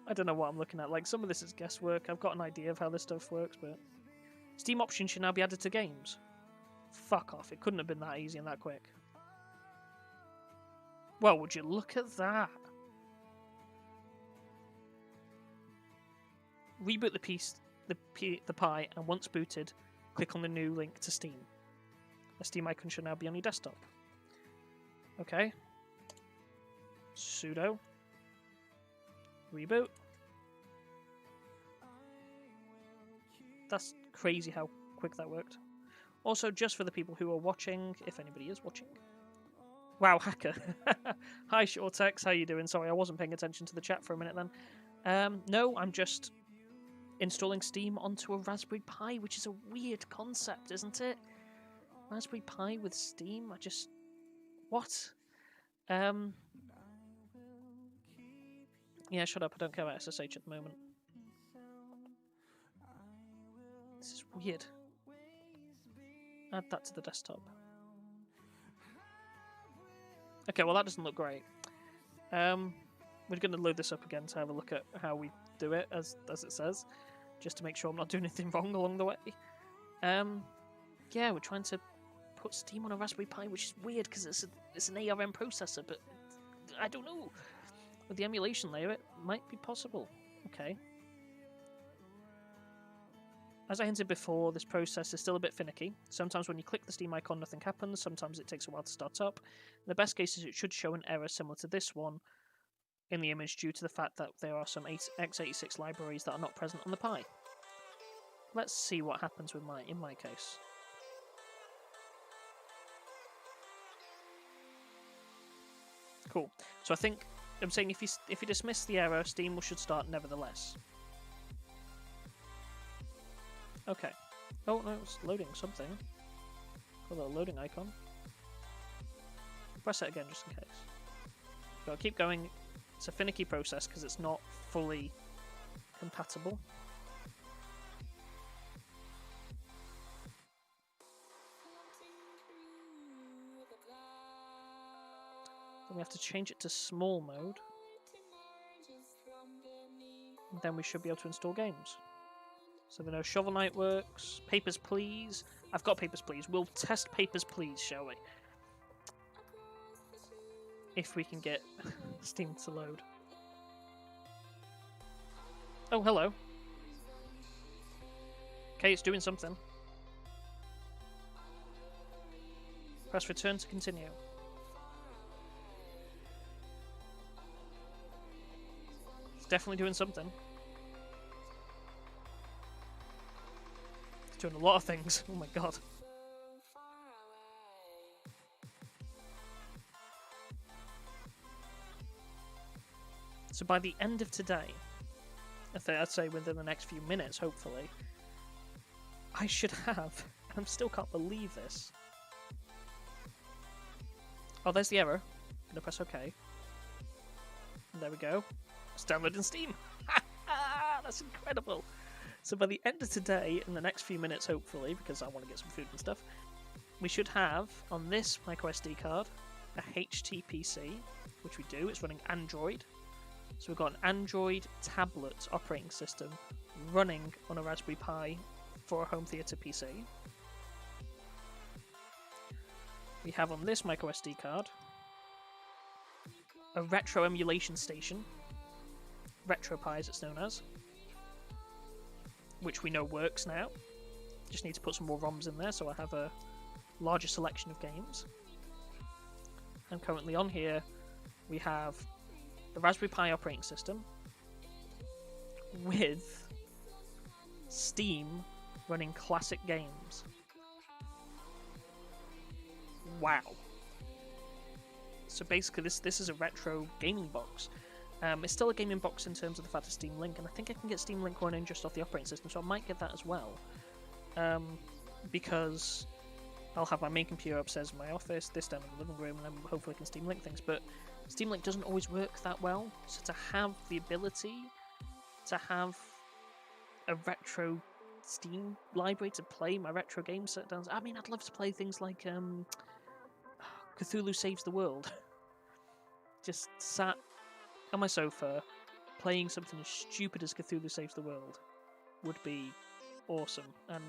I don't know what I'm looking at. Like, some of this is guesswork. I've got an idea of how this stuff works, but Steam options should now be added to games. Fuck off. It couldn't have been that easy and that quick. Well, would you look at that? Reboot the Pi, and once booted, click on the new link to Steam. The Steam icon should now be on your desktop. Okay. Sudo reboot. That's crazy how quick that worked. Also, just for the people who are watching, if anybody is watching. Wow, hacker. Hi, Shortex. How you doing? Sorry, I wasn't paying attention to the chat for a minute then. No, I'm just installing Steam onto a Raspberry Pi, which is a weird concept, isn't it? Raspberry Pi with Steam? What? Yeah, shut up. I don't care about SSH at the moment. This is weird. Add that to the desktop. Okay, well that doesn't look great. We're going to load this up again to have a look at how we do it, as it says, just to make sure I'm not doing anything wrong along the way. Yeah, we're trying to put Steam on a Raspberry Pi, which is weird because it's an ARM processor, but I don't know. With the emulation layer, it might be possible. Okay. As I hinted before, this process is still a bit finicky. Sometimes when you click the Steam icon, nothing happens. Sometimes it takes a while to start up. In the best cases, it should show an error similar to this one in the image due to the fact that there are some x86 libraries that are not present on the Pi. Let's see what happens with in my case. Cool. So I think I'm saying if you dismiss the error, Steam should start nevertheless. Okay. Oh no, it's loading something. Got a little loading icon. Press it again just in case. Gotta keep going. It's a finicky process because it's not fully compatible. Then we have to change it to small mode. And then we should be able to install games. So we know Shovel Knight works. Papers, Please. I've got Papers, Please. We'll test Papers, Please, shall we? If we can get Steam to load. Oh, hello. Okay, it's doing something. Press return to continue. It's definitely doing something. It's doing a lot of things. Oh my god. So by the end of today, I'd say within the next few minutes, hopefully, I should have. I still can't believe this. Oh, there's the error. I'm gonna press OK. And there we go. It's downloading Steam. That's incredible. So by the end of today, in the next few minutes, hopefully, because I want to get some food and stuff, we should have on this microSD card a HTPC, which we do. It's running Android. So we've got an Android tablet operating system running on a Raspberry Pi for a home theater PC. We have on this microSD card a retro emulation station, RetroPie as it's known as, which we know works now. Just need to put some more ROMs in there so I have a larger selection of games. And currently on here we have the Raspberry Pi operating system with Steam running classic games. Wow. So basically this is a retro gaming box. It's still a gaming box in terms of the fact of Steam Link, and I think I can get Steam Link running just off the operating system, so I might get that as well. Because I'll have my main computer upstairs in my office, this down in the living room, and then hopefully I can Steam Link things, but Steam Link doesn't always work that well, so to have the ability to have a retro Steam library to play my retro game set downs, I mean, I'd love to play things like Cthulhu Saves the World. Just sat on my sofa, playing something as stupid as Cthulhu Saves the World would be awesome, and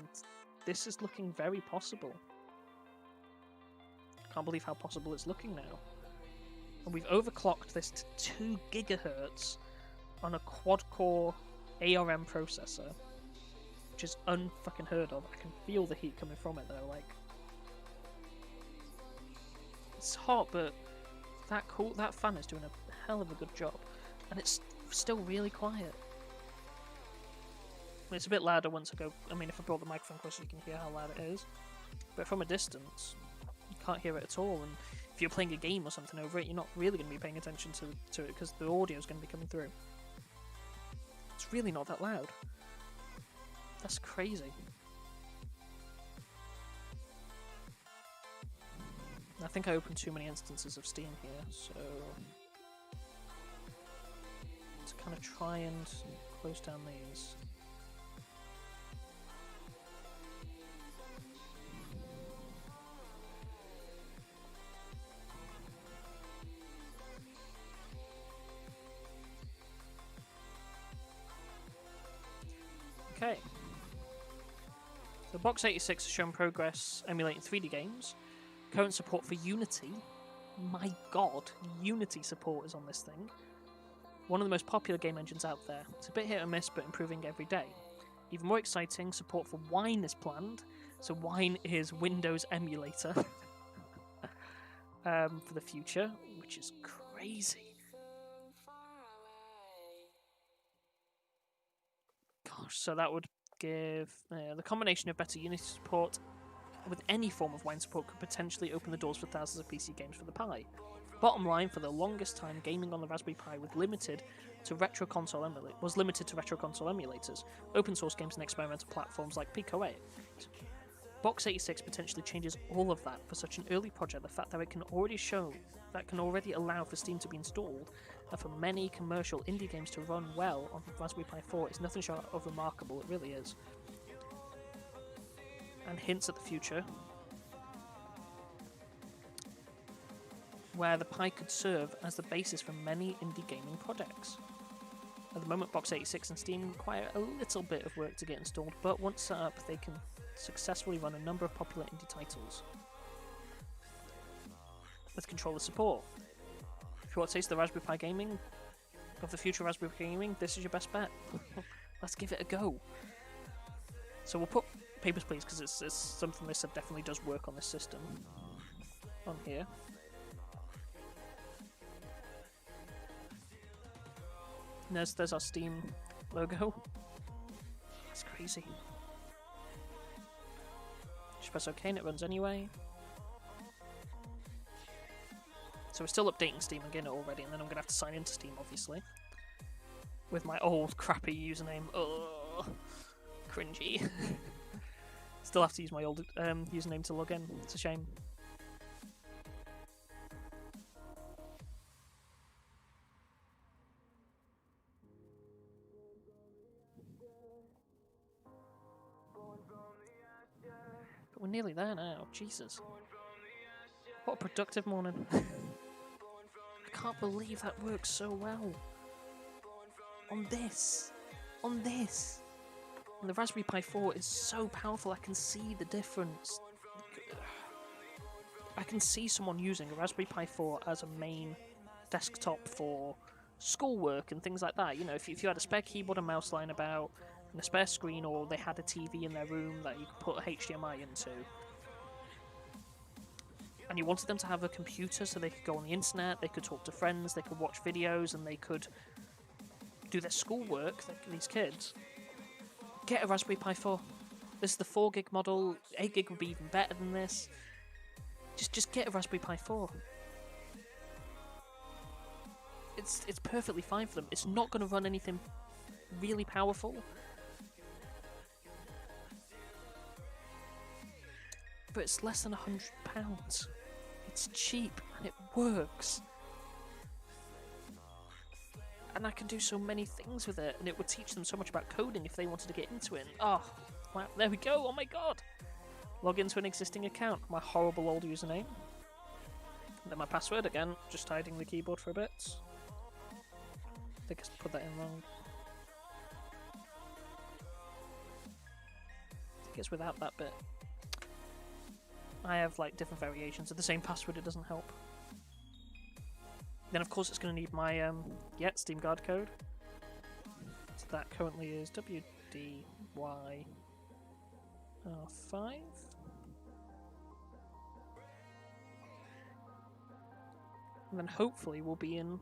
this is looking very possible. Can't believe how possible it's looking now. And we've overclocked this to 2 GHz on a quad-core ARM processor, which is unfucking heard of. I can feel the heat coming from it though, like... It's hot, but that fan is doing a hell of a good job. And it's still really quiet. It's a bit louder once I go... I mean, if I brought the microphone closer, you can hear how loud it is. But from a distance, you can't hear it at all. And if you're playing a game or something over it, you're not really going to be paying attention to it because the audio is going to be coming through. It's really not that loud. That's crazy. I think I opened too many instances of Steam here, so... to kind of try and close down these. Okay. So Box 86 has shown progress emulating 3D games. Current support for Unity. My god, Unity support is on this thing. One of the most popular game engines out there. It's a bit hit and miss, but improving every day. Even more exciting, support for Wine is planned. So Wine is Windows emulator for the future, which is crazy. Gosh, so that would give the combination of better Unity support with any form of Wine support could potentially open the doors for thousands of PC games for the Pi. Bottom line, for the longest time, gaming on the Raspberry Pi was limited to retro console emulators, open source games and experimental platforms like Pico 8. Box 86 potentially changes all of that for such an early project. The fact that it can already allow for Steam to be installed and for many commercial indie games to run well on Raspberry Pi 4 is nothing short of remarkable. It really is. And hints at the future, where the Pi could serve as the basis for many indie gaming projects. At the moment, Box 86 and Steam require a little bit of work to get installed, but once set up, they can successfully run a number of popular indie titles with controller support. If you want to taste the Raspberry Pi gaming, of the future Raspberry Pi gaming, this is your best bet. Let's give it a go. So we'll put Papers, Please, because it's something they said definitely does work on this system on here. And there's our Steam logo. That's crazy. Just press OK and it runs anyway. So we're still updating Steam and getting it all ready, and then I'm going to have to sign into Steam, obviously. With my old, crappy username. Ugh. Cringy. Still have to use my old username to log in. It's a shame. But we're nearly there now. Jesus. What a productive morning. I can't believe that works so well. On this. On this. And the Raspberry Pi 4 is so powerful, I can see the difference. I can see someone using a Raspberry Pi 4 as a main desktop for schoolwork and things like that. You know, if you had a spare keyboard and mouse lying about, and a spare screen, or they had a TV in their room that you could put HDMI into, and you wanted them to have a computer so they could go on the internet, they could talk to friends, they could watch videos, and they could do their schoolwork, these kids, get a Raspberry Pi 4. This is the 4 gig model. 8 gig would be even better than this. Just get a Raspberry Pi 4. It's perfectly fine for them. It's not going to run anything really powerful. But it's less than £100. It's cheap and it works. And I can do so many things with it, and it would teach them so much about coding if they wanted to get into it. Oh, wow, there we go, oh my god! Log into an existing account, my horrible old username. And then my password again, just hiding the keyboard for a bit. I think I put that in wrong. I think it's without that bit. I have like different variations of the same password, it doesn't help. Then of course it's going to need my Steam Guard code. So that currently is WDY5. And then hopefully we'll be in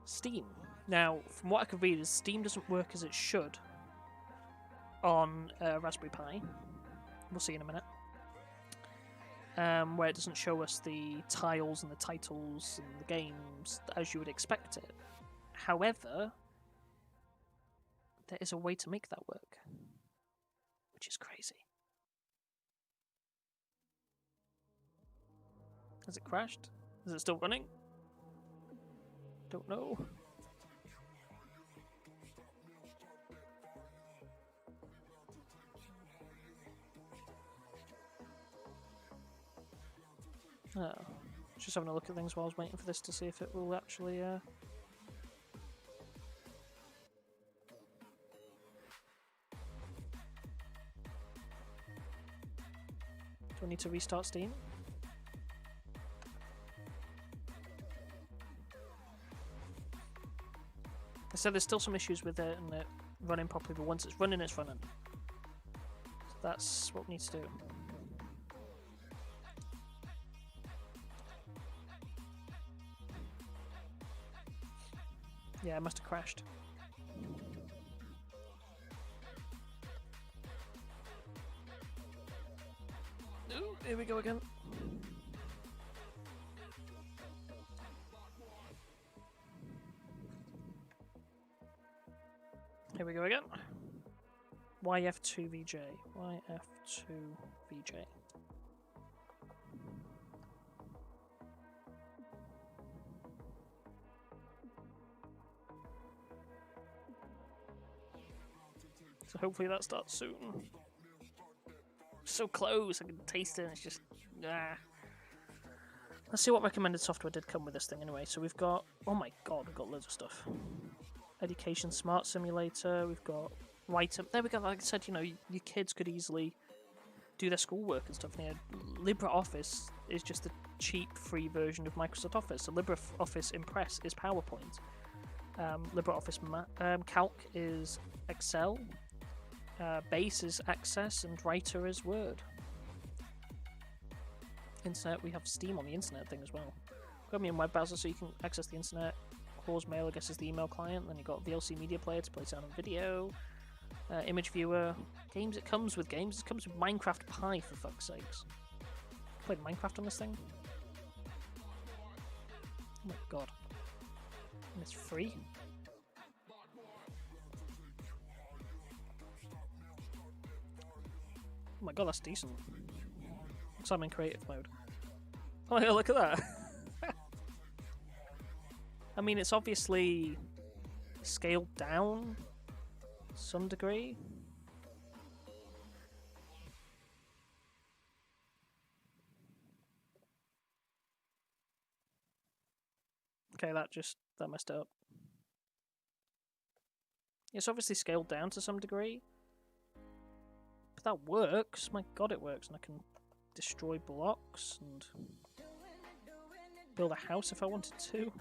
Steam. Now, from what I could read, is Steam doesn't work as it should on Raspberry Pi. We'll see in a minute. Where it doesn't show us the tiles and the titles and the games as you would expect it. However, there is a way to make that work, which is crazy. Has it crashed? Is it still running? Don't know. Oh, just having a look at things while I was waiting for this to see if it will actually do I need to restart Steam? I said there's still some issues with it and it running properly, but once it's running, it's running. So that's what we need to do. Yeah, it must have crashed. Ooh, here we go again. Here we go again. YF2VJ. YF2VJ. So hopefully that starts soon. So close, I can taste it, and it's just... ah. Let's see what recommended software did come with this thing anyway. So we've got... oh my god, we've got loads of stuff. Education Smart Simulator, we've got Writer... there we go, like I said, you know, your kids could easily do their schoolwork and stuff. And LibreOffice is just a cheap, free version of Microsoft Office. So LibreOffice Impress is PowerPoint. LibreOffice Calc is Excel. Base is Access, and Writer is Word. Internet, we have Steam on the internet thing as well. Got me in web browser so you can access the internet. Cause Mail, I guess, is the email client. Then you've got VLC Media Player to play sound and video. Image Viewer. Games, it comes with games. It comes with Minecraft Pi, for fuck's sakes. Played Minecraft on this thing? Oh my god. And it's free? Oh my god, that's decent. Looks like I'm in creative mode. Oh yeah, look at that. I mean, it's obviously scaled down to some degree. Okay, that messed it up. It's obviously scaled down to some degree. But that works. My god, it works. And I can destroy blocks and build a house if I wanted to.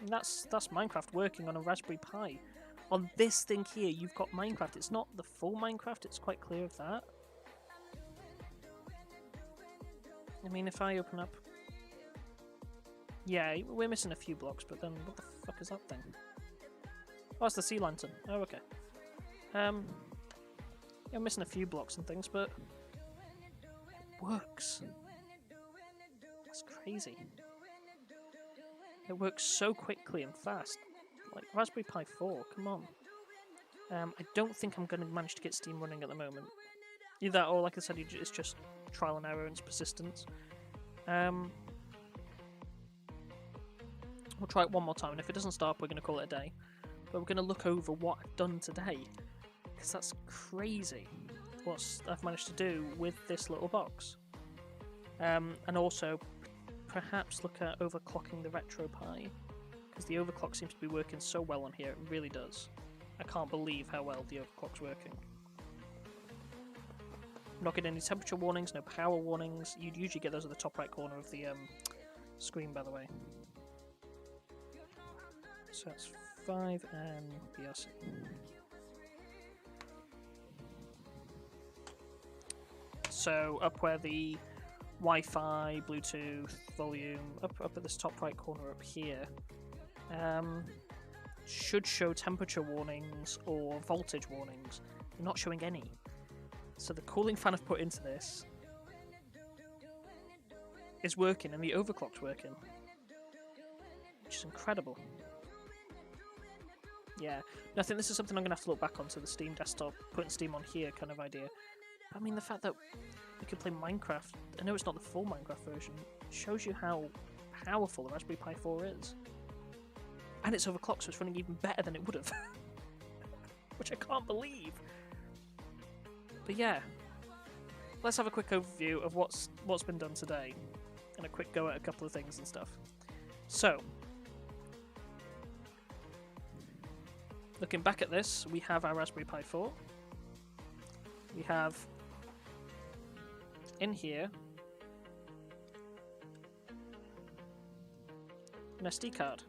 And that's Minecraft working on a Raspberry Pi. On this thing here, you've got Minecraft. It's not the full Minecraft, it's quite clear of that. I mean, if I open up... Yeah, we're missing a few blocks, but then what the fuck is that thing? Oh, it's the sea lantern. Oh, okay. Yeah, I'm missing a few blocks and things, but it works. That's crazy. It works so quickly and fast. Like Raspberry Pi 4, come on. I don't think I'm going to manage to get Steam running at the moment. Either that or, like I said, it's just trial and error and it's persistence. We'll try it one more time, and if it doesn't start, we're going to call it a day. But we're going to look over what I've done today, because that's crazy what I've managed to do with this little box. And also, perhaps look at overclocking the RetroPie, because the overclock seems to be working so well on here, it really does. I can't believe how well the overclock's working. Not getting any temperature warnings, no power warnings. You'd usually get those at the top right corner of the screen, by the way. So that's 5 and BRC. So up where the Wi-Fi, Bluetooth, volume, up at this top right corner up here, should show temperature warnings or voltage warnings. They're not showing any. So the cooling fan I've put into this is working, and the overclock's working, which is incredible. Yeah, I think this is something I'm going to have to look back on, so the Steam desktop, putting Steam on here kind of idea. But I mean, the fact that we can play Minecraft, I know it's not the full Minecraft version, shows you how powerful the Raspberry Pi 4 is. And it's overclocked, so it's running even better than it would have. Which I can't believe. But yeah, let's have a quick overview of what's been done today, and a quick go at a couple of things and stuff. So, looking back at this, we have our Raspberry Pi 4. We have in here an SD card,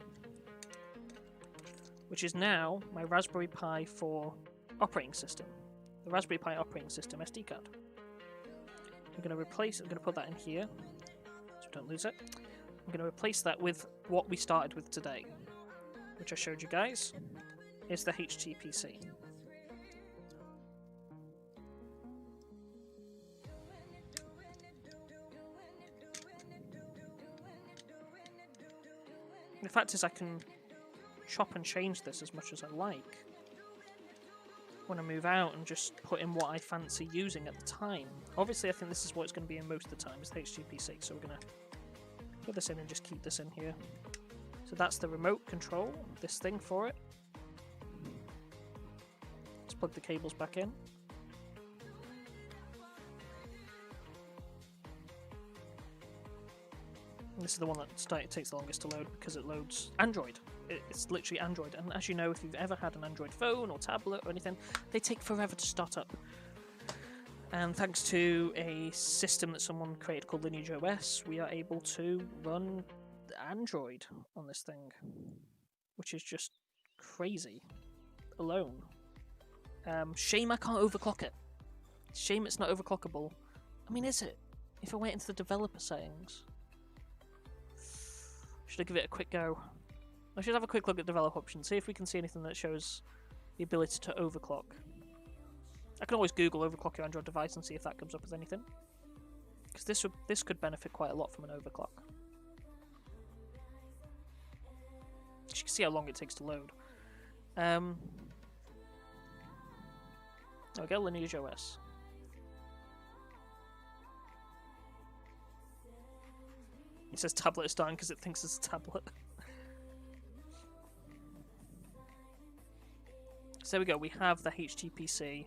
which is now my Raspberry Pi 4 operating system. The Raspberry Pi operating system SD card. I'm going to put that in here, so we don't lose it. I'm going to replace that with what we started with today, which I showed you guys, is the HTPC. The fact is, I can chop and change this as much as I like when I move out and just put in what I fancy using at the time. Obviously, I think this is what it's going to be in most of the time, is the HTPC, so we're going to put this in and just keep this in here. So that's the remote control, this thing for it. Let's plug the cables back in. And this is the one that takes the longest to load because it loads Android. It's literally Android, and as you know, if you've ever had an Android phone or tablet or anything, they take forever to start up. And thanks to a system that someone created called Lineage OS, we are able to run Android on this thing, which is just crazy alone. Shame I can't overclock it. Shame it's not overclockable. I mean, is it? If I went into the developer settings, should I give it a quick go? I should have a quick look at develop options, see if we can see anything that shows the ability to overclock. I can always Google overclock your Android device and see if that comes up with anything, because this could benefit quite a lot from an overclock. You can see how long it takes to load. There we go, Lineage OS. It says tablet is starting because it thinks it's a tablet. So there we go, we have the HTPC,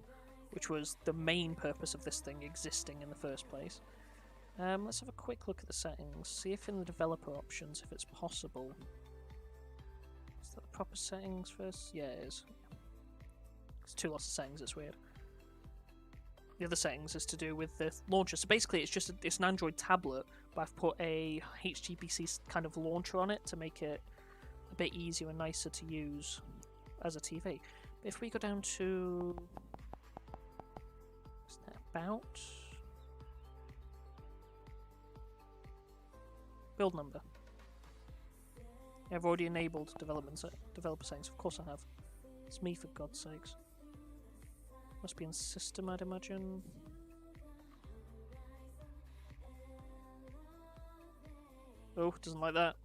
which was the main purpose of this thing existing in the first place. Let's have a quick look at the settings, see if in the developer options, if it's possible. Is that the proper settings first? Yeah, it is. It's two lots of settings, it's weird. The other settings is to do with the launcher. So basically it's an Android tablet, but I've put a HTPC kind of launcher on it to make it a bit easier and nicer to use as a TV. But if we go down to... is that about? Build number. Yeah, I've already enabled developer settings. Of course I have. It's me, for God's sakes. Must be in system, I'd imagine. Oh, doesn't like that.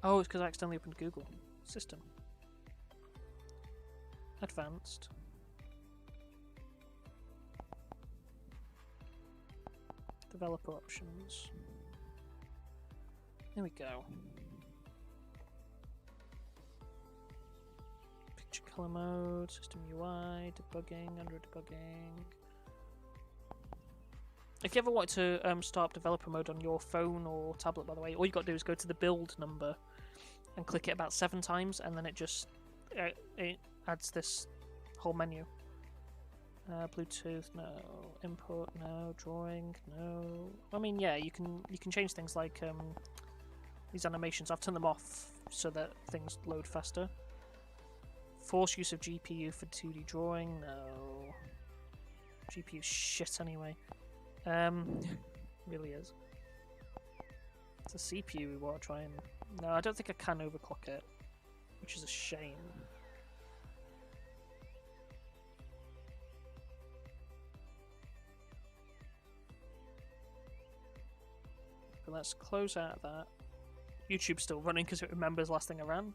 Oh, it's because I accidentally opened Google. System. Advanced. Developer options. There we go. Picture color mode, system UI, debugging, Android debugging. If you ever want to start developer mode on your phone or tablet, by the way, all you got to do is go to the build number and click it about 7 times, and then it just it adds this whole menu. Bluetooth, no. Input, no. Drawing, no. I mean, yeah, you can change things like these animations. I've turned them off so that things load faster. Force use of GPU for 2D drawing, no. GPU's shit anyway. Really is. It's a CPU we want to try and... No, I don't think I can overclock it, which is a shame. But let's close out that. YouTube's still running because it remembers last thing I ran.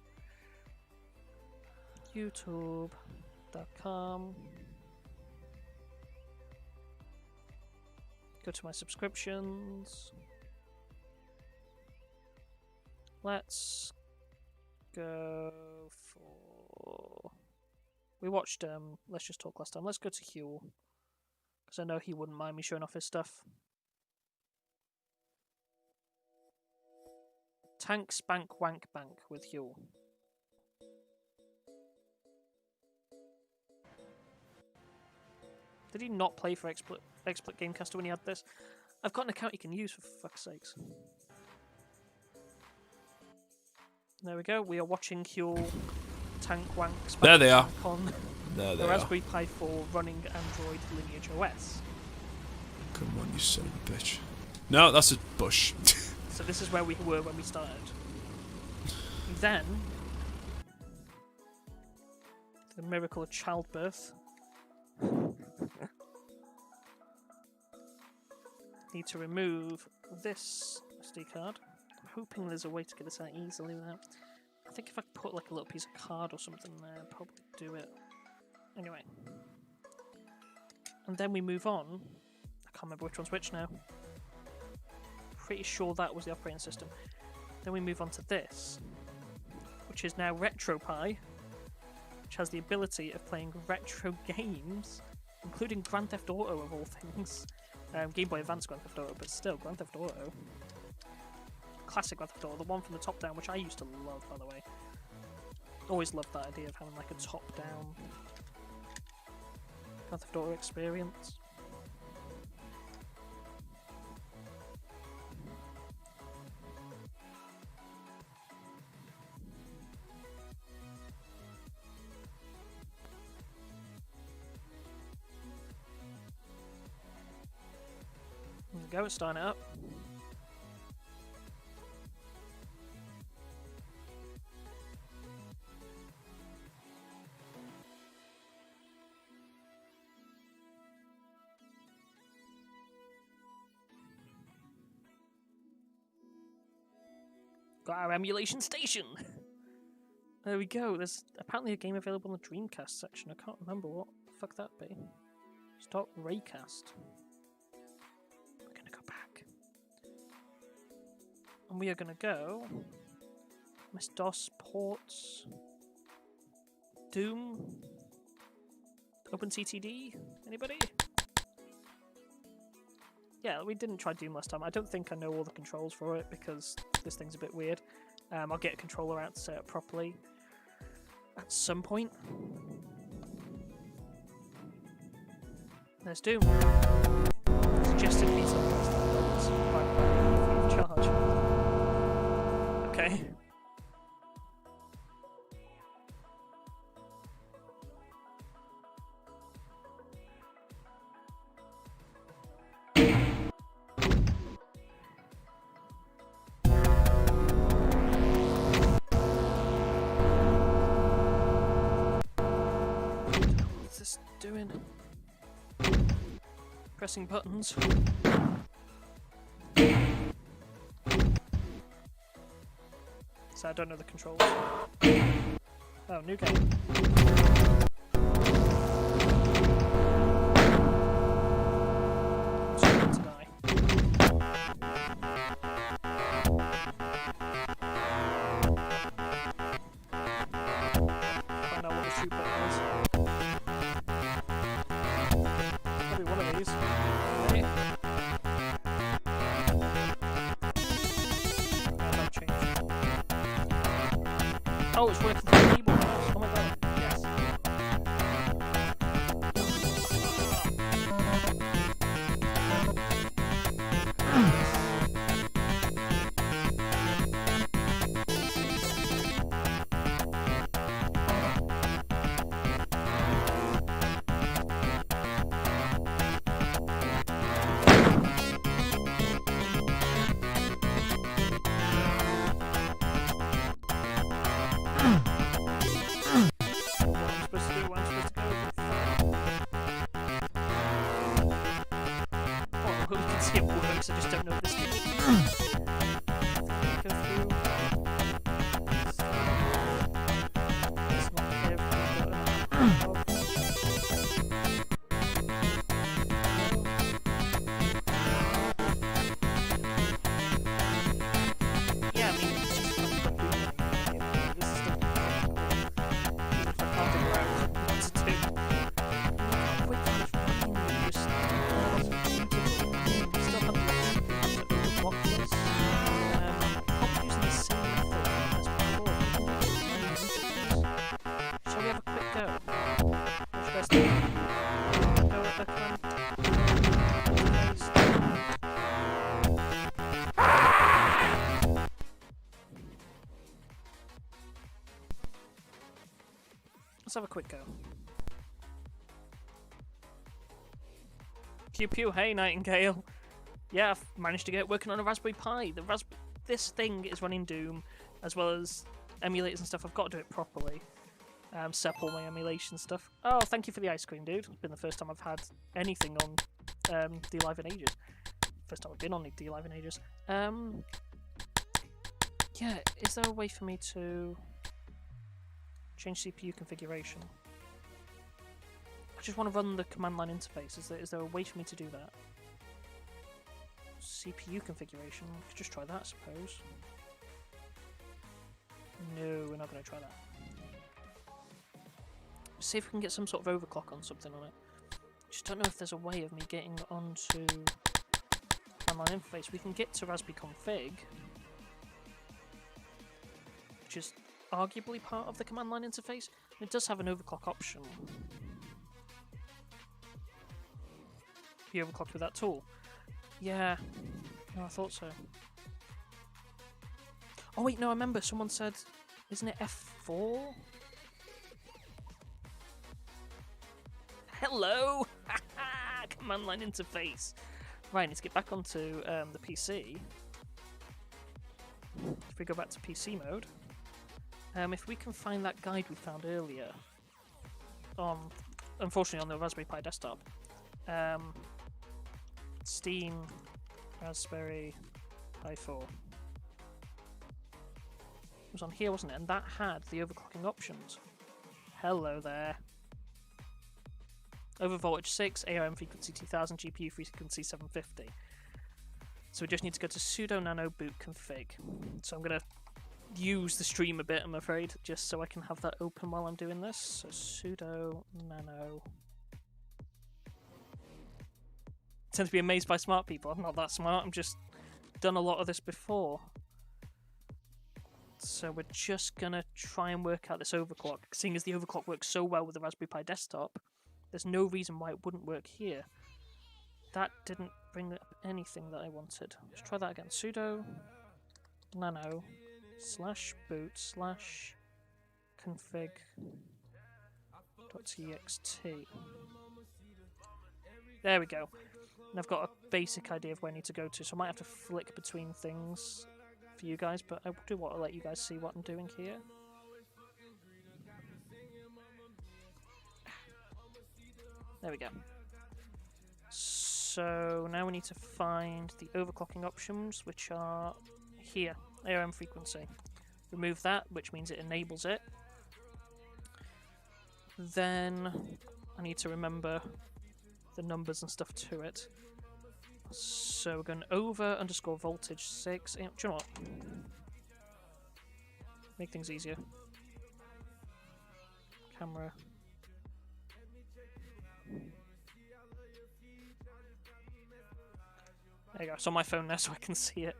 YouTube.com. Go to my subscriptions. Let's go for... We watched Let's Just Talk last time. Let's go to Huel, because I know he wouldn't mind me showing off his stuff. Tank Spank Wank Bank with Huel. Did he not play for Exploit Gamecaster when he had this? I've got an account he can use, for fuck's sakes. There we go. We are watching Huel Tank Wank Spank. There they are. On There they the are. Raspberry Pi 4 running Android Lineage OS. Come on, you son of a bitch. No, that's a bush. So this is where we were when we started. Then, the miracle of childbirth. Need to remove this SD card. I'm hoping there's a way to get this out easily without... I think if I put like a little piece of card or something there, I'd probably do it. Anyway. And then we move on. I can't remember which one's which now. Pretty sure that was the operating system. Then we move on to this, which is now RetroPie, which has the ability of playing retro games, including Grand Theft Auto of all things. Game Boy Advance Grand Theft Auto, but still, Grand Theft Auto. Classic Grand Theft Auto, the one from the top down, which I used to love, by the way. Always loved that idea of having like a top down Grand Theft Auto experience. There we go, it's starting it up. got our emulation station. There we go. There's apparently a game available in the Dreamcast section. I can't remember what the fuck that be. Start Raycast. We're gonna go back. And we are gonna go MS-DOS ports. Doom. OpenCTD. Anybody? Yeah, we didn't try Doom last time. I don't think I know all the controls for it because this thing's a bit weird. I'll get a controller out to set it properly at some point. There's Doom. Suggested beta free of charge. Okay. Doing pressing buttons. So I don't know the controls. Oh, new game. Stupid to die. Find out what the shoot button is. One of these. Okay. That'll change. Oh, it's working for the keyboard. Oh my god. Yes. It works, I just don't know this game. Go through. It's not here. Yeah, I mean, it's just not doing anything. This is still if I can't figure out what to do. Quick enough running, just using the same method as before. Shall we have a quick go? What's best to do? Go with the command. Let's have a quick go. Pew pew, hey Nightingale. Yeah, I've managed to get it working on a Raspberry Pi. This thing is running Doom, as well as emulators and stuff. I've got to do it properly. Set up all my emulation stuff. Oh, thank you for the ice cream, dude. It's been the first time I've had anything on D-Live in ages. First time I've been on D-Live in ages. Yeah, is there a way for me to change CPU configuration? I just want to run the command line interface. Is there a way for me to do that? CPU configuration. I could just try that, I suppose. No, we're not going to try that. See if we can get some sort of overclock on something on it. Just don't know if there's a way of me getting onto command line interface. We can get to Raspberry config, which is arguably part of the command line interface. It does have an overclock option. Be overclocked with that tool. Yeah, no, I thought so. Oh wait, no, I remember someone said, isn't it F4? Hello! Command line interface. Right, let's get back onto the PC. If we go back to PC mode, if we can find that guide we found earlier, unfortunately on the Raspberry Pi desktop, Steam Raspberry Pi 4. was on here, wasn't it? And that had the overclocking options. Hello there. Overvoltage 6, ARM frequency 2000, GPU frequency 750. So we just need to go to sudo nano boot config. So I'm going to use the stream a bit, I'm afraid, just so I can have that open while I'm doing this. So sudo nano. I tend to be amazed by smart people. I'm not that smart, I'm just done a lot of this before. So we're just going to try and work out this overclock. Seeing as the overclock works so well with the Raspberry Pi desktop, there's no reason why it wouldn't work here. That didn't bring up anything that I wanted. Let's try that again. Sudo nano /boot /config.txt. There we go. And I've got a basic idea of where I need to go to, so I might have to flick between things for you guys, but I do want to let you guys see what I'm doing here. There we go. So now we need to find the overclocking options, which are here, ARM frequency. Remove that, which means it enables it. Then I need to remember the numbers and stuff to it. So we're going over_voltage 6. Do you know what? Make things easier. Camera. There you go. It's on my phone now so I can see it.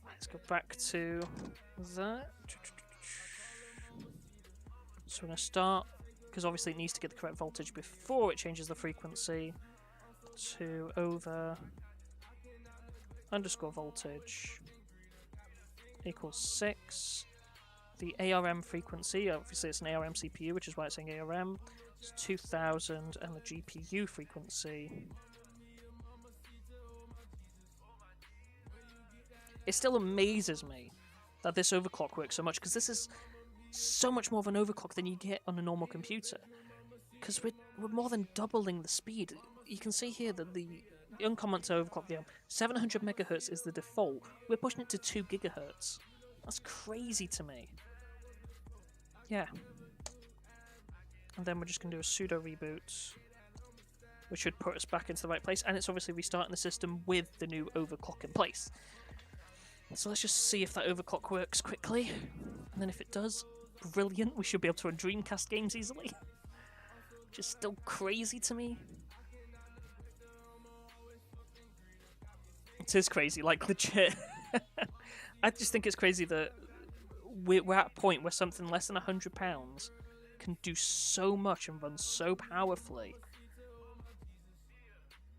Let's go back to that. So we're going to start, because obviously it needs to get the correct voltage before it changes the frequency, to over_voltage equals 6. The ARM frequency, obviously it's an ARM CPU, which is why it's saying ARM, is 2000, and the GPU frequency. It still amazes me that this overclock works so much, because this is so much more of an overclock than you get on a normal computer. Because we're more than doubling the speed. You can see here that the uncommon to overclock the 700 megahertz is the default. We're pushing it to 2 gigahertz. That's crazy to me. Yeah. And then we're just going to do a sudo reboot, which should put us back into the right place. And it's obviously restarting the system with the new overclock in place. So let's just see if that overclock works quickly. And then if it does, brilliant. We should be able to run Dreamcast games easily. Which is still crazy to me. It is crazy, like legit. I just think it's crazy that we're at a point where something less than £100 can do so much and run so powerfully.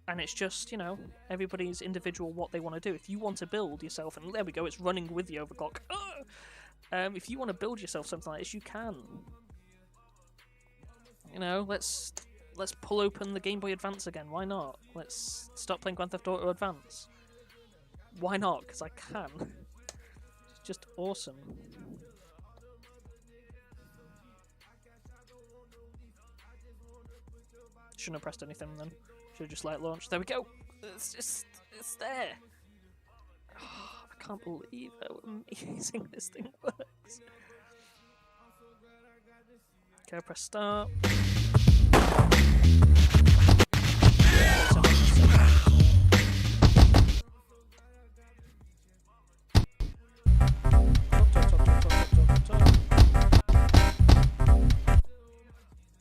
And it's just, you know, everybody's individual what they want to do. If you want to build yourself, and there we go, it's running with the overclock. If you want to build yourself something like this, you can. You know, let's pull open the Game Boy Advance again. Why not? Let's start playing Grand Theft Auto Advance. Why not? Because I can. It's just awesome. Shouldn't have pressed anything then. Should have just let it launch. There we go. It's there. Oh, I can't believe how amazing this thing works. Okay, press start.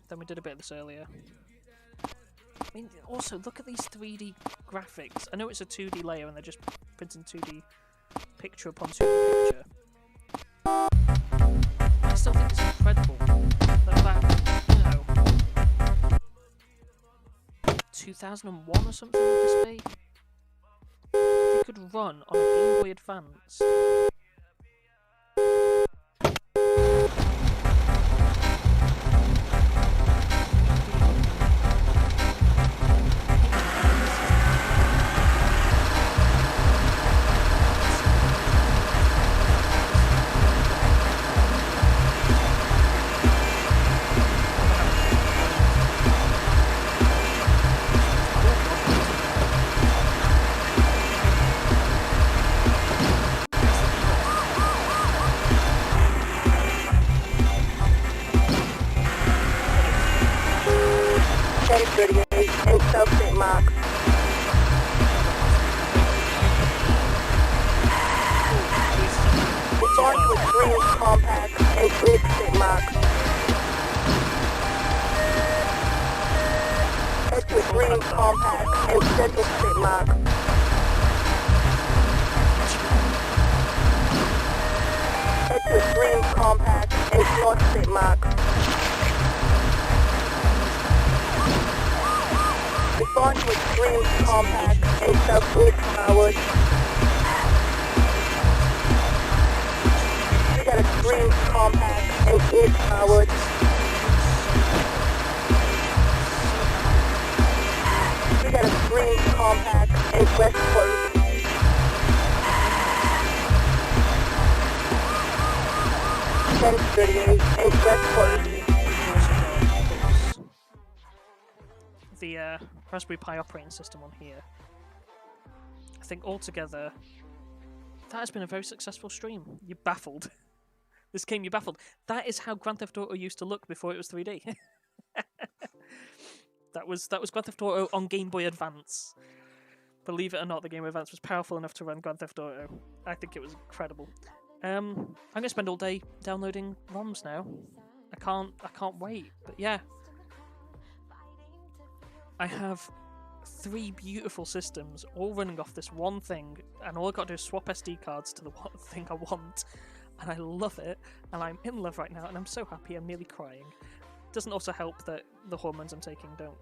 Then we did a bit of this earlier. I mean, also, look at these 3D graphics. I know it's a 2D layer and they're just printing 2D picture upon 2D picture. I still think it's incredible. The fact, you know, 2001 or something would this be? They could run on a Game Boy Advance. mark. Respond to extreme compact and exit mark. Head to extreme compact and set exit mark. Head to extreme compact and slot exit mark. Respond to extreme compact and sub-8 forward. We got extreme compact and 8 forward. We got extreme compact and westward. 1038 and westward. The Raspberry Pi operating system on here. I think altogether, that has been a very successful stream. You baffled. This game, you baffled. That is how Grand Theft Auto used to look before it was 3D. that was Grand Theft Auto on Game Boy Advance. Believe it or not, the Game Boy Advance was powerful enough to run Grand Theft Auto. I think it was incredible. I'm gonna spend all day downloading ROMs now. I can't wait. But yeah. I have 3 beautiful systems, all running off this one thing, and all I've got to do is swap SD cards to the one thing I want, and I love it, and I'm in love right now, and I'm so happy, I'm nearly crying. Doesn't also help that the hormones I'm taking don't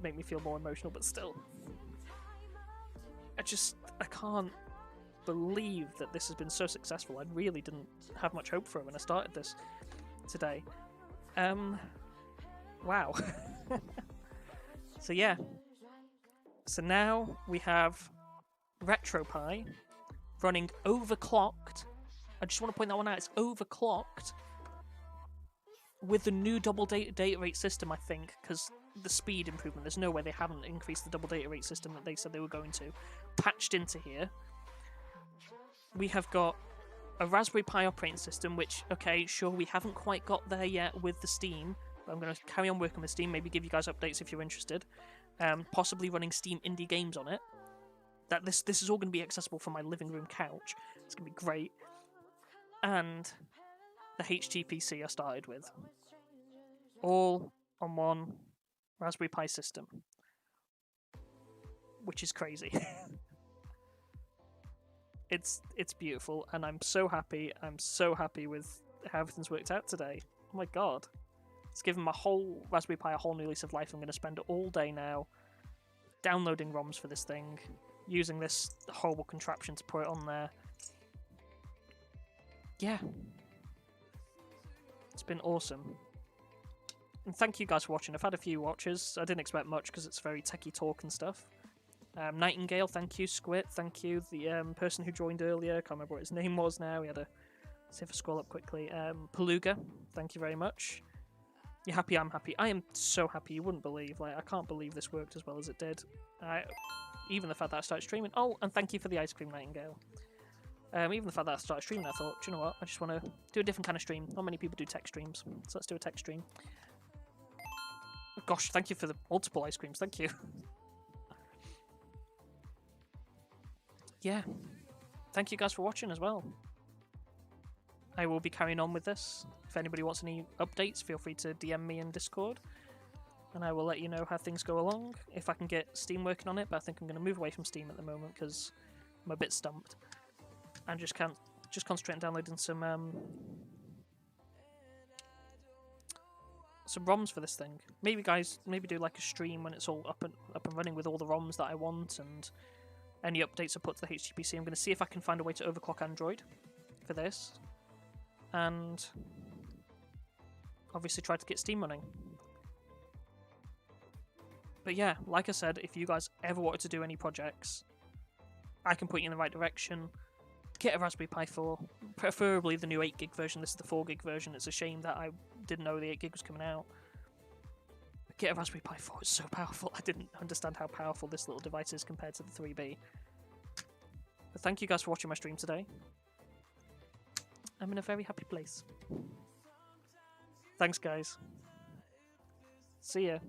make me feel more emotional, but still. I can't believe that this has been so successful. I really didn't have much hope for it when I started this today. Wow. So yeah, so now we have RetroPie running overclocked. I just want to point that one out, it's overclocked with the new double data rate system, I think, because the speed improvement, there's no way they haven't increased the double data rate system that they said they were going to, patched into here. We have got a Raspberry Pi operating system, which, okay, sure, we haven't quite got there yet with the Steam, but I'm going to carry on working with Steam, maybe give you guys updates if you're interested. Possibly running Steam indie games on it. This is all going to be accessible from my living room couch. It's going to be great. And the HTPC I started with. All on one Raspberry Pi system. Which is crazy. It's beautiful, and I'm so happy. I'm so happy with how everything's worked out today. Oh my god. It's given my whole Raspberry Pi a whole new lease of life. I'm going to spend all day now downloading ROMs for this thing, using this horrible contraption to put it on there. Yeah. It's been awesome. And thank you guys for watching. I've had a few watches. I didn't expect much because it's very techie talk and stuff. Nightingale, thank you. Squid, thank you. The person who joined earlier, can't remember what his name was now. We had to see if I scroll up quickly. Paluga, thank you very much. You're happy, I'm happy. I am so happy, you wouldn't believe. Like, I can't believe this worked as well as it did. Even the fact that I started streaming. Oh, and thank you for the ice cream, Nightingale. Even the fact that I started streaming, I thought, do you know what? I just want to do a different kind of stream. Not many people do tech streams, so let's do a tech stream. Gosh, thank you for the multiple ice creams. Thank you. Yeah. Thank you guys for watching as well. I will be carrying on with this. If anybody wants any updates, feel free to DM me in Discord, and I will let you know how things go along, if I can get Steam working on it, but I think I'm going to move away from Steam at the moment, because I'm a bit stumped. And just concentrate on downloading some ROMs for this thing. Maybe do like a stream when it's all up and running with all the ROMs that I want, and any updates I put to the HTPC. I'm going to see if I can find a way to overclock Android for this. And obviously try to get Steam running. But yeah, like I said, if you guys ever wanted to do any projects, I can put you in the right direction. Get a Raspberry Pi 4, preferably the new 8GB version. This is the 4GB version. It's a shame that I didn't know the 8GB was coming out. But get a Raspberry Pi 4, it's so powerful. I didn't understand how powerful this little device is compared to the 3B. But thank you guys for watching my stream today. I'm in a very happy place. Thanks, guys. See ya.